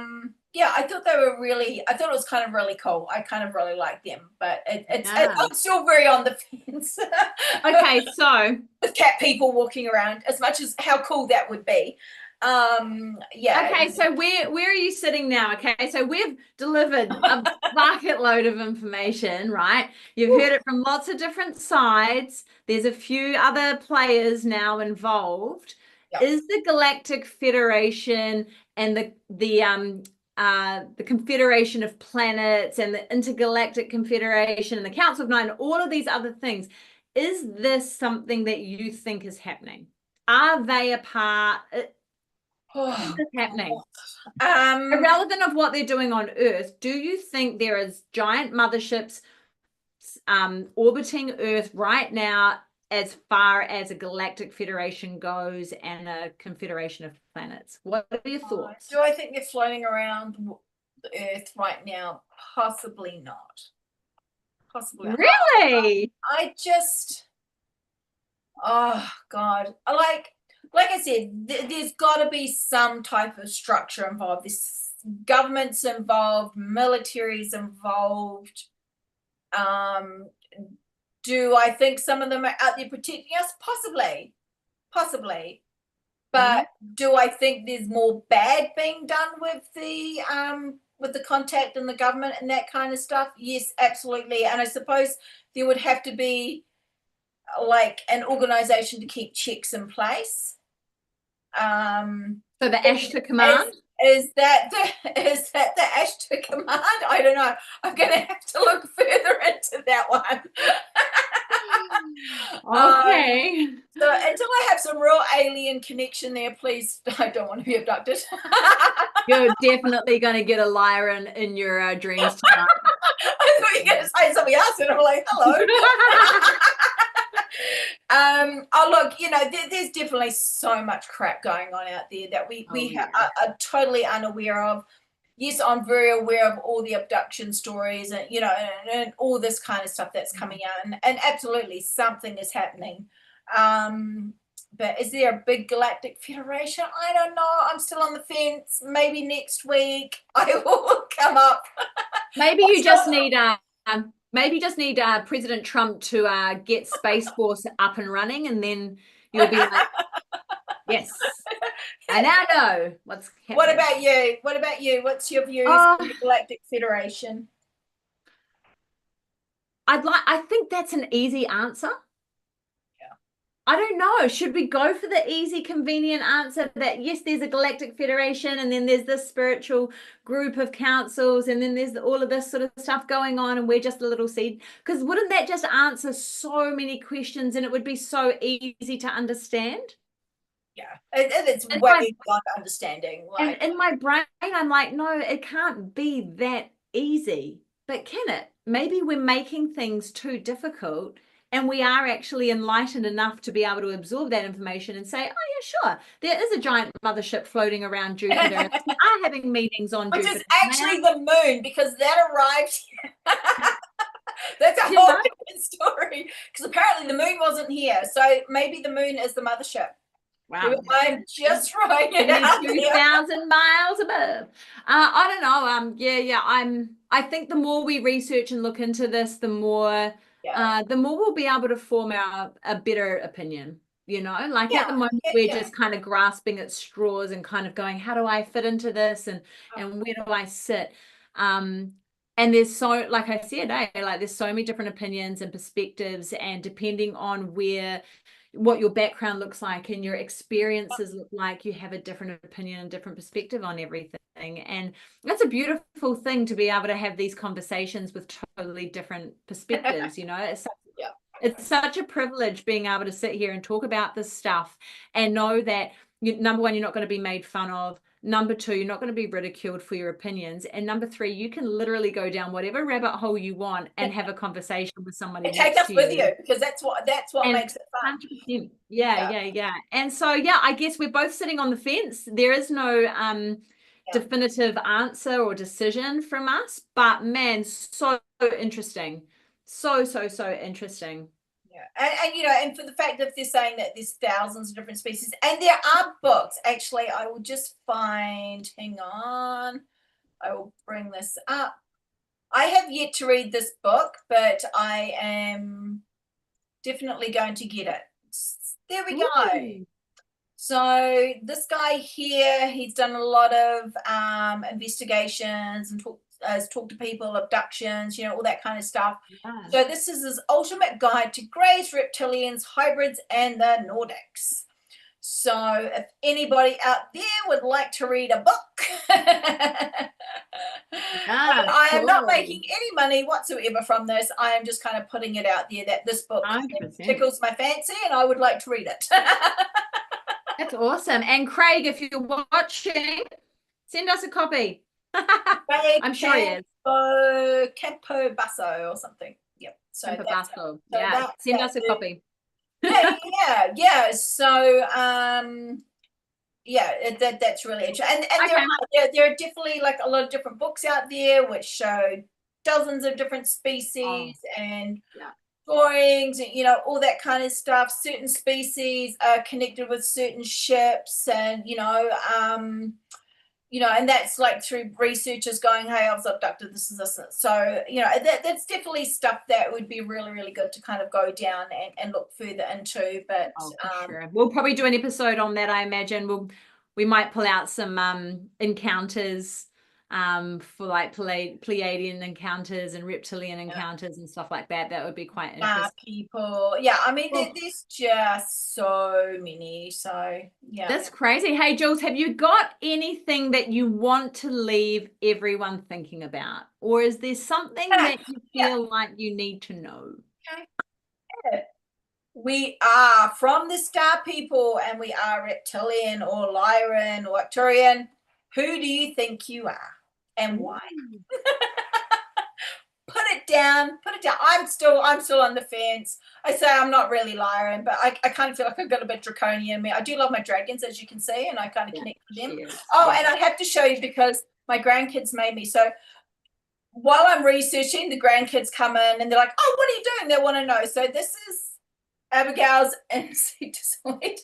[SPEAKER 2] thought it was kind of really cool. I kind of really like them, but I'm still very on the fence.
[SPEAKER 1] Okay, so
[SPEAKER 2] with cat people walking around, as much as how cool that would be.
[SPEAKER 1] Okay, so where are you sitting now? Okay, so we've delivered a bucket load of information, right? You've heard it from lots of different sides. There's a few other players now involved. Yep. Is the Galactic Federation and the Confederation of Planets and the Intergalactic Confederation and the Council of Nine, all of these other things, is this something that you think is happening? Are they a part? What is happening? Irrelevant of what they're doing on Earth, do you think there is giant motherships orbiting Earth right now, as far as a Galactic Federation goes and a Confederation of Planets? What are your thoughts?
[SPEAKER 2] Do I think they're floating around the Earth right now? Possibly not. Possibly not.
[SPEAKER 1] Really?
[SPEAKER 2] I just, oh God, like I said, there's got to be some type of structure involved. There's governments involved, military's involved. Do I think some of them are out there protecting us? Possibly. But do I think there's more bad being done with the contact and the government and that kind of stuff? Yes, absolutely. And I suppose there would have to be like an organization to keep checks in place.
[SPEAKER 1] So the Ashta command?
[SPEAKER 2] Is that the Ashta command? I don't know. I'm going to have to look further into that one.
[SPEAKER 1] Okay.
[SPEAKER 2] So until I have some real alien connection there, please, I don't want to be abducted.
[SPEAKER 1] You're definitely going to get a Lyran in your dreams tonight.
[SPEAKER 2] I thought you were going to say something else, and I'm like, hello. Look, there's definitely so much crap going on out there that we are totally unaware of. Yes, I'm very aware of all the abduction stories and, and all this kind of stuff that's coming out, and absolutely something is happening. But is there a big Galactic Federation? I don't know. I'm still on the fence. Maybe next week I will come up.
[SPEAKER 1] Maybe you just need President Trump to get Space Force up and running, and then you'll be like, yes, I now know what's happening.
[SPEAKER 2] What about you? What's your views on the Galactic Federation?
[SPEAKER 1] I think that's an easy answer.
[SPEAKER 2] Yeah.
[SPEAKER 1] I don't know. Should we go for the easy, convenient answer that yes, there's a Galactic Federation, and then there's this spiritual group of councils, and then there's all of this sort of stuff going on, and we're just a little seed? Because wouldn't that just answer so many questions, and it would be so easy to understand?
[SPEAKER 2] Yeah, it's
[SPEAKER 1] And
[SPEAKER 2] way beyond understanding.
[SPEAKER 1] and in my brain, I'm like, no, it can't be that easy. But can it? Maybe we're making things too difficult, and we are actually enlightened enough to be able to absorb that information and say, oh, yeah, sure, there is a giant mothership floating around Jupiter. We are having meetings on
[SPEAKER 2] Which
[SPEAKER 1] Jupiter.
[SPEAKER 2] is actually the moon, because that arrived here. That's a whole different story, because apparently the moon wasn't here. So maybe the moon is the mothership.
[SPEAKER 1] Wow.
[SPEAKER 2] I'm just throwing it out
[SPEAKER 1] 2,000 miles above. I don't know. I think the more we research and look into this, the more we'll be able to form a better opinion. Like at the moment we're just kind of grasping at straws and kind of going, how do I fit into this, and where do I sit? And there's so, like I said, like there's so many different opinions and perspectives, and depending on what your background looks like and your experiences look like, you have a different opinion and different perspective on everything. And that's a beautiful thing, to be able to have these conversations with totally different perspectives. It's such a privilege being able to sit here and talk about this stuff and know that, number one, you're not going to be made fun of. Number two, you're not going to be ridiculed for your opinions. And number three, you can literally go down whatever rabbit hole you want and have a conversation with somebody.
[SPEAKER 2] And take us with you, because that's what makes it fun.
[SPEAKER 1] 100%. Yeah. And so, I guess we're both sitting on the fence. There is no definitive answer or decision from us, but man, so interesting. So interesting.
[SPEAKER 2] Yeah, and for the fact that they're saying that there's thousands of different species, and there are books. Actually, I will just find. Hang on, I will bring this up. I have yet to read this book, but I am definitely going to get it. There we go. Ooh. So this guy here, he's done a lot of investigations and has talked to people, abductions, all that kind of stuff. Yeah. So this is his ultimate guide to greys, reptilians, hybrids, and the Nordics. So if anybody out there would like to read a book, I am not making any money whatsoever from this. I am just kind of putting it out there that this book 100%. Tickles my fancy and I would like to read it.
[SPEAKER 1] That's awesome. And Craig, if you're watching, send us a copy. I'm sure he is.
[SPEAKER 2] Campo Basso or something. Yep. So
[SPEAKER 1] Campo Basso. Yeah. Send us a copy.
[SPEAKER 2] Yeah. So that's really interesting. And there are definitely like a lot of different books out there which show dozens of different species and drawings and all that kind of stuff. Certain species are connected with certain ships, and and that's like through researchers going, hey, I was abducted, this is this. So, that's definitely stuff that would be really, really good to kind of go down and look further into. But
[SPEAKER 1] sure. We'll probably do an episode on that, I imagine. We might pull out some encounters for like Pleiadian encounters and reptilian encounters and stuff like that. That would be quite interesting.
[SPEAKER 2] People. Yeah, I mean, there's just so many. So, yeah.
[SPEAKER 1] That's crazy. Hey, Jules, have you got anything that you want to leave everyone thinking about? Or is there something that you feel like you need to know?
[SPEAKER 2] Okay. We are from the star people, and we are reptilian or Lyran or Arcturian. Who do you think you are and why? Put it down. I'm still on the fence. I say I'm not really Lyran, but I kind of feel like I've got a bit draconian in me. I do love my dragons, as you can see, and I kind of connect with them. And I have to show you because my grandkids made me. So while I'm researching, the grandkids come in and they're like, oh, what are you doing? They want to know. So this is Abigail's Insectoid.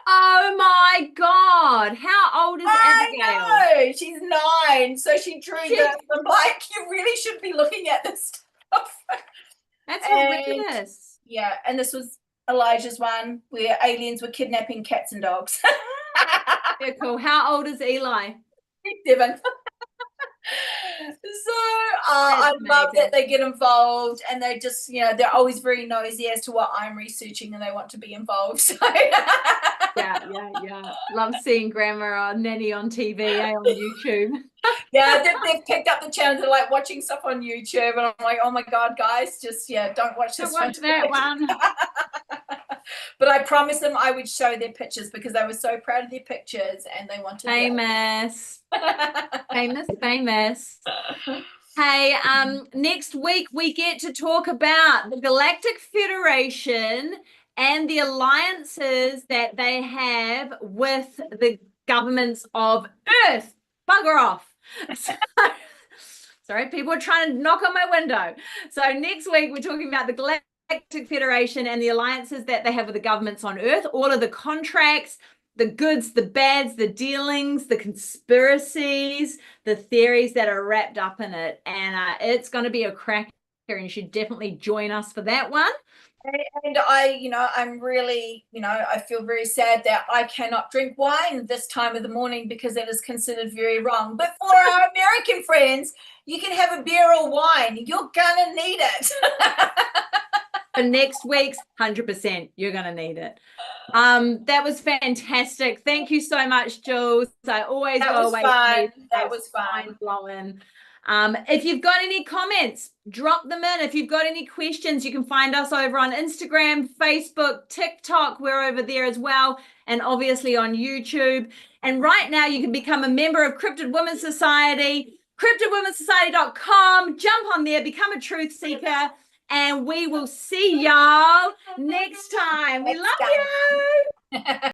[SPEAKER 1] Oh my God. How old is Abigail?
[SPEAKER 2] I know. She's 9. So she drew this. I'm like, you really should be looking at this stuff.
[SPEAKER 1] That's horrendous.
[SPEAKER 2] Yeah. And this was Elijah's one where aliens were kidnapping cats and dogs.
[SPEAKER 1] Yeah, cool. How old is Eli?
[SPEAKER 2] 7. I love
[SPEAKER 1] amazing.
[SPEAKER 2] that they get involved, and they just, they're always very nosy as to what I'm researching, and they want to be involved. So
[SPEAKER 1] Yeah. Love seeing grandma or nanny on TV, on YouTube.
[SPEAKER 2] yeah, they've picked up the channel. They're like watching stuff on YouTube, and I'm like, oh my God, guys, just don't watch this
[SPEAKER 1] Don't watch that one.
[SPEAKER 2] But I promised them I would show their pictures because they were so proud of their pictures, and they wanted
[SPEAKER 1] Famous. Famous. Hey, next week we get to talk about the Galactic Federation and the alliances that they have with the governments of Earth. Bugger off. Sorry, people are trying to knock on my window. So next week we're talking about the Galactic Federation and the alliances that they have with the governments on Earth, all of the contracts, the goods, the bads, the dealings, the conspiracies, the theories that are wrapped up in it. And it's going to be a cracker, and you should definitely join us for that one.
[SPEAKER 2] And I'm really, I feel very sad that I cannot drink wine this time of the morning because it is considered very wrong. But for our American friends, you can have a beer or wine. You're going to need it.
[SPEAKER 1] For next week's 100%, you're going to need it. That was fantastic. Thank you so much, Jules. I always go away.
[SPEAKER 2] That was fun.
[SPEAKER 1] Mind-blowing. If you've got any comments, drop them in. If you've got any questions, you can find us over on Instagram, Facebook, TikTok. We're over there as well, and obviously on YouTube. And right now you can become a member of Cryptid Women's Society, cryptidwomensociety.com. Jump on there, become a truth seeker, and we will see y'all next time. We love you.